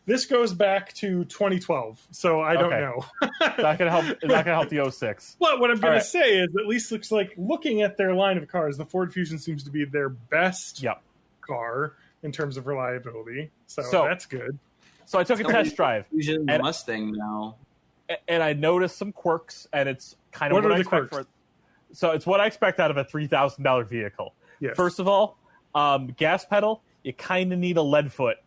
This goes back to 2012, so I don't know. Not gonna help. Not gonna help the 06. Well, what I'm going All to say is, at least looks like looking at their line of cars, the Ford Fusion seems to be their best car in terms of reliability. So that's good. So I took a test drive. Fusion and Mustang now, and I noticed some quirks, and it's kind of What what are I the expect quirks? So it's what I expect out of a $3,000 vehicle. Yes. First of all, gas pedal. You kind of need a lead foot.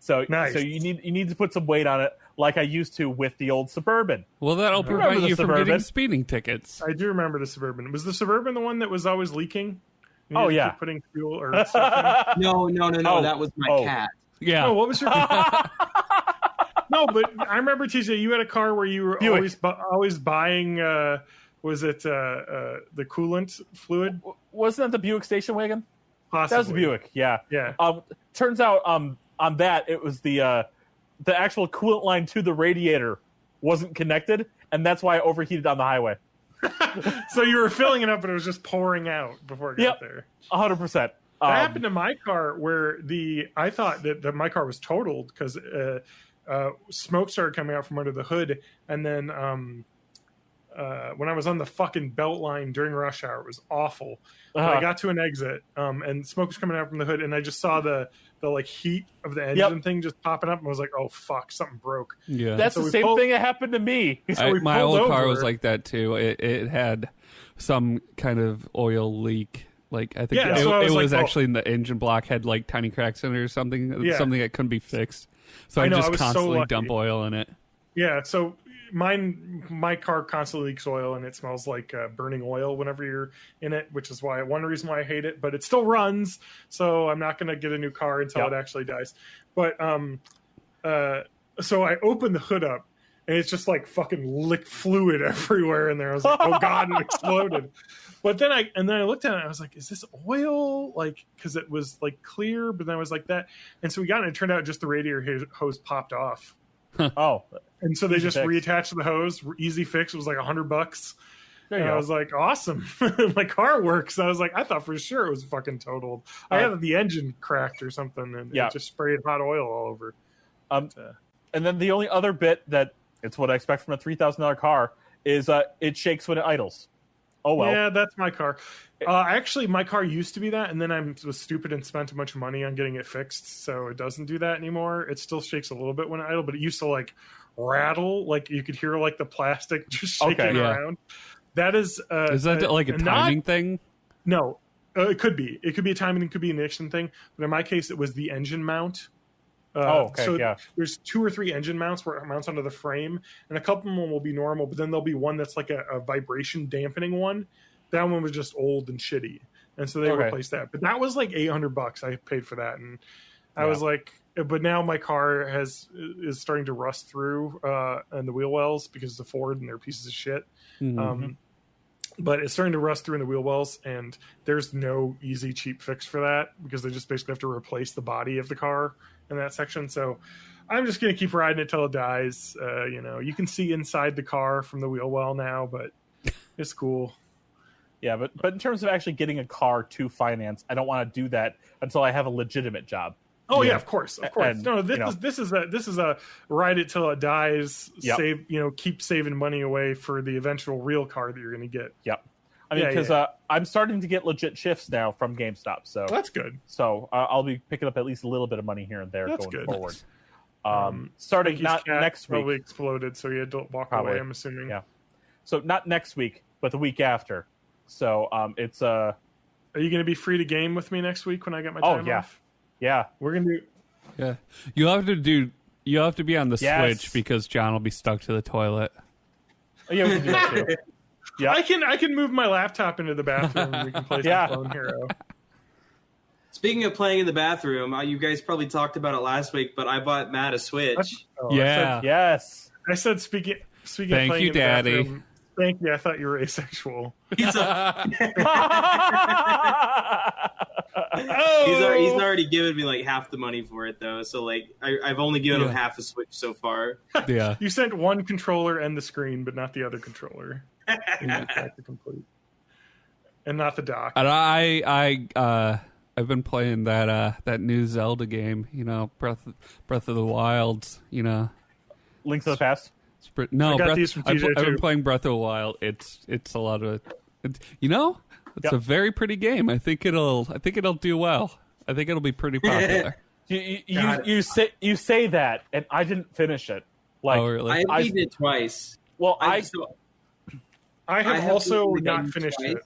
So Nice. so you need to put some weight on it, like I used to with the old Suburban. Well, that'll Remember prevent the you from Suburban? getting speeding tickets. I do remember the Suburban. Was the Suburban the one that was always leaking? You Oh, needed to yeah. keep putting fuel or stuff in? no, Oh, that was my oh. cat. Yeah. Oh, what was your? No, but I remember TJ. You had a car where you were Buick. always buying. Was it the coolant fluid? Wasn't that the Buick station wagon? Possibly. That was the Buick. Yeah. Yeah. Turns out on that it was the actual coolant line to the radiator wasn't connected, and that's why it overheated on the highway. So you were filling it up, and it was just pouring out before it got Yep. there. 100%. That happened to my car, where I thought that my car was totaled because smoke started coming out from under the hood, and then when I was on the fucking belt line during rush hour, it was awful. But I got to an exit, and smoke was coming out from the hood, and I just saw the like heat of the engine thing just popping up, and I was like, "Oh fuck, something broke." Yeah. That's So the we same pulled- thing that happened to me. So we my pulled old car over. was like that too. It had some kind of oil leak. Like I think Yeah, so I it was was like, actually in the engine block had like tiny cracks in it or something. Yeah. Something that couldn't be fixed. So I I know, I just was so constantly lucky. dump oil in it. Yeah, so my car constantly leaks oil, and it smells like burning oil whenever you're in it, which is one reason why I hate it. But it still runs, so I'm not going to get a new car until it actually dies. But so I opened the hood up, and it's just like fucking lick fluid everywhere in there. I was like, oh god, it exploded. But then I looked at it, and I was like, is this oil? Like, because it was like clear, but then I was like that, and so we got it. And it turned out just the radiator hose popped off. Oh, And so they Easy just fix. reattached the hose. Easy fix. It was like $100. there you And go. I was like, awesome. My car works. I was like, I thought for sure it was fucking totaled. I Uh, had the engine cracked or something, and it just sprayed hot oil all over. And then the only other bit that it's what I expect from a $3,000 car is it shakes when it idles. Oh well. Yeah, that's my car. Actually, my car used to be that, and then I was stupid and spent a bunch of money on getting it fixed, so it doesn't do that anymore. It still shakes a little bit when it idle, but it used to like rattle, like you could hear like the plastic just shaking around. That is that like a timing thing? No, it could be. It could be a timing. It could be an ignition thing. But in my case, it was the engine mount. So there's 2 or 3 engine mounts where it mounts onto the frame, and a couple of them will be normal, but then there'll be one that's like a vibration dampening one. That one was just old and shitty, and so they replaced that. But that was like $800. I paid for that, and I was like, but now my car is starting to rust through and the wheel wells because it's a Ford and they're pieces of shit. Mm-hmm. But it's starting to rust through in the wheel wells, and there's no easy, cheap fix for that because they just basically have to replace the body of the car in that section. So I'm just going to keep riding it till it dies. You can see inside the car from the wheel well now, but it's cool. Yeah, but in terms of actually getting a car to finance, I don't want to do that until I have a legitimate job. Oh yeah, of course. And, no, this is a ride it till it dies. Save, keep saving money away for the eventual real car that you're going to get. Yep. I mean, because I'm starting to get legit shifts now from GameStop, so that's good. So I'll be picking up at least a little bit of money here and there going forward. Starting not next week. Probably exploded, so you had to walk away. I'm assuming. Yeah. So not next week, but the week after. So it's Are you going to be free to game with me next week when I get my time off? Yeah, we're gonna do. Yeah, you have to be on the Switch because John will be stuck to the toilet. Oh, yeah, we can do that too. Yeah, I can move my laptop into the bathroom and we can play some Clone Hero. Speaking of playing in the bathroom, you guys probably talked about it last week, but I bought Matt a Switch. Yeah. Yes. I said speaking of Thank playing you, in the Daddy. bathroom, thank you. I thought you were asexual. He's already given me like half the money for it though, so like I've only given him half a Switch so far. Yeah. You sent one controller and the screen, but not the other controller. To complete. And not the dock. And I've been playing that new Zelda game, Breath of the Wilds, Link to the Past. No, I got these from TJ I've been too. playing Breath of the Wild. It's a lot of it's Yep. a very pretty game. I think it'll do well. I think it'll be pretty popular. You say that, and I didn't finish it. Like, Oh, really? I beat it twice. well, I have also beaten the not game finished twice.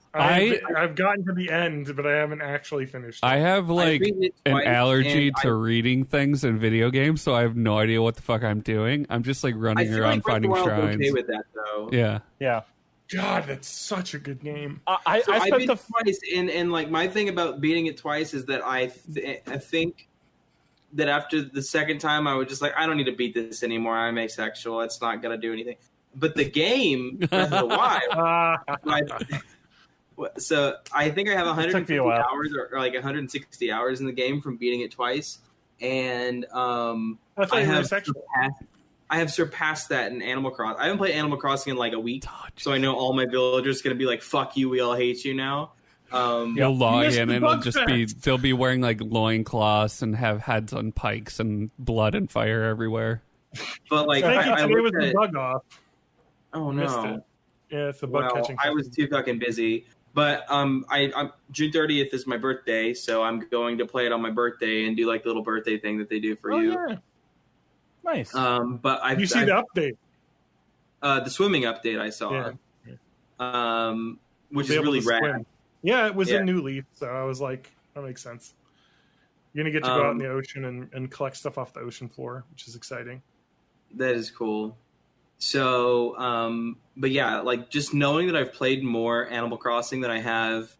it. I've gotten to the end, but I haven't actually finished it. I have like beat it an twice, allergy and to reading things in video games, so I have no idea what the fuck I'm doing. I'm just like I running feel around like Breath of the finding Wild's shrines. okay with that though. Yeah. yeah. God, that's such a good game. I So I spent beat the it twice, and like my thing about beating it twice is that I think that after the second time I would just like, I don't need to beat this anymore. I'm asexual. It's not gonna do anything. But the game, Breath of the Wild, so I think I have took me 150 a while. hours or like 160 hours in the game from beating it twice, and I thought you were asexual. I have surpassed that in Animal Crossing. I haven't played Animal Crossing in like a week, so I know all my villagers going to be like, "Fuck you, we all hate you now." You'll log missed in the and it'll bug just be fest. they'll be wearing like loincloths and have heads on pikes and blood and fire everywhere. But like, Thank you. I Today was looked the at, bug off. oh Missed no, it. Yeah, it's the bug well, catching. I was too fucking busy. But I'm June 30th is my birthday, so I'm going to play it on my birthday and do like the little birthday thing that they do for you. Yeah. nice. But I You see the update. the swimming update I saw, which Be is able really to rad. swim. Yeah, it was Yeah. a new leaf, so I was like, that makes sense. You're gonna get to go out in the ocean and collect stuff off the ocean floor, which is exciting. That is cool. So, but yeah, like just knowing that I've played more Animal Crossing than I have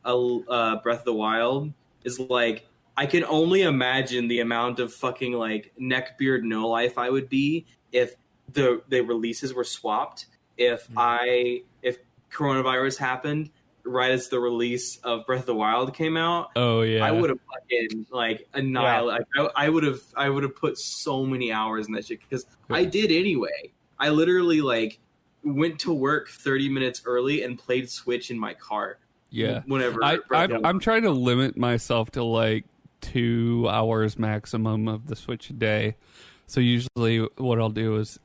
Breath of the Wild is like, I can only imagine the amount of fucking like neckbeard no life I would be if the releases were swapped. If coronavirus happened right as the release of Breath of the Wild came out, Oh yeah. I would have fucking like annihilated. I would have put so many hours in that shit because I did anyway. I literally like went to work 30 minutes early and played Switch in my car. Yeah. Whenever I'm trying to limit myself to like 2 hours maximum of the Switch a day. So usually what I'll do is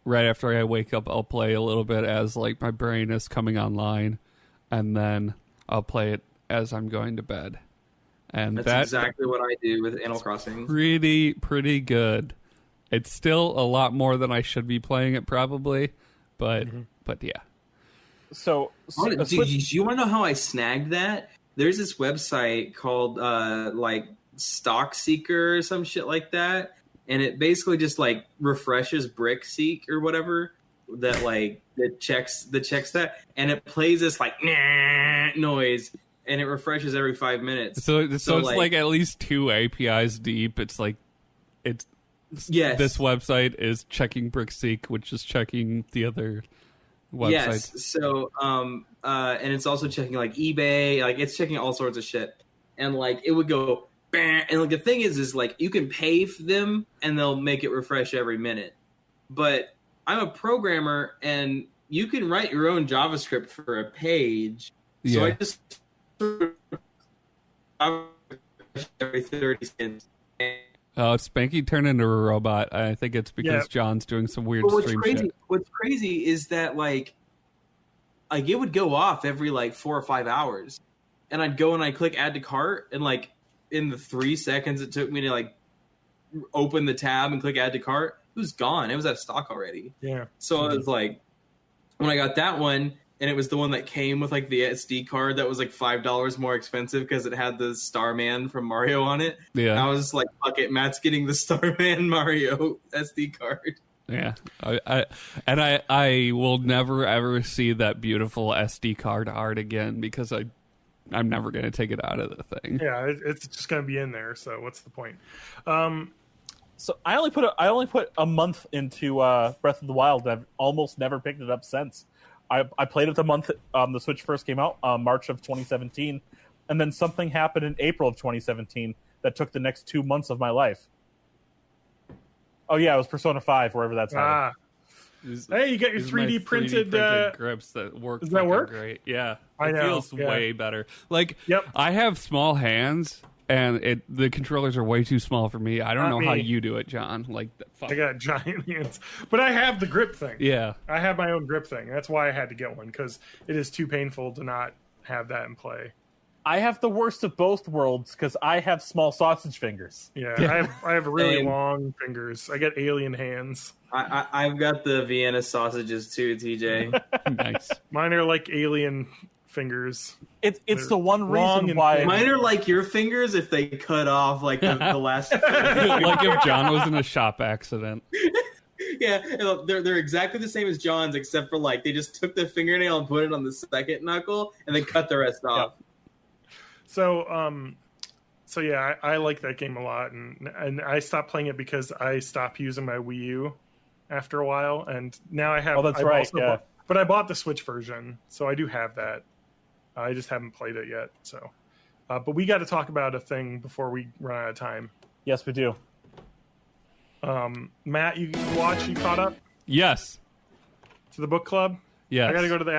right after I wake up, I'll play a little bit as like my brain is coming online, and then I'll play it as I'm going to bed. And that's exactly what I do with Animal Crossing. Pretty good. It's still a lot more than I should be playing it probably, but yeah. So Do you want to know how I snagged that? There's this website called like Stock Seeker or some shit like that, and it basically just like refreshes Brick Seek or whatever that like that checks that, and it plays this like noise, and it refreshes every 5 minutes. So it's like at least 2 APIs deep. It's like yes, this website is checking BrickSeek, which is checking the other websites. Yes. So and it's also checking like eBay, like it's checking all sorts of shit, and like it would go. And like the thing is like you can pay for them and they'll make it refresh every minute. But I'm a programmer and you can write your own JavaScript for a page. So I just every 30 seconds. Spanky turned into a robot. I think it's because John's doing some weird stream shit. What's crazy is that like it would go off every like 4 or 5 hours, and I'd go and I'd click add to cart, and like in the 3 seconds it took me to like open the tab and click add to cart, it was gone. It was out of stock already. Yeah. So I was like, when I got that one, and it was the one that came with like the SD card that was like $5 more expensive because it had the Starman from Mario on it. Yeah. I was just like, fuck it, Matt's getting the Starman Mario SD card. Yeah, I will never ever see that beautiful SD card art again because I'm never going to take it out of the thing. Yeah, it's just going to be in there. So what's the point? So I only put a month into Breath of the Wild. And I've almost never picked it up since. I played it the month the Switch first came out, March of 2017, and then something happened in April of 2017 that took the next 2 months of my life. Oh yeah, it was Persona 5, wherever that's at. Hey, you got your 3D printed grips that work. Does that work? Great. Yeah, I know, feels yeah. way better. Like, Yep. I have small hands, and the controllers are way too small for me. I don't Not know how me. you do it, John. Like, fuck. I got giant hands, but I have the grip thing. Yeah. I have my own grip thing. That's why I had to get one, because it is too painful to not have that in play. I have the worst of both worlds because I have small sausage fingers. Yeah. I have really Same. long fingers. I got alien hands. I've got the Vienna sausages too, TJ. Nice. Mine are like alien fingers. It's They're the one long reason and why thin. Mine are like your fingers if they cut off like the last. Like if John was in a shop accident. Yeah, they're exactly the same as John's, except for like they just took the fingernail and put it on the second knuckle and then cut the rest off. So yeah, I like that game a lot, and I stopped playing it because I stopped using my Wii U after a while, and now I have. Oh, that's I've right. also Yeah. but I bought the Switch version, so I do have that. I just haven't played it yet. So, but we got to talk about a thing before we run out of time. Yes, we do. Matt, you caught up Yes. to the book club? Yes. I got to go to the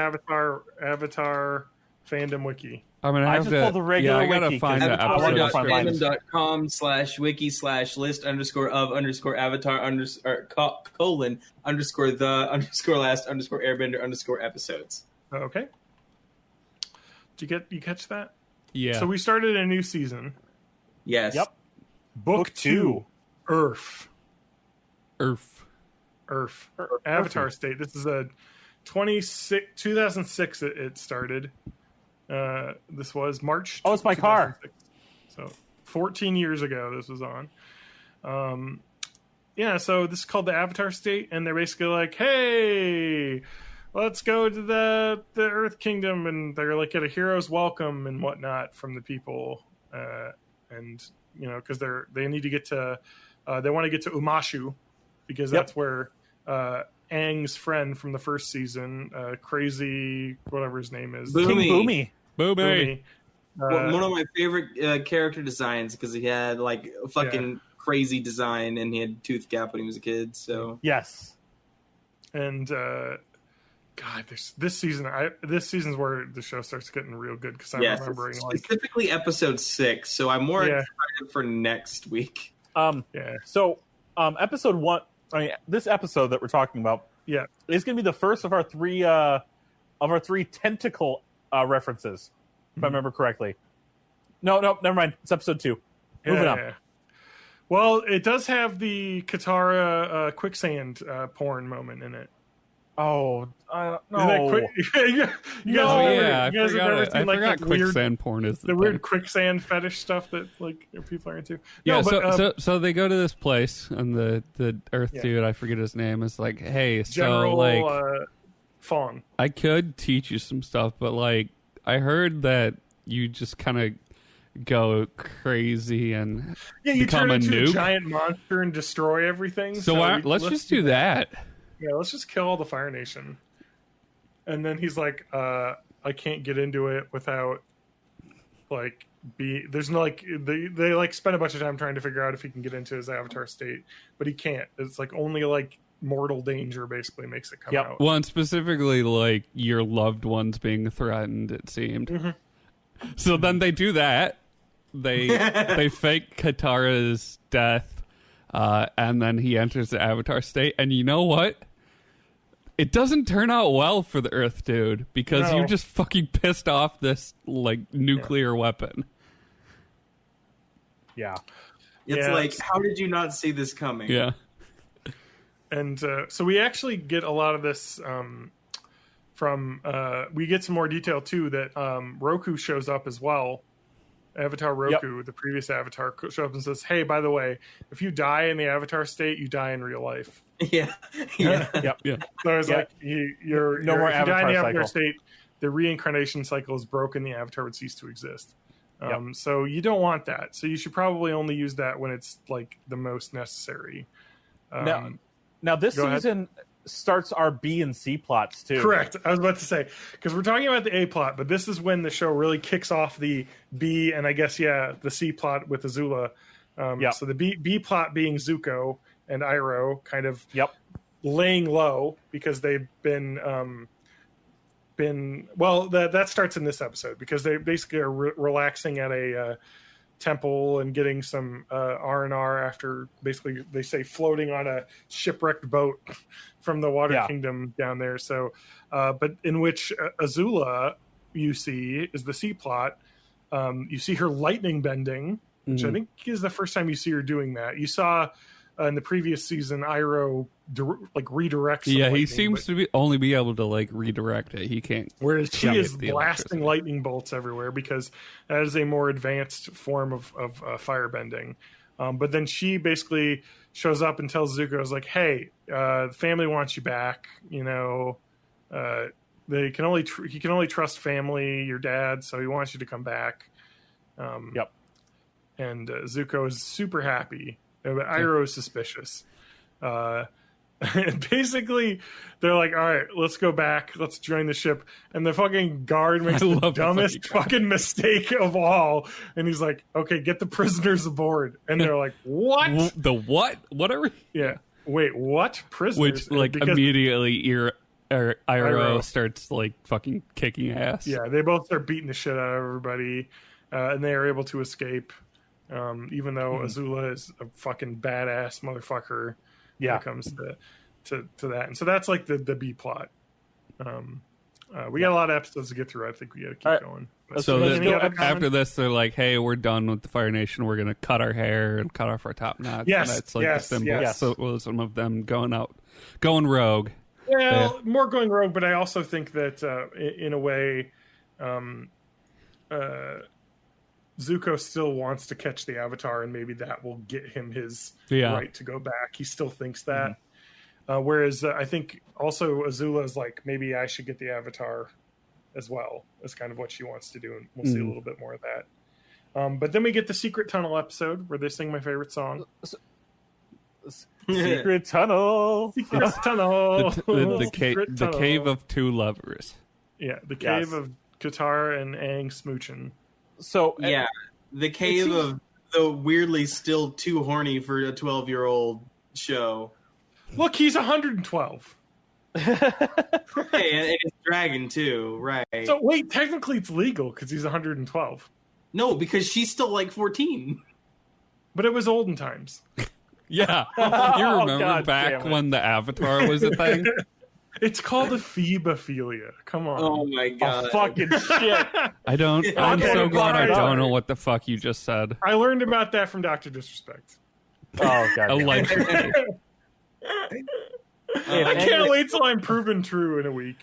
Avatar fandom wiki. I'm gonna I have just to. pulled the regular I gotta wiki, find 'cause the I wanted to find mine. episode. fandom.com/wiki/list_of_avatar_colon_the_last_airbender_episodes. Okay. Did you catch that? Yeah. So we started a new season. Yes. Yep. Book 2, Earth. Avatar State. This is a 2006 it started. This was March. Oh, it's my car. 2006. So 14 years ago this was on. Yeah, so this is called the Avatar State, and they're basically like, hey, let's go to the Earth Kingdom, and they're like get a hero's welcome and whatnot from the people, and you know, because they need to get to they want to get to Umashu, because that's where Aang's friend from the first season, crazy whatever his name is, Boomy. King Boomy. Booby. Boomy. One of my favorite character designs because he had like a fucking crazy design and he had a tooth gap when he was a kid. So Yes. And God, this season's where the show starts getting real good, because I'm remembering like specifically episode 6. So I'm more excited for next week. So episode 1. I mean, this episode that we're talking about, is going to be the first of our three tentacle references, if I remember correctly. No, never mind. It's episode 2. Moving on. Yeah. Well, it does have the Katara quicksand porn moment in it. Oh, no. Isn't that quick? you guys have never seen like that quicksand weird porn is the weird quicksand fetish stuff that like people are into. Yeah, No, but, so they go to this place, and the Earth dude, I forget his name, is like, hey, General so like Fong. I could teach you some stuff, but like I heard that you just kind of go crazy and you become turn a into nuke. a giant monster and destroy everything. So let's just do that. Yeah, let's just kill all the Fire Nation. And then he's like, I can't get into it without like there's no like they like spend a bunch of time trying to figure out if he can get into his avatar state, but he can't. It's like only like mortal danger basically makes it come out. Well, and specifically like your loved ones being threatened, it seemed. Mm-hmm. So then they do that. They fake Katara's death, and then he enters the avatar state. And you know what? It doesn't turn out well for the Earth dude, because you just fucking pissed off this like nuclear weapon. Yeah. It's like, how did you not see this coming? Yeah. And so we actually get a lot of this from we get some more detail too, that Roku shows up as well. Avatar Roku, the previous Avatar, shows up and says, hey, by the way, if you die in the Avatar state, you die in real life. Yeah. So it's like you're no more if you die in the Avatar Avatar cycle. state, the reincarnation cycle is broken, the avatar would cease to exist. So you don't want that. So you should probably only use that when it's like the most necessary. Now this season starts our B and C plots too. Correct. I was about to say, because we're talking about the A plot, but this is when the show really kicks off the B and I guess the C plot with Azula. So the B plot being Zuko and Iroh kind of laying low because they've been that starts in this episode because they basically are relaxing at a temple and getting some R&R after basically they say floating on a shipwrecked boat from the Water Kingdom down there. So but in which Azula you see is the C plot. You see her lightning bending, which I think is the first time you see her doing that. You saw in the previous season Iroh redirects. He seems to only be able to redirect it. He can't. Whereas she is blasting lightning bolts everywhere because that is a more advanced form of firebending. But then she basically shows up and tells Zuko, "Is like, hey, the family wants you back. You know, he can only trust family, your dad, so he wants you to come back." And Zuko is super happy. But Iroh is suspicious. And basically, they're like, all right, let's go back. Let's join the ship. And the fucking guard makes the dumbest fucking mistake of all. And he's like, okay, get the prisoners aboard. And they're like, what? The what? What are we? Yeah. Wait, what? Prisoners? Which, immediately Iroh starts, fucking kicking ass. Yeah, they both start beating the shit out of everybody. And they are able to escape. Even though Azula is a fucking badass motherfucker when it comes to that. And so that's the B plot. We got a lot of episodes to get through. I think we got to keep going. But so after this, they're like, hey, we're done with the Fire Nation. We're going to cut our hair and cut off our top knots. Yes, and that's the symbolism of them going rogue. Well, more going rogue, but I also think that in a way, Zuko still wants to catch the Avatar, and maybe that will get him his right to go back. He still thinks that. Whereas I think also Azula is like, maybe I should get the Avatar as well. That's kind of what she wants to do, and we'll see a little bit more of that. But then we get the Secret Tunnel episode where they sing my favorite song. Secret Tunnel. Secret Tunnel. The Cave of Two Lovers. Yeah, the Cave of Katara and Aang smooching. So the cave of the weirdly still too horny for a 12-year-old show. Look, he's 112. Hey, and it's dragon too, right? So wait, technically it's legal because he's 112. No, because she's still 14. But it was olden times. Yeah, you remember back when the Avatar was a thing? It's called a phoebophilia. Come on. Oh my god. Oh, fucking shit. I'm so glad I don't know what the fuck you just said. I learned about that from Dr. Disrespect. Oh god. Allegedly. I can't wait till I'm proven true in a week.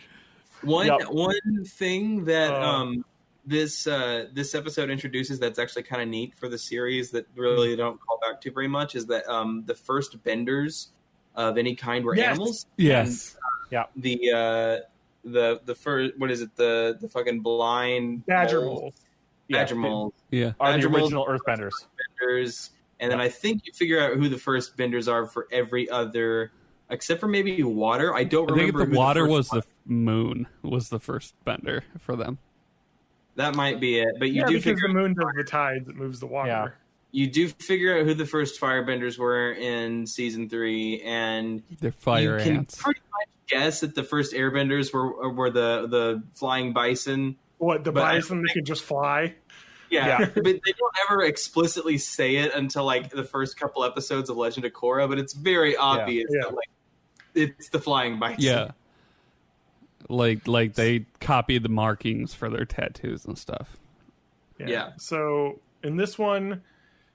One thing that this episode introduces that's actually kind of neat for the series that really don't call back to very much is that the first benders of any kind were animals. Yes. The first, what is it? The fucking blind badger moles. Badger moles. Yeah. Are the original earthbenders. And then I think you figure out who the first benders are for every other, except for maybe water. I don't remember. I think the water was the moon was the first bender for them. That might be it. But you do because the moon does the tides, it moves the water. Yeah. You do figure out who the first firebenders were in season 3, and they're fire you can ants. pretty much guess that the first airbenders were the flying bison. What, the bison that can just fly? Yeah, but they don't ever explicitly say it until the first couple episodes of Legend of Korra, but it's very obvious that it's the flying bison. Yeah. Like they copied the markings for their tattoos and stuff. Yeah. So in this one,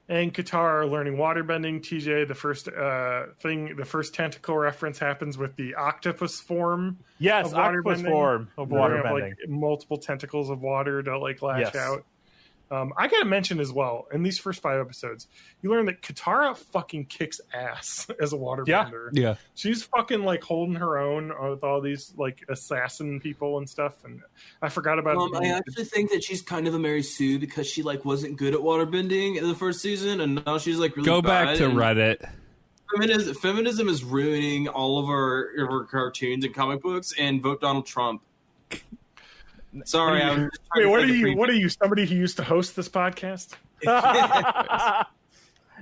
and Katara are learning waterbending. TJ, the first tentacle reference happens with the octopus form. Yes, of octopus form of waterbending. Multiple tentacles of water to lash out. I gotta mention as well, in these first 5 episodes, you learn that Katara fucking kicks ass as a waterbender. Yeah. She's fucking like holding her own with all these like assassin people and stuff. And I forgot about. I actually think that she's kind of a Mary Sue because she like wasn't good at waterbending in the first season, and now she's like really Go bad. back to Reddit. Feminism is ruining all of our cartoons and comic books, and vote Donald Trump. Sorry, I was just trying to Wait, think of what are you? Somebody who used to host this podcast?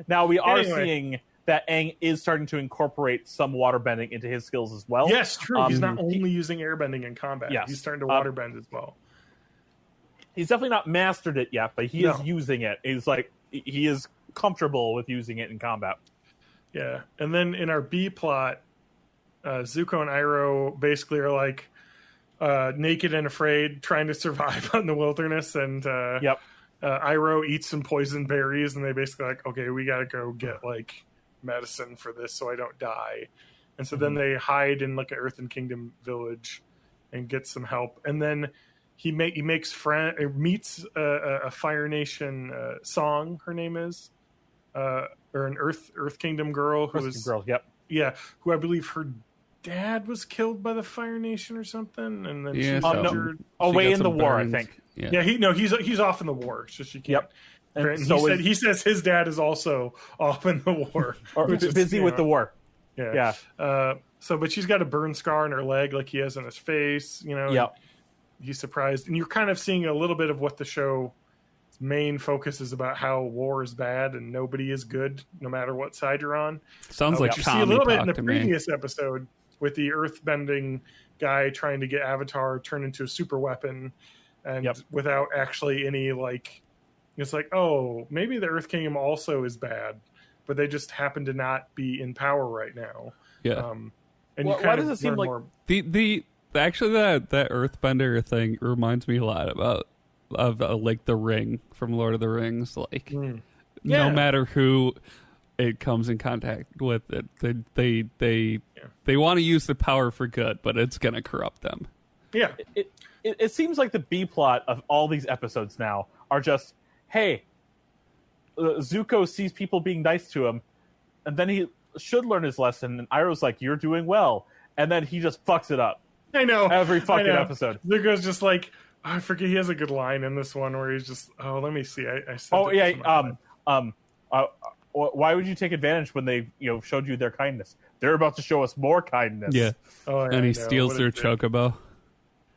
Now we are Anyway. seeing that Aang is starting to incorporate some waterbending into his skills as well. Yes, true. He's not only using airbending in combat. Yes. He's starting to waterbend as well. He's definitely not mastered it yet, but he is using it. He's like he is comfortable with using it in combat. Yeah, and then in our B plot, Zuko and Iroh basically are like naked and afraid, trying to survive out in the wilderness. And Iroh eats some poison berries, and they basically like, okay, we got to go get like medicine for this, so I don't die. And so then they hide in like an Earth and Kingdom village and get some help. And then he meets a Fire Nation Song. Her name is. Or an Earth Kingdom girl who who I believe her dad was killed by the Fire Nation or something, and then she's injured. Away in the war, burns. I think. Yeah, he's off in the war, so she can't. Yep. And so he says his dad is also off in the war, or busy with the war. Yeah. But she's got a burn scar on her leg, like he has on his face. He's surprised, and you're kind of seeing a little bit of what the show's main focus is about, how war is bad and nobody is good, no matter what side you're on. Sounds like you Tommy see a little bit in talk the to me. previous episode with the earthbending guy trying to get Avatar turned into a super weapon, and without actually any like, it's like, oh, maybe the Earth Kingdom also is bad, but they just happen to not be in power right now. Yeah. And why does it seem like the actually that Earthbender thing reminds me a lot of like the Ring from Lord of the Rings. Like, no matter who it comes in contact with, they want to use the power for good, but it's gonna corrupt them. Yeah. It seems like the B plot of all these episodes now are just, hey, Zuko sees people being nice to him, and then he should learn his lesson, and Iroh's like, you're doing well, and then he just fucks it up. I know. Every fucking episode. Zuko's just like, I forget, he has a good line in this one where he's just, let me see. Why would you take advantage when they showed you their kindness? They're about to show us more kindness. Yeah. And he I steals know. their chocobo.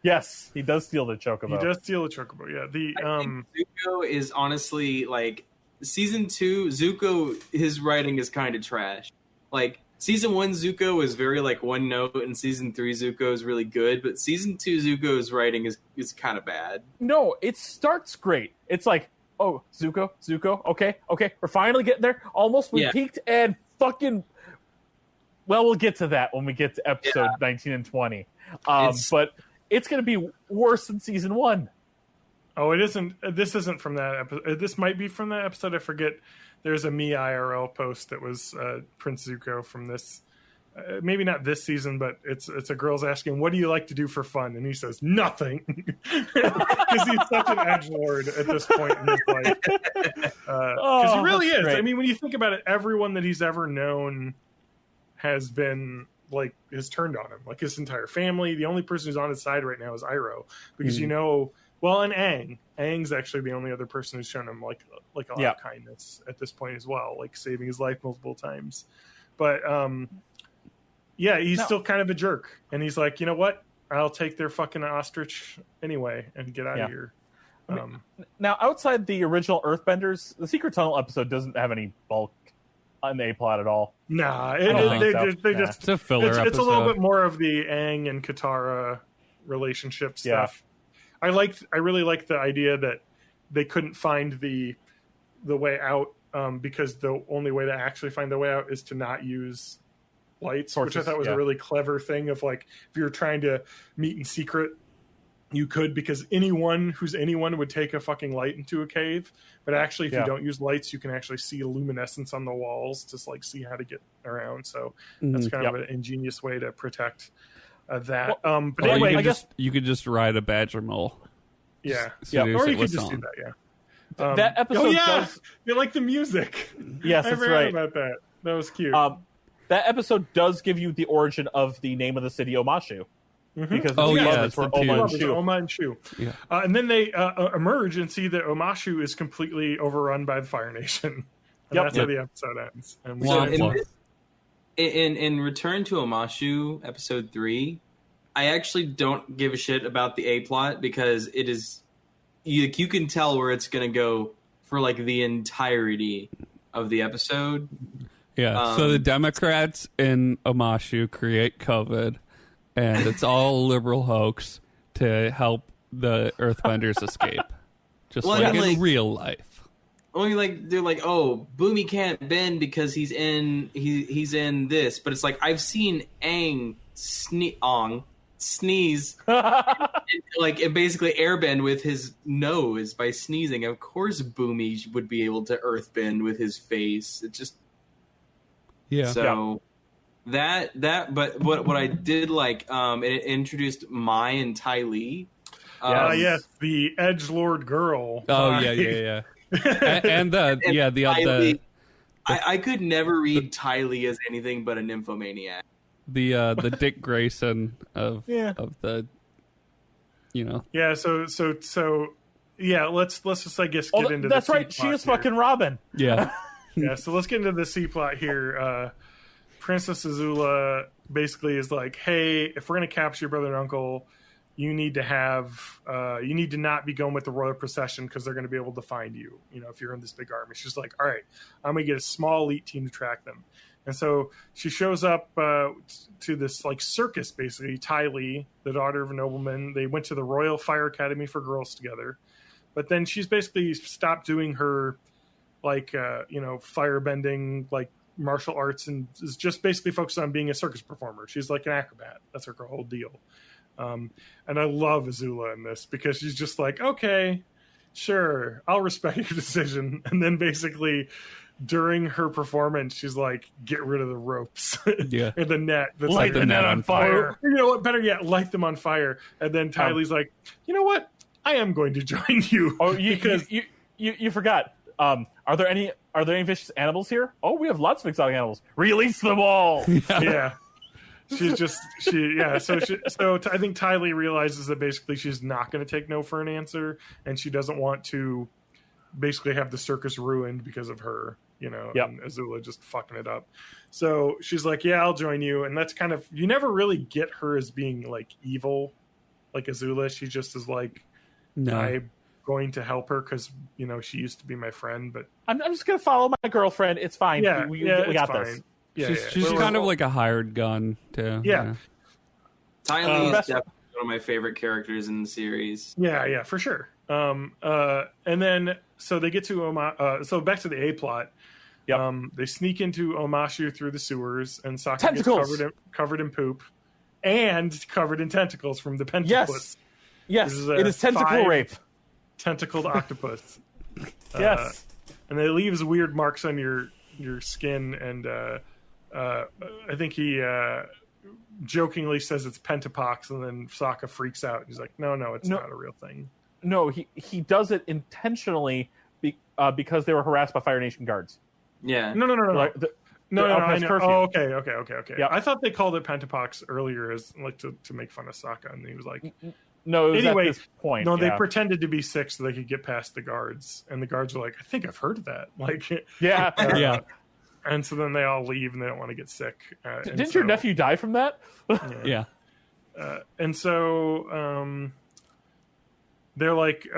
Yes, he does steal the chocobo. He does steal the chocobo. Yeah. I think Zuko is honestly like season 2. Zuko, his writing is kind of trash. Like season 1, Zuko is very like one note, and season 3, Zuko is really good. But season 2, Zuko's writing is kind of bad. No, it starts great. It's like, oh, Zuko, okay, we're finally getting there. Almost, we peaked, and fucking. Well, we'll get to that when we get to episode 19 and 20. But it's going to be worse than season 1. Oh, it isn't. This isn't from that episode. This might be from that episode. I forget. There's a Me IRL post that was Prince Zuko from this. Maybe not this season, but it's a girl's asking, "What do you like to do for fun?" And he says, "Nothing," because he's such an edgelord at this point in his life. Because he really is. Great. I mean, when you think about it, everyone that he's ever known has been like has turned on him. Like his entire family. The only person who's on his side right now is Iroh, because well, and Aang's actually the only other person who's shown him like a lot of kindness at this point as well, like saving his life multiple times. But he's still kind of a jerk, and he's like, you know what? I'll take their fucking ostrich anyway and get out of here. Now, outside the original Earthbenders, the Secret Tunnel episode doesn't have any bulk on the A plot at all. Nah, they just it's a filler episode. It's a little bit more of the Aang and Katara relationship stuff. I really liked the idea that they couldn't find the way out because the only way to actually find the way out is to not use lights, which I thought was a really clever thing of like, if you're trying to meet in secret, you could, because anyone would take a fucking light into a cave, but actually if you don't use lights, you can actually see luminescence on the walls to like see how to get around. So that's kind of an ingenious way to protect that. But anyway, you could just ride a badger mole. Yeah. Or you could just do that. That episode oh yeah, does... you like the music. Yes, I that's forgot right. about that. That was cute. That episode does give you the origin of the name of the city, Omashu. Because the lovers were Oma and Shu. Oma and Shu. Yeah. And then they emerge and see that Omashu is completely overrun by the Fire Nation. And that's how the episode ends. And So in Return to Omashu, episode 3, I actually don't give a shit about the A plot because it is you can tell where it's going to go for like the entirety of the episode. Yeah. So the Democrats in Omashu create COVID, and it's all a liberal hoax to help the Earthbenders escape, just like in real life. Only like they're like, oh, Boomy can't bend because he's in this, but it's like I've seen Aang sneeze and basically airbend with his nose by sneezing. Of course, Boomy would be able to earthbend with his face. It just But what I did like, it introduced Mai and Ty Lee. Yes, the edgelord girl. Oh yeah. and the other. I could never read Ty Lee as anything but a nymphomaniac. The Dick Grayson of the, Yeah. So yeah. Let's just I guess get into. That's the right. She is fucking Robin. Yeah. Yeah. So let's get into the C plot here. Princess Azula basically is like, hey, if we're gonna capture your brother and uncle, you need to not be going with the royal procession because they're going to be able to find you, if you're in this big army. She's like, all right, I'm going to get a small elite team to track them. And so she shows up to this like circus, basically. Ty Lee, the daughter of a nobleman, they went to the Royal Fire Academy for Girls together. But then she's basically stopped doing her like, firebending, like martial arts, and is just basically focused on being a circus performer. She's like an acrobat. That's her whole deal. And I love Azula in this because she's just like, okay, sure, I'll respect your decision. And then basically during her performance, she's like, get rid of the ropes and the net. That's light the net on fire. You know what? Better yet, light them on fire. And then Ty Lee's like, you know what? I am going to join you. Oh, because you forgot. Are there any vicious animals here? Oh, we have lots of exotic animals. Release them all. Yeah. She's just so I think Ty Lee realizes that basically she's not going to take no for an answer, and she doesn't want to basically have the circus ruined because of her, and Azula just fucking it up. So she's like, yeah, I'll join you. And that's kind of, you never really get her as being like evil like Azula. She just is like, I'm going to help her because she used to be my friend, but I'm just going to follow my girlfriend. It's fine. We got fine. this. Yeah, she's kind of like a hired gun too. Yeah. Ty Lee is definitely one of my favorite characters in the series. Yeah, for sure. And then so they get to so back to the A plot. Yep. They sneak into Omashu through the sewers, and Sokka tentacles. gets covered in poop and covered in tentacles from the pentapus. Yes, it is tentacle rape. Tentacled octopus. Yes. And it leaves weird marks on your skin, and I think he jokingly says it's pentapox, and then Sokka freaks out. He's like, no, it's not a real thing. No, he does it intentionally because they were harassed by Fire Nation guards. Yeah. No. Like, No, I know. curfew. Oh, okay. Yep. I thought they called it pentapox earlier as like to make fun of Sokka, and he was like, no. It was anyway, at this point, no, they pretended to be sick so they could get past the guards, and the guards were like, I think I've heard of that. Like, yeah. And so then they all leave, and they don't want to get sick. Didn't your nephew die from that? Yeah. And so they're like,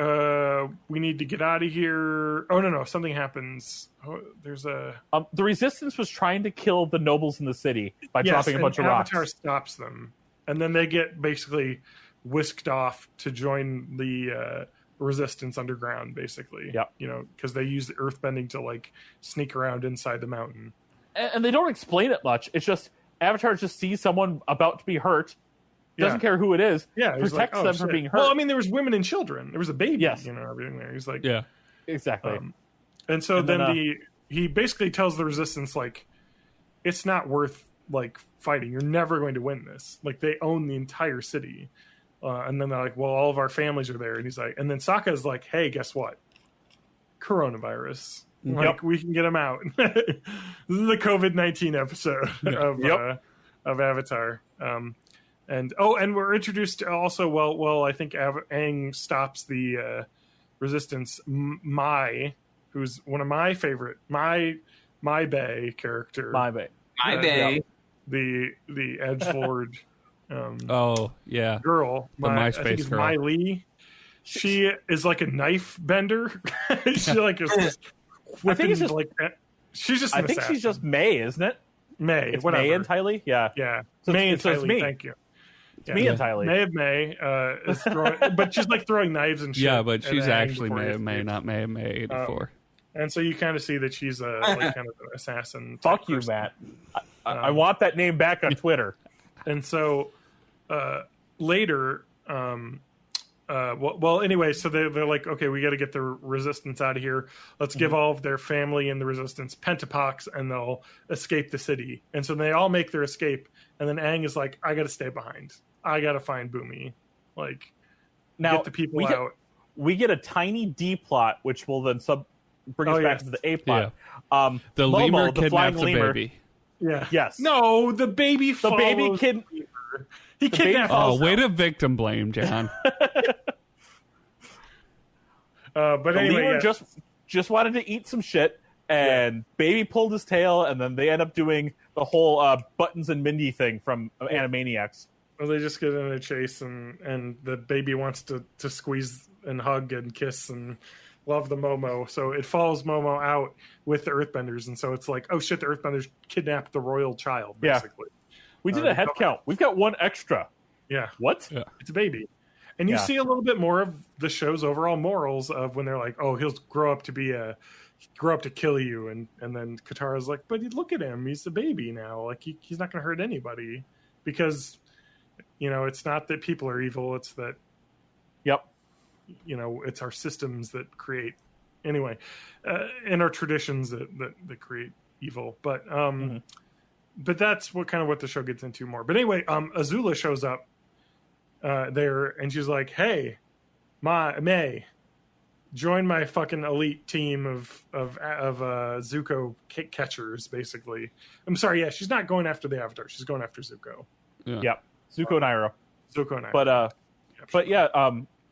we need to get out of here. Oh, no, something happens. Oh, there's a... the Resistance was trying to kill the nobles in the city by dropping a bunch of rocks. Avatar stops them. And then they get basically whisked off to join the Resistance underground, basically. Yep. Because they use the earthbending to, like, sneak around inside the mountain. And they don't explain it much. It's just Avatar just sees someone about to be hurt, doesn't care who it is, protects them from being hurt. Well, I mean, there was women and children. There was a baby, yes. Everything there. He's like... Yeah. Exactly. And so then he basically tells the Resistance, like, it's not worth, like, fighting. You're never going to win this. Like, they own the entire city. And then they're like, well, all of our families are there. And he's like, and then Sokka's like, hey, guess what? coronavirus. Like we can get him out. This is the COVID-19 episode of Avatar. And we're introduced also. Well, I think Aang stops the resistance. Mai, who's one of my favorite, my Bay character. My Bay. My Bay. The edgelord. Girl. The I MySpace think it's girl. Mai Lee. She is like a knife bender. She like is just I think it's just like she's just. I think she's just May, isn't it? May. It's whatever. May and Ty Lee? Yeah. Yeah. So May and it's Ty Lee. me. Thank you. It's me and Ty Lee. May is throwing, but she's like throwing knives and shit. Yeah, but she's at Aang actually before he May, escapes. not May 84. And so you kind of see that she's a like kind of an assassin. Fuck you, person. Matt. I want that name back on Twitter. And so later, anyway, so they're like, okay, we got to get the resistance out of here. Let's give all of their family in the resistance pentapox, and they'll escape the city. And so they all make their escape, and then Aang is like, I got to stay behind. I got to find Boomy. Like, Now, get the people out. We get a tiny D plot, which will then bring us back to the A plot. The Momo, lemur the kidnaps flying the lemur. baby. Yeah. Yes. No, the baby. The baby kid. He kidnapped. Oh, way to victim blame, John. But The anyway, lemur just wanted to eat some shit, and baby pulled his tail, and then they end up doing the whole Buttons and Mindy thing from Animaniacs. well, they just get in a chase, and the baby wants to squeeze and hug and kiss and love the Momo. So it follows Momo out with the Earthbenders, and so it's like, oh shit, the Earthbenders kidnapped the royal child, Yeah. basically. We did a head count. We've got one extra. Yeah, What? Yeah. it's a baby. And you see a little bit more of the show's overall morals of when they're like, oh, he'll grow up to kill you. And then Katara's like, but look at him. He's a baby now. Like, he's not going to hurt anybody. Because, it's not that people are evil. It's that, Yep. it's our systems that create, anyway, and our traditions that create evil. But but that's what the show gets into more. But anyway, Azula shows up there, and she's like, "Hey, May, join my fucking elite team of Zuko catchers." Basically, I'm sorry. Yeah, she's not going after the Avatar. She's going after Zuko. Yep. Zuko and Iroh. Zuko and I.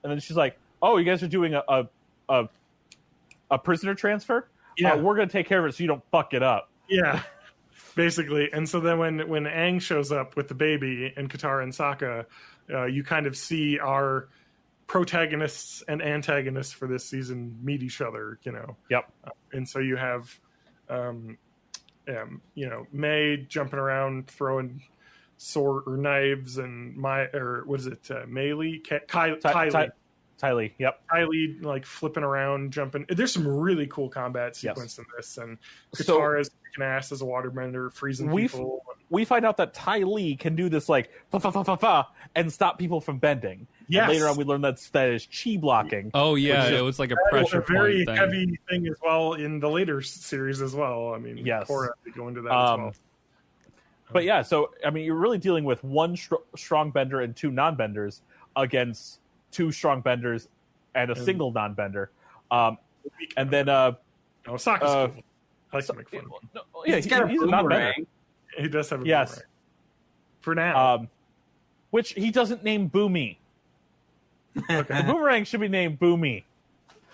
And then she's like, "Oh, you guys are doing a prisoner transfer? Yeah. We're gonna take care of it so you don't fuck it up." Yeah, basically. And so then when Aang shows up with the baby and Katara and Sokka, you kind of see our protagonists and antagonists for this season meet each other, Yep. And so you have, May jumping around throwing sword or knives, and Meili? Ty Lee. Yep. Kylie like flipping around, jumping. There's some really cool combat sequence in this, and So- Katara's kicking ass as a waterbender, freezing people. We find out that Ty Lee can do this like fa and stop people from bending. Yes. And later on, we learn that is chi blocking. Oh, yeah, Which is it was like a A pressure very point thing. heavy thing as well in the later series as well. I mean, Yes. Korra had to go into that as well. But yeah, so I mean, you're really dealing with one strong bender and two non-benders against two strong benders and a single non-bender. And then Sokka's cool. I like to make fun of him. no, yeah, He's got a he's a non-bender. boomerang. He does have a Yes. boomerang. For now. Which he doesn't name Boomy. The boomerang should be named Boomy.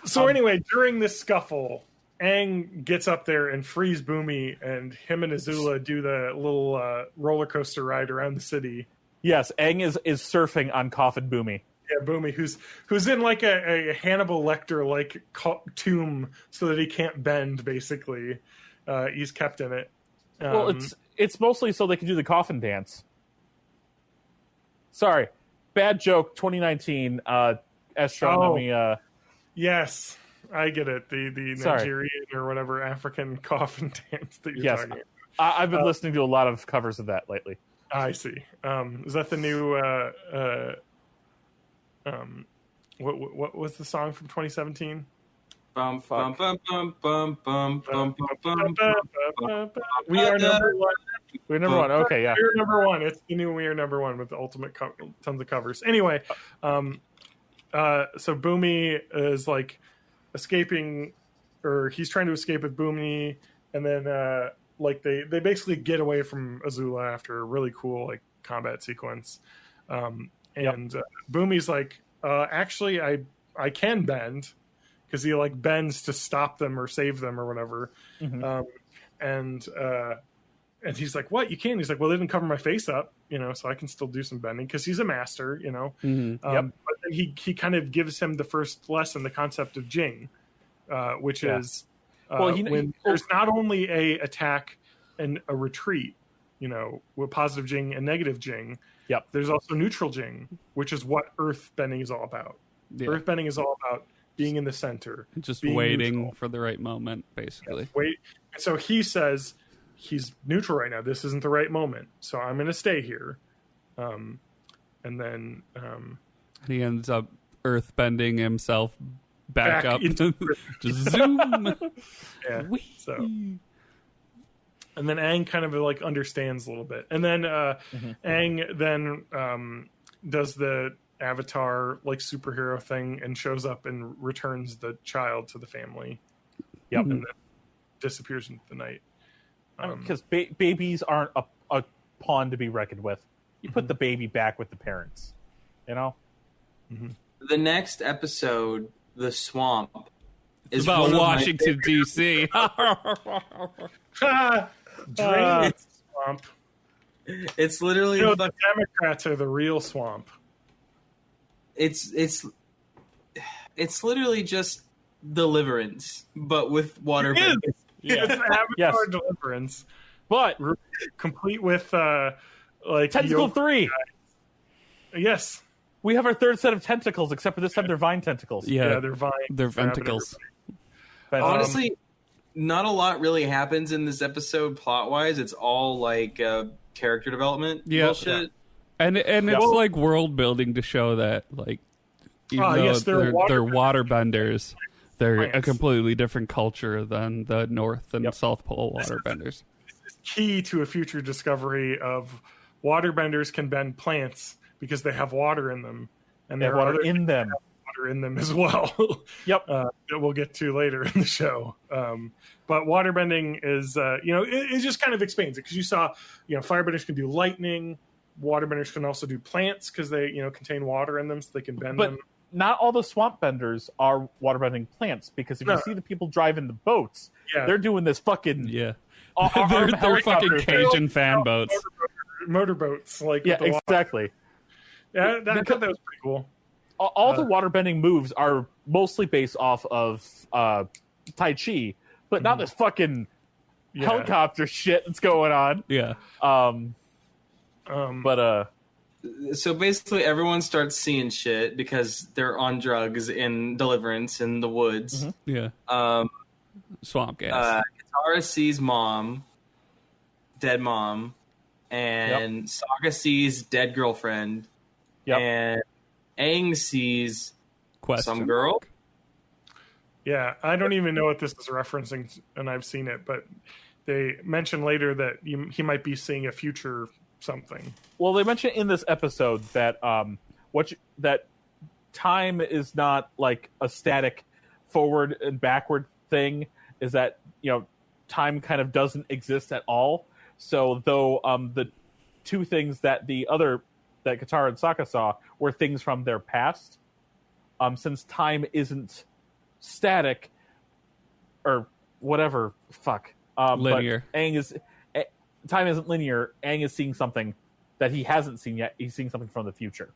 So anyway, during this scuffle, Aang gets up there and frees Boomy, and him and Azula do the little roller coaster ride around the city. Yes, Aang is surfing on Coffin Boomy. Yeah, Boomy, who's in like a Hannibal Lecter like tomb, so that he can't bend. Basically, he's kept in it. Well, it's mostly so they can do the coffin dance. Sorry, bad joke. 2019 astronomy. Yes, I get it. The Sorry. Nigerian or whatever African coffin dance that you're Yes, talking about. I've been listening to a lot of covers of that lately. I see. Is that the new? What was the song from 2017? Bum, bum, bum, bum, bum, bum, bum, bum, bum. We are number one. We're number one. Okay, yeah. We are number one. It's the new We Are Number One with the ultimate tons of covers. Anyway, so Boomy is like escaping or he's trying to escape with Boomy, and then like they basically get away from Azula after a really cool like combat sequence. Boomy's like, actually, I can bend, because he like bends to stop them or save them or whatever. And he's like, what? You can't? He's like, well, they didn't cover my face up, so I can still do some bending, because he's a master, But then he kind of gives him the first lesson, the concept of Jing, which is when there's not only a attack and a retreat, with positive Jing and negative Jing. Yep. There's also neutral Jing, which is what earth bending is all about. Yeah. Earth bending is all about being in the center, Just being waiting neutral. for the right moment, basically. Yeah, wait. And so he says he's neutral right now. This isn't the right moment, so I'm going to stay here. And then he ends up earth bending himself back up. into Just zoom. yeah. Whee! So. And then Aang kind of like understands a little bit, and then Aang then does the Avatar like superhero thing and shows up and returns the child to the family. Yep, and then disappears into the night. Because babies aren't a pawn to be reckoned with. You put the baby back with the parents. The next episode, The Swamp, It's is about one of my Washington, D.C. Drain swamp. It's literally The Democrats are the real swamp. it's literally just Deliverance, but with water. It is. It's Avatar Yes. Deliverance, But complete with like Tentacle yoke- 3, Yes, we have our third set of tentacles, except for this time they're vine tentacles. Yeah, they're vines. they're grabbing ventricles. Honestly, not a lot really happens in this episode plot wise. It's all like character development bullshit. And it's like world building to show that like even though yes, they're they're water waterbenders, they're a plants. completely different culture than the North and South Pole waterbenders. Key to a future discovery of waterbenders can bend plants because they have water in them, and They have there are water other in them. water in them as well. Yep. That we'll get to later in the show. But waterbending is, it just kind of expands it, because you saw, firebenders can do lightning. Waterbenders can also do plants because they, contain water in them, so they can bend But them. not all the swamp benders are waterbending plants, because if you see the people driving the boats, they're doing this fucking Yeah, arm they're fucking helicopter thing. Cajun fan boats. Motorboats, like Yeah, with the water. exactly. Yeah, I thought that was pretty cool. All the waterbending moves are mostly based off of Tai Chi, but not this fucking helicopter shit that's going on. Yeah, But So basically, everyone starts seeing shit because they're on drugs in Deliverance in the woods. yeah. Swamp gas. Katara sees dead mom, and Sokka sees dead girlfriend, and Aang sees some girl. Yeah, I don't even know what this is referencing, and I've seen it, but they mention later that he might be seeing a future something. well, they mention in this episode that that time is not like a static forward and backward thing. Is that time kind of doesn't exist at all. So though the two things that that Katara and Sokka saw were things from their past, since time isn't static or whatever, Linear. But time isn't linear. Aang is seeing something that he hasn't seen yet. He's seeing something from the future.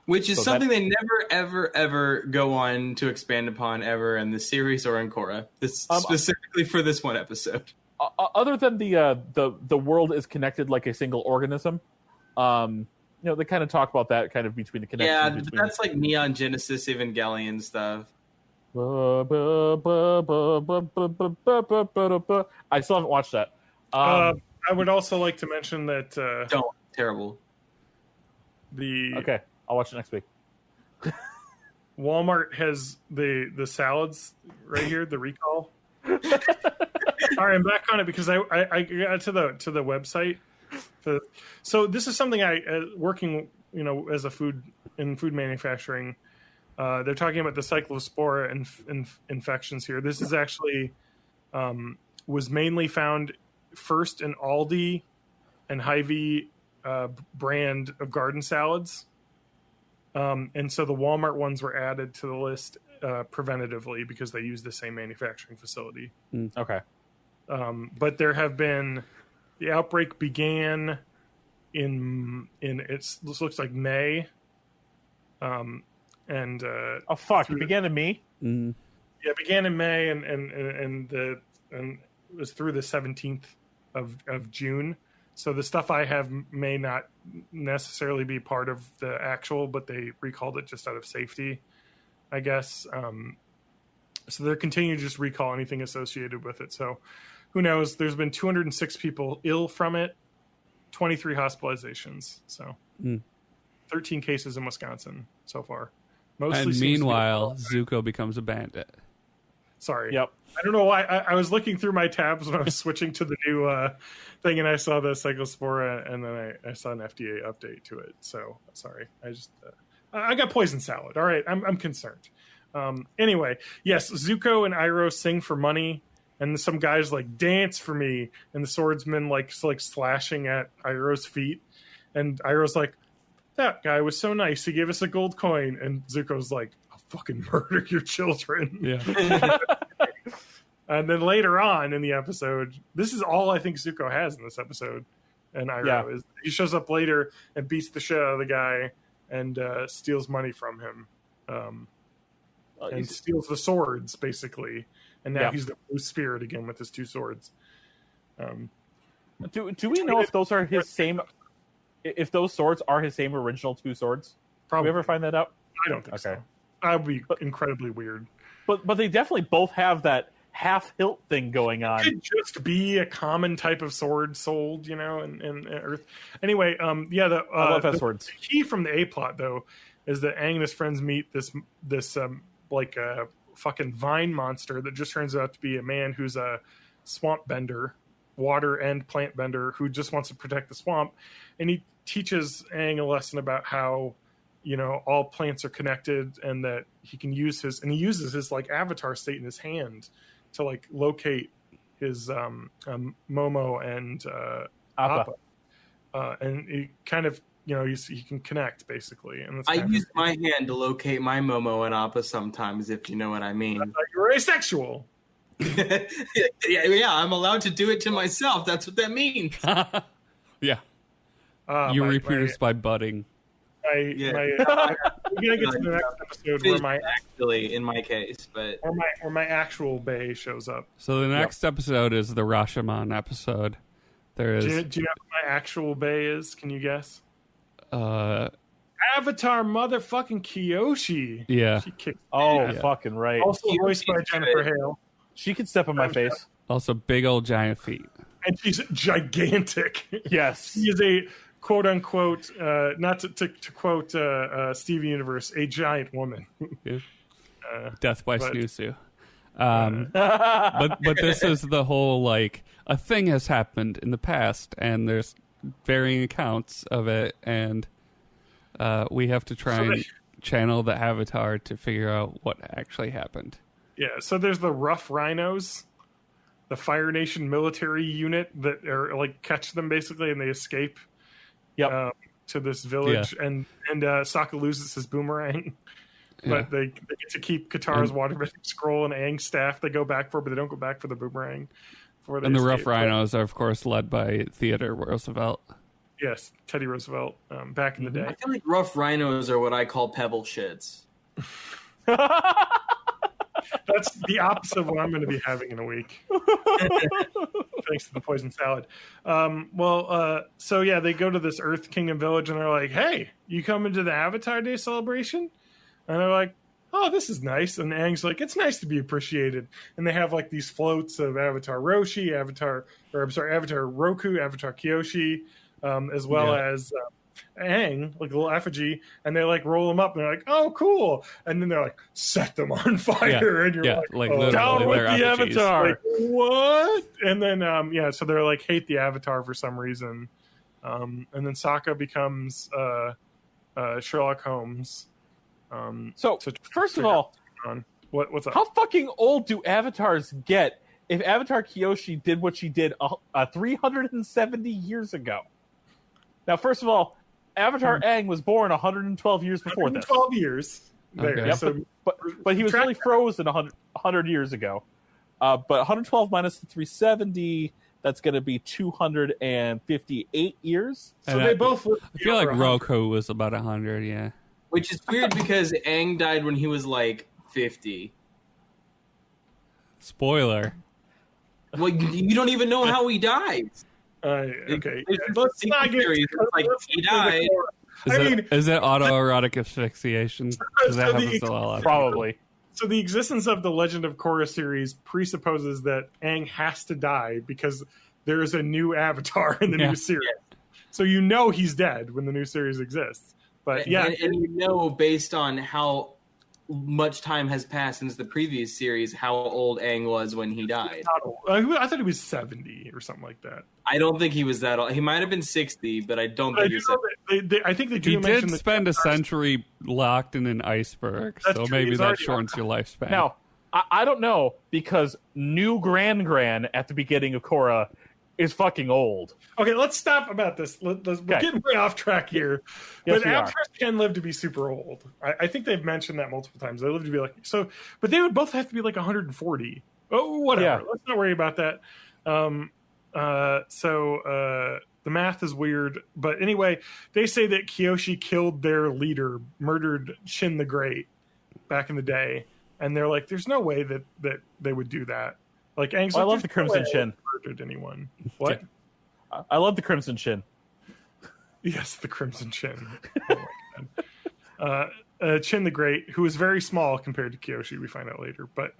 Which is something they never, ever, ever go on to expand upon ever in the series or in Korra. This specifically for this one episode. Other than the world is connected like a single organism, they kind of talk about that kind of between the connections. Yeah, that's like Neon Genesis Evangelion stuff. I still haven't watched that. I would also like to mention that Terrible. the I'll watch it next week. Walmart has the salads right here, the recall. All right, I'm back on it because I got to the website. So this is something I working as a food manufacturing. They're talking about the cyclospora infections here. This is actually was mainly found first in Aldi and Hy-Vee brand of garden salads. And so the Walmart ones were added to the list preventatively because they use the same manufacturing facility. Okay. But there have been, the outbreak began in this looks like May. And oh fuck! It began in me. Yeah, it began in May, and it was through the 17th of June. So the stuff I have may not necessarily be part of the actual, but they recalled it just out of safety, I guess. So they're continuing to just recall anything associated with it. So who knows? There's been 206 people ill from it, 23 hospitalizations. So 13 cases in Wisconsin so far. Mostly and meanwhile, Zuko becomes a bandit. Sorry. Yep. I don't know why. I was looking through my tabs when I was switching to the new thing, and I saw the cyclospora, and then I saw an FDA update to it. So sorry. I got poison salad. All right. I'm concerned. Anyway, yes, Zuko and Iroh sing for money, and some guys like dance for me, and the swordsman like slashing at Iroh's feet, and Iroh's like, that guy was so nice. He gave us a gold coin. And Zuko's like, I'll fucking murder your children. Yeah. And then later on in the episode, this is all I think Zuko has in this episode. And Iroh is he shows up later and beats the shit out of the guy and steals money from him. And steals the swords, basically. And now he's the blue spirit again with his two swords. Do we know if those are his same... If those swords are his same original two swords? Probably. Did we ever find that out? I don't think so. That would be incredibly weird. But they definitely both have that half hilt thing going on. It could just be a common type of sword sold, in Earth. Anyway, I love that swords. The key from the A plot, though, is that Aang and his friends meet this fucking vine monster that just turns out to be a man who's a swamp bender, water and plant bender, who just wants to protect the swamp. And he teaches Aang a lesson about how, all plants are connected, and that he can use his like avatar state in his hand to like locate his Momo and Appa. And he kind of, he can connect basically. And that's I use my hand to locate my Momo and Appa sometimes, if you know what I mean. You're asexual. Yeah, I'm allowed to do it to myself. That's what that means. Yeah. You reproduce by budding. We're gonna get to the next episode actually, in my case, but where my actual bae shows up. So the next episode is the Rashomon episode. There is. Do you know who my actual bae is? Can you guess? Avatar motherfucking Kyoshi. Yeah. She kicked. Fucking right. Also voiced by Jennifer Hale. She could step on my face. Also, big old giant feet. And she's gigantic. Yes. She is a quote unquote, not to quote Steven Universe, a giant woman. Yeah. Death by Snoozu. But this is the whole, like, a thing has happened in the past, and there's varying accounts of it, and we have to try and channel the Avatar to figure out what actually happened. Yeah, so there's the Rough Rhinos, the Fire Nation military unit that are like catch them basically, and they escape. To this village, and Sokka loses his boomerang, but they get to keep Katara's waterbending scroll and Aang's staff. They go back for, but they don't go back for the boomerang. And the Rough Rhinos are, of course, led by Theodore Roosevelt. Yes, Teddy Roosevelt, back in the day. I feel like Rough Rhinos are what I call pebble shits. That's the opposite of what I'm going to be having in a week. Thanks to the poison salad. So yeah, they go to this Earth Kingdom village and they're like, hey, you coming to the Avatar Day celebration? And they're like, oh, this is nice. And Aang's like, it's nice to be appreciated. And they have like these floats of Avatar Roshi, Avatar Roku, Avatar Kyoshi, as well as Aang, like a little effigy, and they like roll them up and they're like, oh, cool. And then they're like, set them on fire. And you're like oh, down with the Avatar. Like, what? And then, so they're like, hate the Avatar for some reason. And then Sokka becomes Sherlock Holmes. So first of all, what's up? how fucking old do avatars get if Avatar Kyoshi did what she did 370 years ago? Now, first of all, Avatar Aang was born 112 years before this. 12 years. There. Okay. Yep, So, but he was really frozen 100 years ago. But 112 minus the 370, that's going to be 258 years. so they both. I feel like Roku was about 100. Yeah. Which is weird because Aang died when he was like 50. Spoiler. Well, you don't even know how he died. Okay. Let's not get like he died. Is it autoerotic asphyxiation? Because that happens a lot. Probably. So the existence of the Legend of Korra series presupposes that Aang has to die because there is a new Avatar in the new series. So you know he's dead when the new series exists. But and you know, based on how much time has passed since the previous series, how old Aang was when he died. I thought he was 70 or something like that. I don't think he was that old. He might have been 60, but I don't think he was. I think they do He mention did spend a century locked in an iceberg, That's so true. maybe He's that already shortens your lifespan. Now, I don't know, because new Gran at the beginning of Korra is fucking old. Okay, let's stop about this. We're getting way off track here. Yes, But we are. avatars can live to be super old. I think they've mentioned that multiple times. They live to be like so, but they would both have to be like 140. Oh, whatever. Yeah. Let's not worry about that. The math is weird, but anyway, they say that Kyoshi killed their leader, murdered Shin the Great back in the day, and they're like, "There's no way that they would do that." Like, Aang's I like, love the "There's Crimson no way Shin. I murdered anyone. What? I love the Crimson Shin. Yes, the Crimson Chin. Oh my God. Chin the Great, who is very small compared to Kyoshi, we find out later. But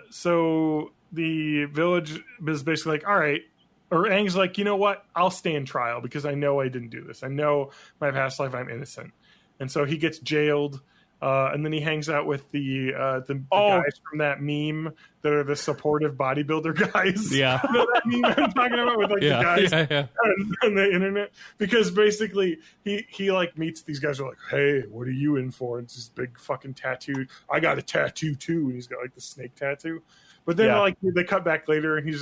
so the village is basically like, all right, or Aang's like, you know what? I'll stand trial because I know I didn't do this. I know my past life I'm innocent. And so he gets jailed. And then he hangs out with the guys from that meme that are the supportive bodybuilder guys. Yeah. You know that meme I'm talking about with like the guys on the internet? Because basically he like meets these guys who are like, hey, what are you in for? And it's this big fucking tattoo. I got a tattoo too. And he's got like the snake tattoo. But then like they cut back later and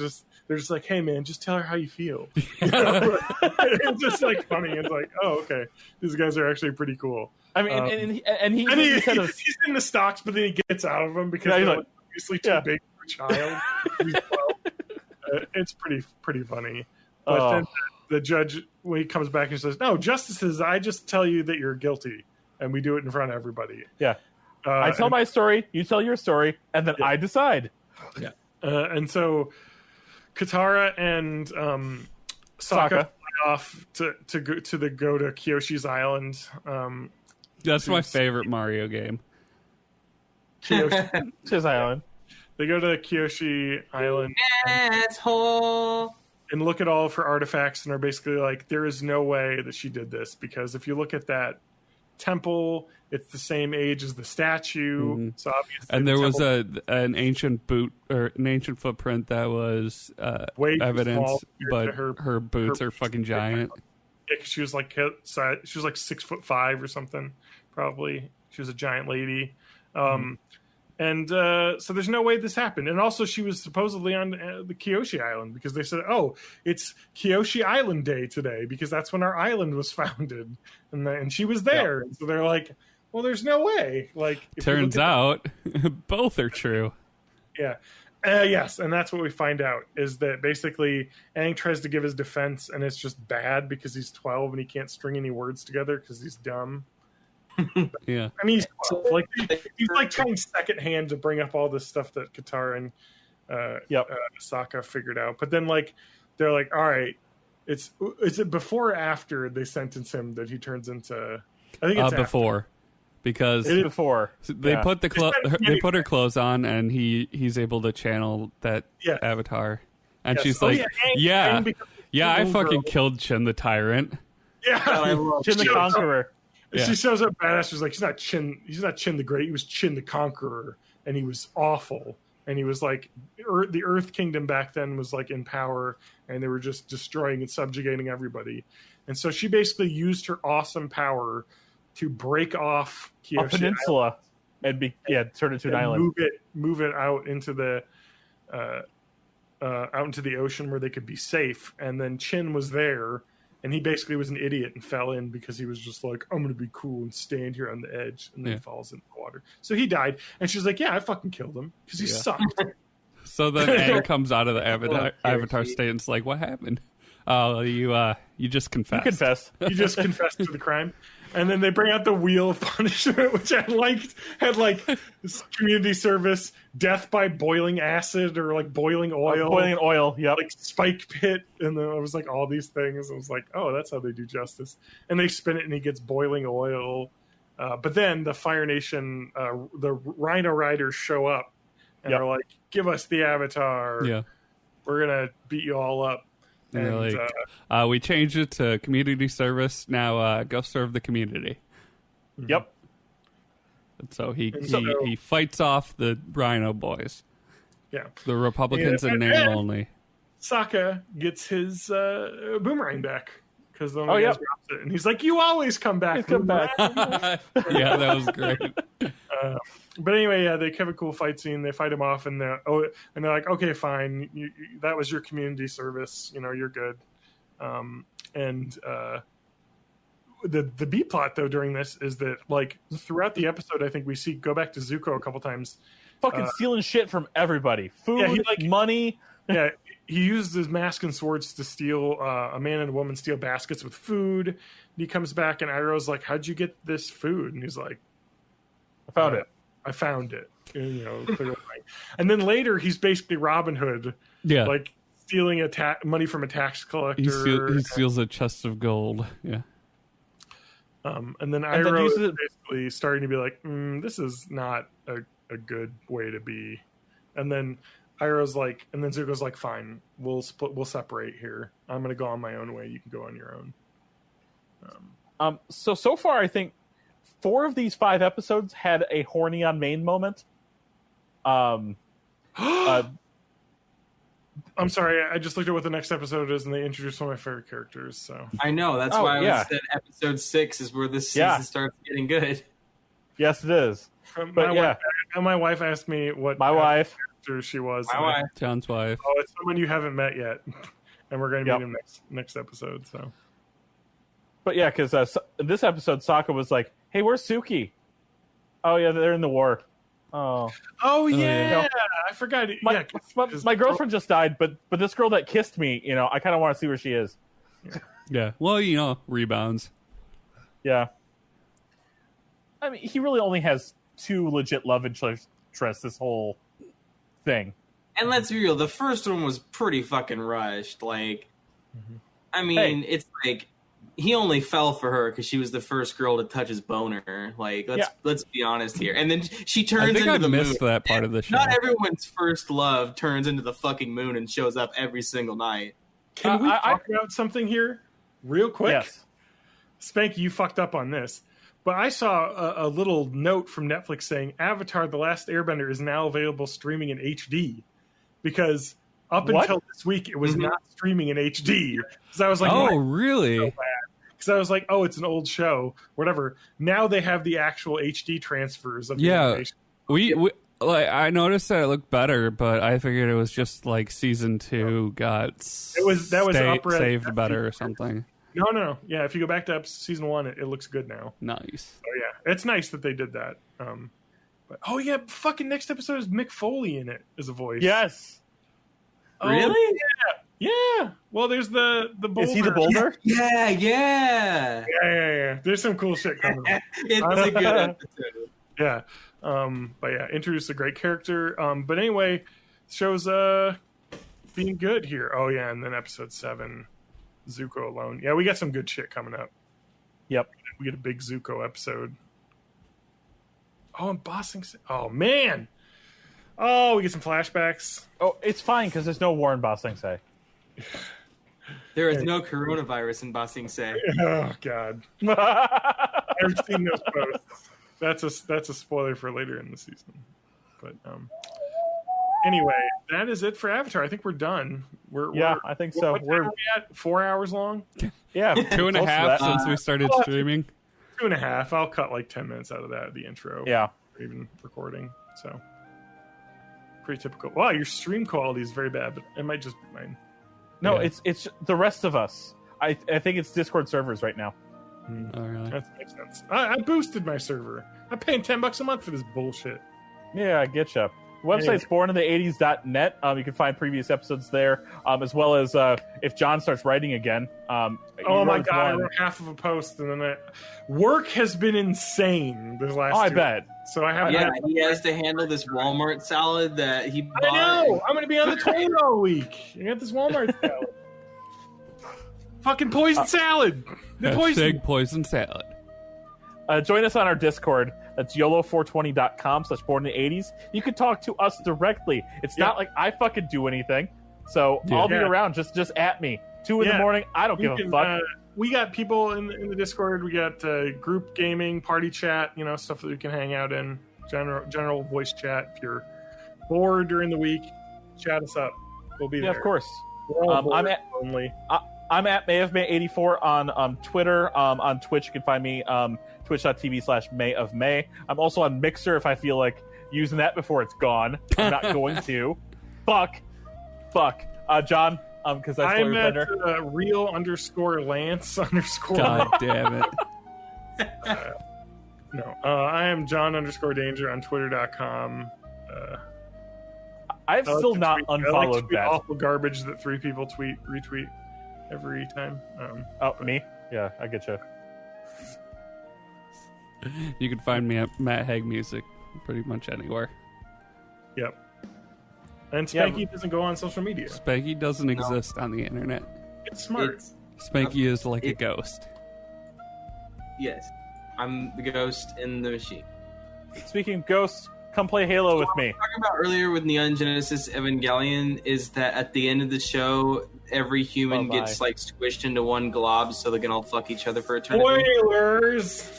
they're just like, hey man, just tell her how you feel. You know? It's just like funny. It's like, oh, okay. These guys are actually pretty cool. I mean, he's in the stocks, but then he gets out of them because they're like, obviously too big for a child. He's 12. It's pretty funny. But then the judge, when he comes back and says, no, justices, I just tell you that you're guilty. And we do it in front of everybody. Yeah. I tell my story, you tell your story, and then I decide. Yeah. And so Katara and Sokka fly off to go to Kyoshi's island. That's my favorite Mario game. His island. They go to Kyoshi Island Asshole. and look at all of her artifacts and are basically like, there is no way that she did this, because if you look at that temple, it's the same age as the statue. Mm-hmm. So obviously, and there was an ancient boot or an ancient footprint that was evidence, but her boots are fucking giant. Yeah, she was like 6'5" or something. Probably she was a giant lady. And so there's no way this happened. And also she was supposedly on the Kyoshi Island because they said, oh, it's Kyoshi Island Day today because that's when our island was founded. And she was there. Yeah. So they're like, well, there's no way. Like, turns out both are true. Yeah. Yes, and that's what we find out, is that basically Aang tries to give his defense, and it's just bad because he's 12 and he can't string any words together because he's dumb. Yeah, I mean, he's 12. Like, he's like trying secondhand to bring up all this stuff that Katara and Sokka figured out. But then, like, they're like, all right, is it before or after they sentence him that he turns into? I think it's before. Because before they put they put her clothes on and he's able to channel that avatar, and she's like, I fucking killed Chin the Tyrant. Yeah, Chin the Conqueror. She shows up badass. She's like, he's not Chin the Great. He was Chin the Conqueror, and he was awful. And he was like, the Earth Kingdom back then was like in power, and they were just destroying and subjugating everybody. And so she basically used her awesome power to break off A Kyoshi peninsula and turn it to an and island. move it out into the ocean where they could be safe. And then Chin was there, and he basically was an idiot and fell in because he was just like, I'm going to be cool and stand here on the edge, and then he falls in the water. So he died, and she's like, yeah, I fucking killed him because he sucked. So then Aang comes out of the Avatar state and it's like, what happened? Oh, you just confessed. You confess. You just confessed to the crime. And then they bring out the Wheel of Punishment, which I liked. Had like this community service, death by boiling acid or like boiling oil. Boiling oil, yep. Like spike pit. And then it was like all these things. I was like, oh, that's how they do justice. And they spin it and he gets boiling oil. But then the Fire Nation, the Rhino Riders show up and are like, give us the Avatar. Yeah. We're going to beat you all up. And they're like, we changed it to community service. Now go serve the community. Yep. And so he fights off the Rhino boys. Yeah. The Republicans in name only. Sokka gets his boomerang back because the yep. drops it, and he's like, "You always come back." He's come back. Yeah, that was great. But anyway, yeah, they have a cool fight scene. They fight him off, and they're like, "Okay, fine. That was your community service. You know, you're good." The B plot though during this is that like throughout the episode, I think we go back to Zuko a couple times. Fucking stealing shit from everybody. Food, money. Yeah, he used his mask and swords to steal. A man and a woman steal baskets with food. And he comes back, and Iroh's like, "How'd you get this food?" And he's like, I found it. I found it. You know, clearly. And then later, he's basically Robin Hood. Yeah, like stealing money from a tax collector. He steals a chest of gold. Yeah. And then Iroh is basically starting to be like, "This is not a good way to be." And then Iroh's like, and then Zuko's like, "Fine, we'll separate here. I'm going to go on my own way. You can go on your own." So far, I think 4 of these 5 episodes had a horny on main moment. I'm sorry, I just looked at what the next episode is, and they introduced one of my favorite characters. So I know that's why I said episode 6 is where this season starts getting good. Yes, it is. My wife asked me what character she was. My wife, John's wife. Oh, it's someone you haven't met yet, and we're going to meet him next episode. So, but yeah, because this episode, Sokka was like, "Hey, where's Suki?" Oh yeah, they're in the war. Oh yeah, I forgot. My girlfriend just died, but this girl that kissed me, you know, I kind of want to see where she is. Yeah, well, you know, rebounds. Yeah, I mean, he really only has 2 legit love interests this whole thing. And let's be real, the first one was pretty fucking rushed. Like, I mean, it's like he only fell for her because she was the first girl to touch his boner. Like, let's be honest here. And then she turns into the moon. That part of the show. Not everyone's first love turns into the fucking moon and shows up every single night. Can we talk about something here real quick? Yes. Spanky, you fucked up on this. But I saw a little note from Netflix saying Avatar: The Last Airbender is now available streaming in HD. Because up until this week, it was not streaming in HD. Because I was like, oh, really? Because I was like, oh, it's an old show, whatever. Now they have the actual HD transfers of the animation. We like I noticed that it looked better, but I figured it was just like season 2 got saved better or something. No. Yeah, if you go back to season 1, it looks good now. Nice. Oh yeah, it's nice that they did that. But fucking next episode is Mick Foley in it as a voice. Yes. Really? Yeah. Well, there's the boulder. Is he the boulder? Yeah. There's some cool shit coming up. It's a good episode. Yeah. But yeah, introduced a great character. But anyway, show's being good here. Oh yeah, and then episode 7, Zuko alone. Yeah, we got some good shit coming up. Yep. We get a big Zuko episode. Oh, and Bossing. Oh man. Oh, we get some flashbacks. Oh, it's fine because there's no war in Ba Sing Se. There is no coronavirus in Ba Sing Se. Oh God. I've seen those posts. That's a spoiler for later in the season. But anyway, that is it for Avatar. I think we're done. I think so. What time are we at? 4 hours long? Yeah, 2.5 since we started streaming. 2.5. I'll cut like 10 minutes out of that, the intro. Yeah. Or even recording. So pretty typical. Wow, your stream quality is very bad, but it might just be mine. No, Yeah. it's the rest of us. I think it's Discord servers right now. Oh, really? That makes sense. I boosted my server. I'm paying $10 a month for this bullshit. Yeah, I get you. The website's bornintheeighties.net. You can find previous episodes there, as well as if John starts writing again. Oh my god, I wrote half of a post, and then work has been insane this last. I 2 bet. weeks. So I haven't. Yeah, had- he has to handle this Walmart salad that he bought. I know. I'm gonna be on the toilet all week. You got this Walmart salad. Fucking poison salad. The poison. Hashtag poison salad. Join us on our Discord. That's YOLO420.com/bornintheeighties. You can talk to us directly. It's not like I fucking do anything. So I'll be around. Just at me. 2 in the morning. I don't give a fuck. We got people in the Discord. We got group gaming, party chat, stuff that we can hang out in. General voice chat. If you're bored during the week, chat us up. We'll be there. Yeah, of course. We're all bored only. I'm at MayofMay84 on Twitter. On Twitch, you can find me twitch.tv/MayofMay. I'm also on Mixer if I feel like using that before it's gone. I'm not going to. Fuck. John, because I stole I'm your at thunder. real_Lance_. God damn it. No, I am John_Danger on Twitter.com. I've still not unfollowed that. Awful garbage that 3 people retweet every time. Oh, me? Yeah, I get you. You can find me at Matt Haig Music pretty much anywhere. Yep. And Spanky doesn't go on social media. Spanky doesn't exist on the internet. It's smart. Spanky is like a ghost. Yes. I'm the ghost in the machine. Speaking of ghosts, come play Halo with me. Talking about earlier with Neon Genesis Evangelion is that at the end of the show, every human gets like squished into one glob so they can all fuck each other for eternity. Spoilers!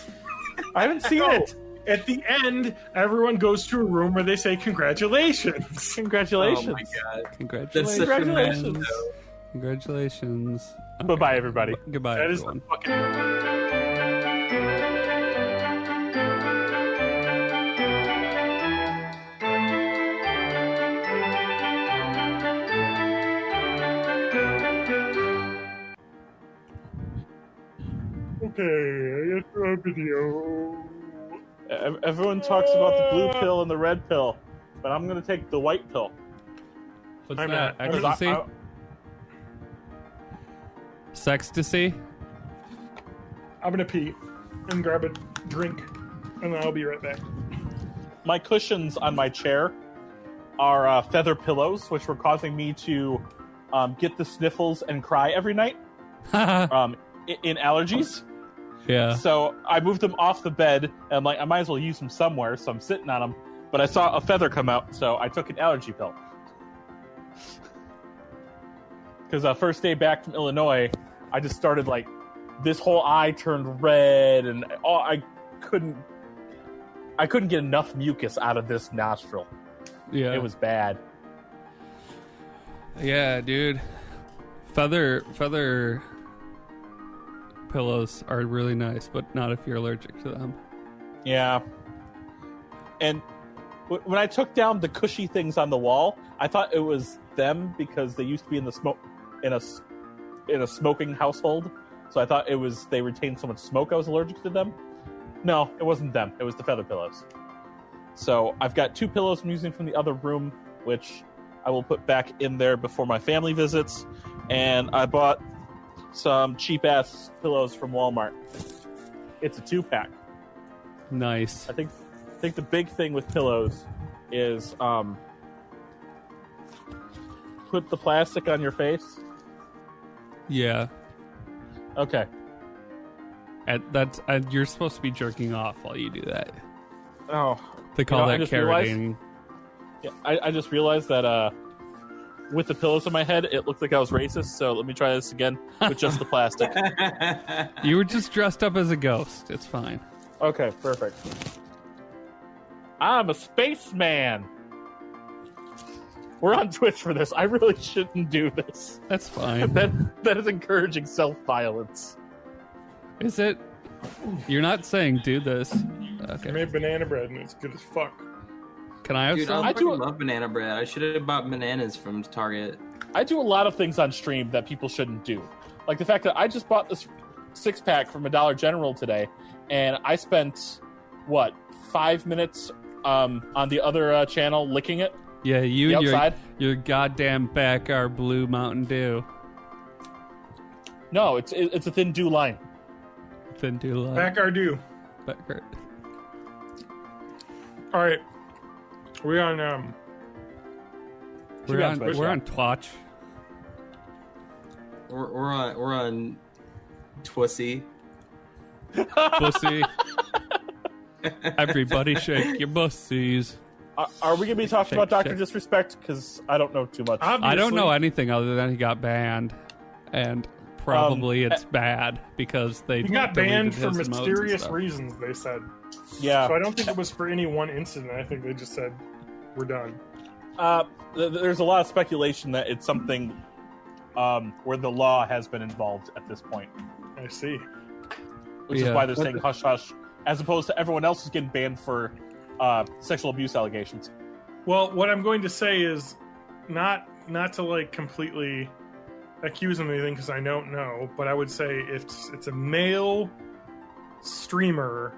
I haven't seen it. At the end, everyone goes to a room where they say congratulations. Congratulations. Oh my god. Congratulations. That's such a Congratulations. mess, though. Congratulations. Bye-bye, everybody. Goodbye, That is everyone. the fucking. Okay, I get to a video. Everyone talks about the blue pill and the red pill, but I'm going to take the white pill. What's I'm that? at- Ecstasy? Sextasy? I'm gonna pee and grab a drink, and then I'll be right back. My cushions on my chair are feather pillows, which were causing me to get the sniffles and cry every night in allergies. Yeah. So I moved them off the bed, and I'm like, I might as well use them somewhere, so I'm sitting on them. But I saw a feather come out, so I took an allergy pill. Because first day back from Illinois, I just started like, this whole eye turned red, and I couldn't get enough mucus out of this nostril. Yeah. It was bad. Yeah, dude. Feather pillows are really nice, but not if you're allergic to them. Yeah. And when I took down the cushy things on the wall, I thought it was them because they used to be in the smoke in a smoking household. So I thought they retained so much smoke I was allergic to them. No, it wasn't them. It was the feather pillows. So I've got 2 pillows I'm using from the other room, which I will put back in there before my family visits. And I bought some cheap-ass pillows from Walmart. It's a 2-pack. Nice. I think the big thing with pillows is put the plastic on your face. Yeah. Okay. You're supposed to be jerking off while you do that. Oh. They call I that just realized- carradine. Yeah, I just realized that with the pillows on my head, it looked like I was racist, so let me try this again with just the plastic. You were just dressed up as a ghost. It's fine. Okay, perfect. I'm a spaceman. We're on Twitch for this. I really shouldn't do this. That's fine. That is encouraging self-violence. Is it? You're not saying do this. I Okay. made banana bread and it's good as fuck. Can I have Dude, some? I do- love banana bread. I should have bought bananas from Target. I do a lot of things on stream that people shouldn't do. Like the fact that I just bought this 6-pack from a Dollar General today, and I spent, 5 minutes on the other channel licking it? Yeah, you The and outside? your goddamn back are blue Mountain Dew. No, it's a thin dew line. Thin Dew line. Back our due. Back. All right. We're on We're on Twatch. We're on Twissie. Pussy. Everybody shake your bussies. Are we going to be talking about Dr. Shake. Disrespect? Because I don't know too much. I don't know anything other than he got banned, and probably it's bad because they He got deleted banned for his emotes and mysterious stuff. reasons, they said. Yeah. So I don't think it was for any one incident. I think they just said, we're done. There's a lot of speculation that it's something where the law has been involved at this point, I see. which is Yeah. why they're saying hush hush, as opposed to everyone else is getting banned for sexual abuse allegations. Well, what I'm going to say is not to like completely accuse him of anything because I don't know, but I would say if it's a male streamer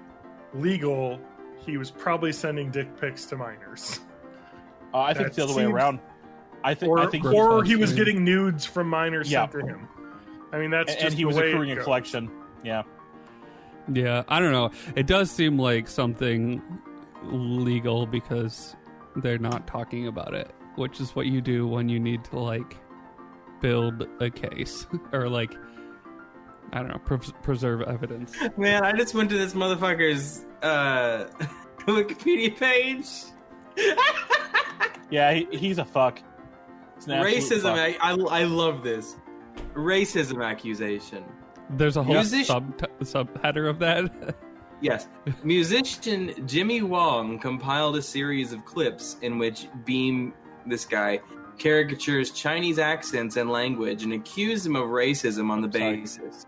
legal, he was probably sending dick pics to minors. I think it's the That other way seems- around. I think Or he was getting nudes from minors Yeah. sent to him. I mean, that's just and he the was way accruing it a goes. collection. Yeah. Yeah, I don't know. It does seem like something legal because they're not talking about it, which is what you do when you need to like build a case or like I don't know, preserve evidence. Man, I just went to this motherfucker's Wikipedia page. Yeah, he's a fuck. He's an absolute Racism. fuck. I love this. Racism accusation. There's a whole Musician- subheader of that. Yes. Musician Jimmy Wong compiled a series of clips in which Beam, this guy, caricatures Chinese accents and language and accused him of racism on the basis.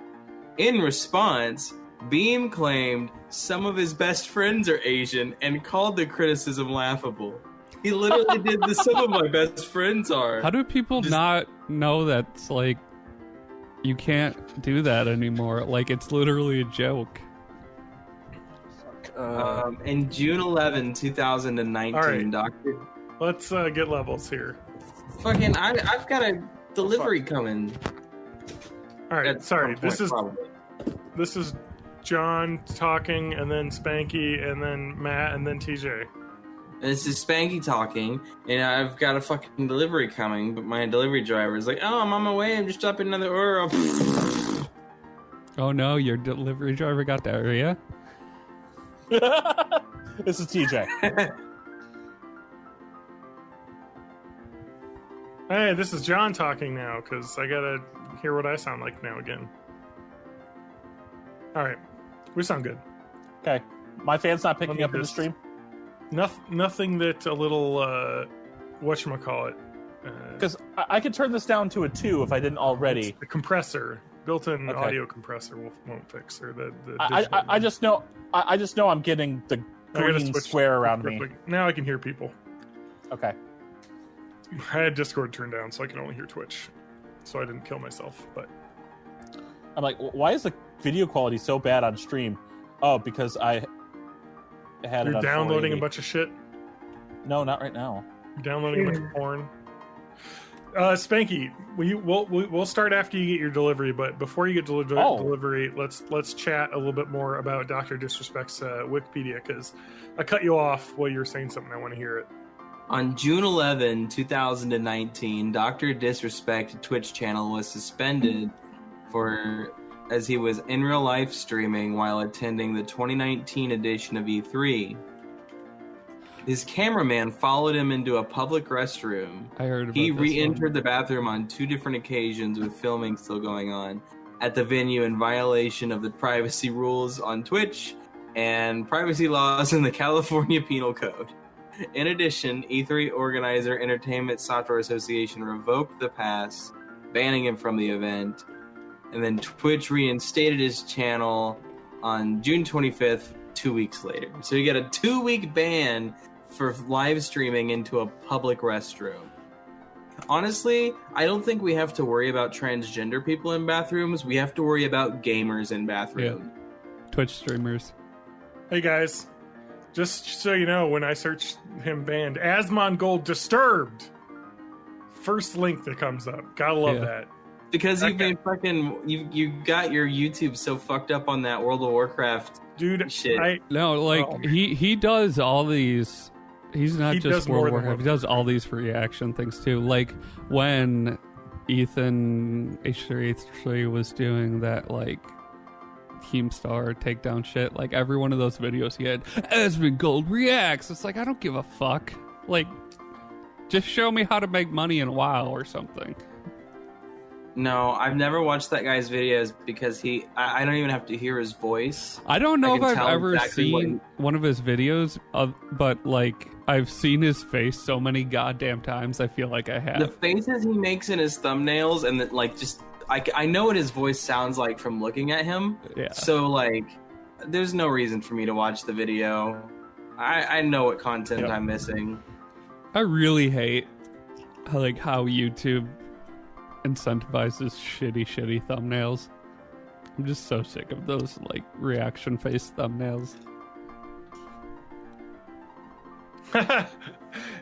In response, Beam claimed some of his best friends are Asian and called the criticism laughable. He literally did the some of my best friends are. How do people not know that's like you can't do that anymore? Like it's literally a joke. In June 11, 2019, All right. Doctor. Let's get levels here. Fucking, I've got a delivery coming. All right, At sorry. some point, probably. This is John talking, and then Spanky, and then Matt, and then TJ. And this is Spanky talking, and I've got a fucking delivery coming, but my delivery driver is like, "Oh, I'm on my way. I'm just dropping another order." Oh no, your delivery driver got diarrhea? This is TJ. Hey, this is John talking now, because I gotta hear what I sound like now again. All right, we sound good. Okay. My fan's not picking Let me up in the just- stream. Nothing that a little whatchamacallit. Because I could turn this down to a 2 if I didn't already. The compressor, built-in Okay. audio compressor, won't fix, or the I digital. I just know I'm getting the I gotta green switch square around real me. quick. Now I can hear people. Okay. I had Discord turned down, so I can only hear Twitch. So I didn't kill myself, but I'm like, why is the video quality so bad on stream? Oh, because I had it you're on downloading 480. a bunch of shit. No, not right now. You're downloading a bunch of porn. Spanky, we'll start after you get your delivery, but before you get delivery, let's chat a little bit more about Dr. Disrespect's Wikipedia, because I cut you off while you were saying something. I want to hear it. On June 11, 2019, Dr. Disrespect Twitch channel was suspended as he was in real life streaming while attending the 2019 edition of E3. His cameraman followed him into a public restroom. I heard about He this re-entered the bathroom on 2 different occasions with filming still going on at the venue in violation of the privacy rules on Twitch and privacy laws in the California Penal Code. In addition, E3 organizer Entertainment Software Association revoked the pass, banning him from the event. And then Twitch reinstated his channel on June 25th, 2 weeks later. So you get a 2-week ban for live streaming into a public restroom. Honestly, I don't think we have to worry about transgender people in bathrooms. We have to worry about gamers in bathrooms. Yeah. Twitch streamers. Hey guys, just so you know, when I search him banned, Asmongold Disturbed, first link that comes up. Gotta love that. Because you've been fucking, you got your YouTube so fucked up on that World of Warcraft dude shit. He does all these. He's not just World of Warcraft. He does all these reaction things too. Like when Ethan H3H3 was doing that like Keemstar takedown shit. Like every one of those videos he had, Asmongold reacts. It's like I don't give a fuck. Like just show me how to make money in WoW or something. No, I've never watched that guy's videos because I don't even have to hear his voice. I don't know if I've ever seen one of his videos, but like I've seen his face so many goddamn times. I feel like I have. The faces he makes in his thumbnails, and that like just I know what his voice sounds like from looking at him. Yeah. So like, there's no reason for me to watch the video. I know what content I'm missing. I really hate how YouTube incentivizes shitty thumbnails. I'm just so sick of those like reaction face thumbnails.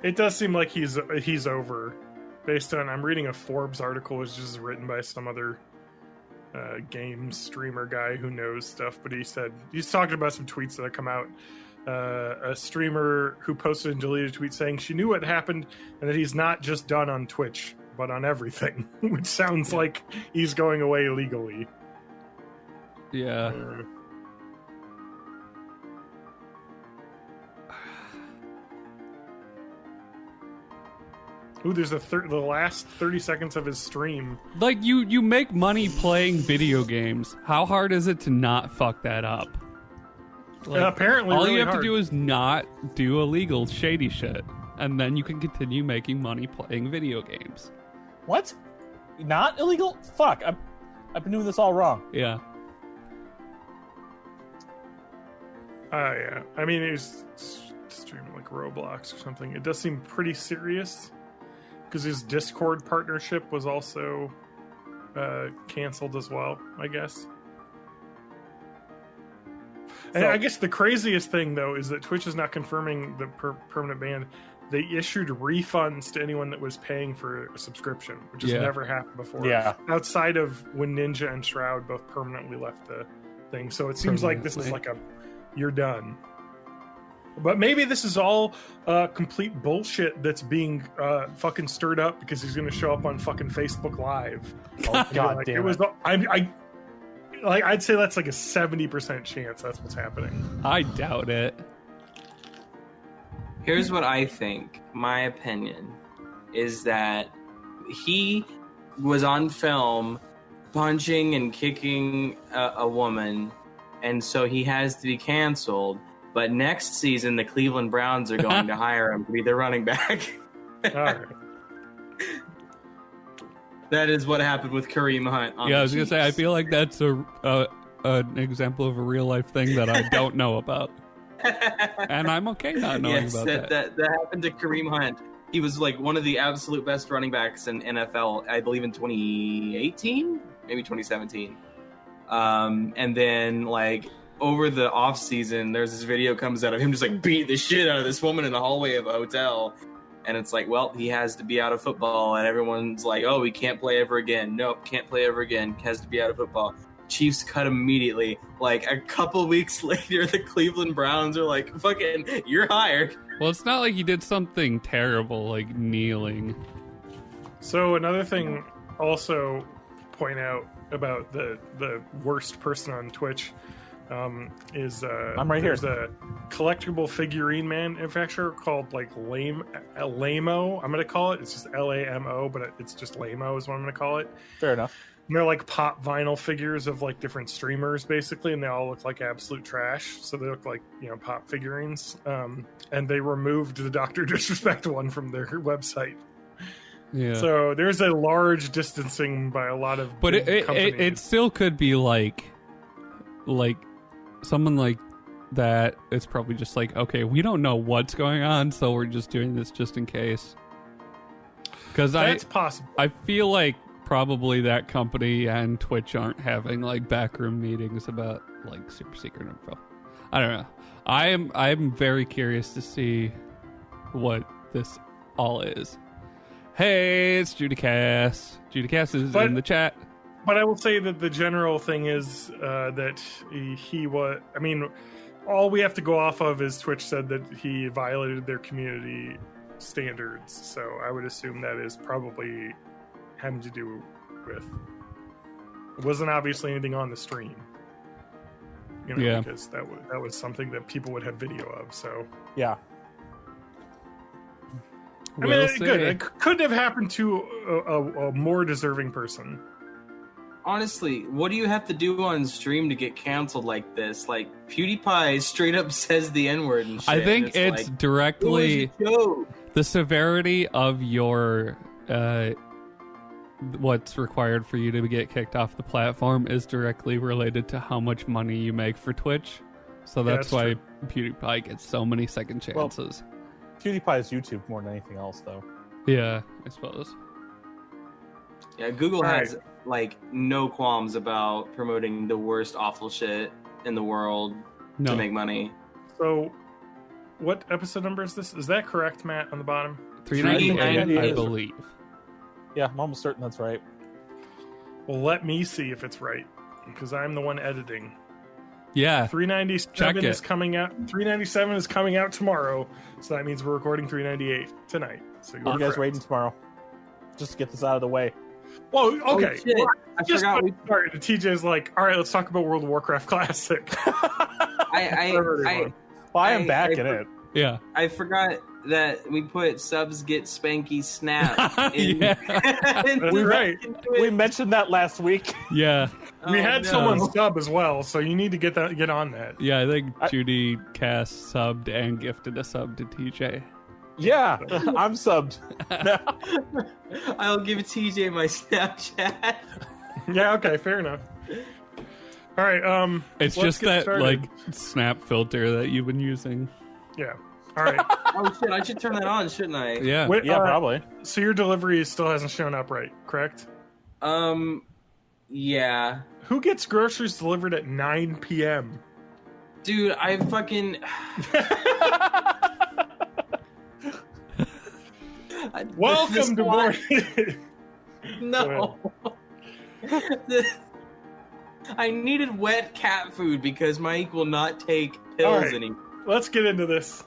It does seem like he's over, based on I'm reading a Forbes article which is written by some other game streamer guy who knows stuff, but he's talking about some tweets that have come out. A streamer who posted and deleted a tweet saying she knew what happened and that he's not just done on Twitch but on everything, which sounds like he's going away legally. Yeah. Ooh, there's the last 30 seconds of his stream. Like, you make money playing video games. How hard is it to not fuck that up? Like, apparently, all really you have hard. to do is not do illegal shady shit, and then you can continue making money playing video games. What? Not illegal? Fuck! I've been doing this all wrong. Yeah. Yeah. I mean, he's streaming like Roblox or something. It does seem pretty serious because his Discord partnership was also canceled as well, I guess. And I guess the craziest thing, though, is that Twitch is not confirming the permanent ban. They issued refunds to anyone that was paying for a subscription, which has never happened before. Yeah. Outside of when Ninja and Shroud both permanently left the thing. So it seems like this is like you're done. But maybe this is all complete bullshit that's being fucking stirred up because he's going to show up on fucking Facebook Live. Oh, God damn it. It was, I'd say that's like a 70% chance that's what's happening. I doubt it. Here's what I think. My opinion is that he was on film punching and kicking a woman, and so he has to be canceled. But next season, the Cleveland Browns are going to hire him to be their running back. All right. That is what happened with Kareem Hunt. Yeah, I was going to say, I feel like that's an example of a real life thing that I don't know about. And I'm okay not knowing about that. That happened to Kareem Hunt. He was like one of the absolute best running backs in NFL, I believe in 2018, maybe 2017. And then like over the off season, there's this video comes out of him just like beating the shit out of this woman in the hallway of a hotel. And it's like, well, he has to be out of football. And everyone's like, oh, he can't play ever again. Nope, can't play ever again. Has to be out of football. Chiefs cut him immediately. Like a couple weeks later, the Cleveland Browns are like, fucking, you're hired. Well, it's not like he did something terrible, like kneeling. So another thing also point out about the worst person on Twitch is I'm right there's here. a collectible figurine manufacturer called like Lamo. I'm gonna call it. It's just Lamo, but it's just Lamo is what I'm gonna call it. Fair enough. And they're like pop vinyl figures of like different streamers basically, and they all look like absolute trash. So they look like, you know, pop figurines. And they removed the Dr. Disrespect one from their website. Yeah. So there's a large distancing by a lot of but big companies. it still could be like someone like that, it's probably just like, okay, we don't know what's going on, so we're just doing this just in case. Because That's possible. I feel like probably that company and Twitch aren't having like backroom meetings about like super secret info. I don't know. I'm very curious to see what this all is. Hey, it's Judy Cass. Judy Cass is in the chat. But I will say that the general thing is that he was. I mean, all we have to go off of is Twitch said that he violated their community standards. So I would assume that is probably having to do with. It wasn't obviously anything on the stream. You know, Yeah. because that was something that people would have video of. So Yeah. I mean, good. It could have happened to a more deserving person. Honestly, what do you have to do on stream to get canceled like this? Like, PewDiePie straight up says the N-word and shit. I think and it's like, directly it was a joke. the severity of your what's required for you to get kicked off the platform is directly related to how much money you make for Twitch. So that's why PewDiePie gets so many second chances. PewDiePie is YouTube more than anything else, though. Yeah, I suppose. Yeah, Google All has right. like no qualms about promoting the worst awful shit in the world to make money. So, what episode number is this? Is that correct, Matt, on the bottom? 398, I believe. Yeah, I'm almost certain that's right. Well, let me see if it's right, because I'm the one editing. Yeah. 397 is coming out. 397 is coming out tomorrow, so that means we're recording 398 tonight. So What are you guys rating tomorrow? Just to get this out of the way. Well, okay. Oh, shit. Well, I just forgot we started. TJ's like, all right, let's talk about World of Warcraft Classic. I Well, I am back in it. Yeah. I forgot that we put subs get Spanky snap. In, Yeah. That's right. We mentioned that last week. Yeah. We had someone sub as well, so you need to get on that. Yeah, I think Judy Cass subbed and gifted a sub to TJ. Yeah, I'm subbed. I'll give TJ my Snapchat. Yeah, okay, fair enough. All right, It's let's just get that started. like snap filter that you've been using. Yeah. All right. Oh shit! I should turn that on, shouldn't I? Yeah. Wait, Yeah, probably. So your delivery still hasn't shown up, right? Correct. Yeah, Who gets groceries delivered at 9 p.m.? dude, I fucking. Welcome to morning. No. I needed wet cat food because Mike will not take All pills right. anymore. Let's get into this.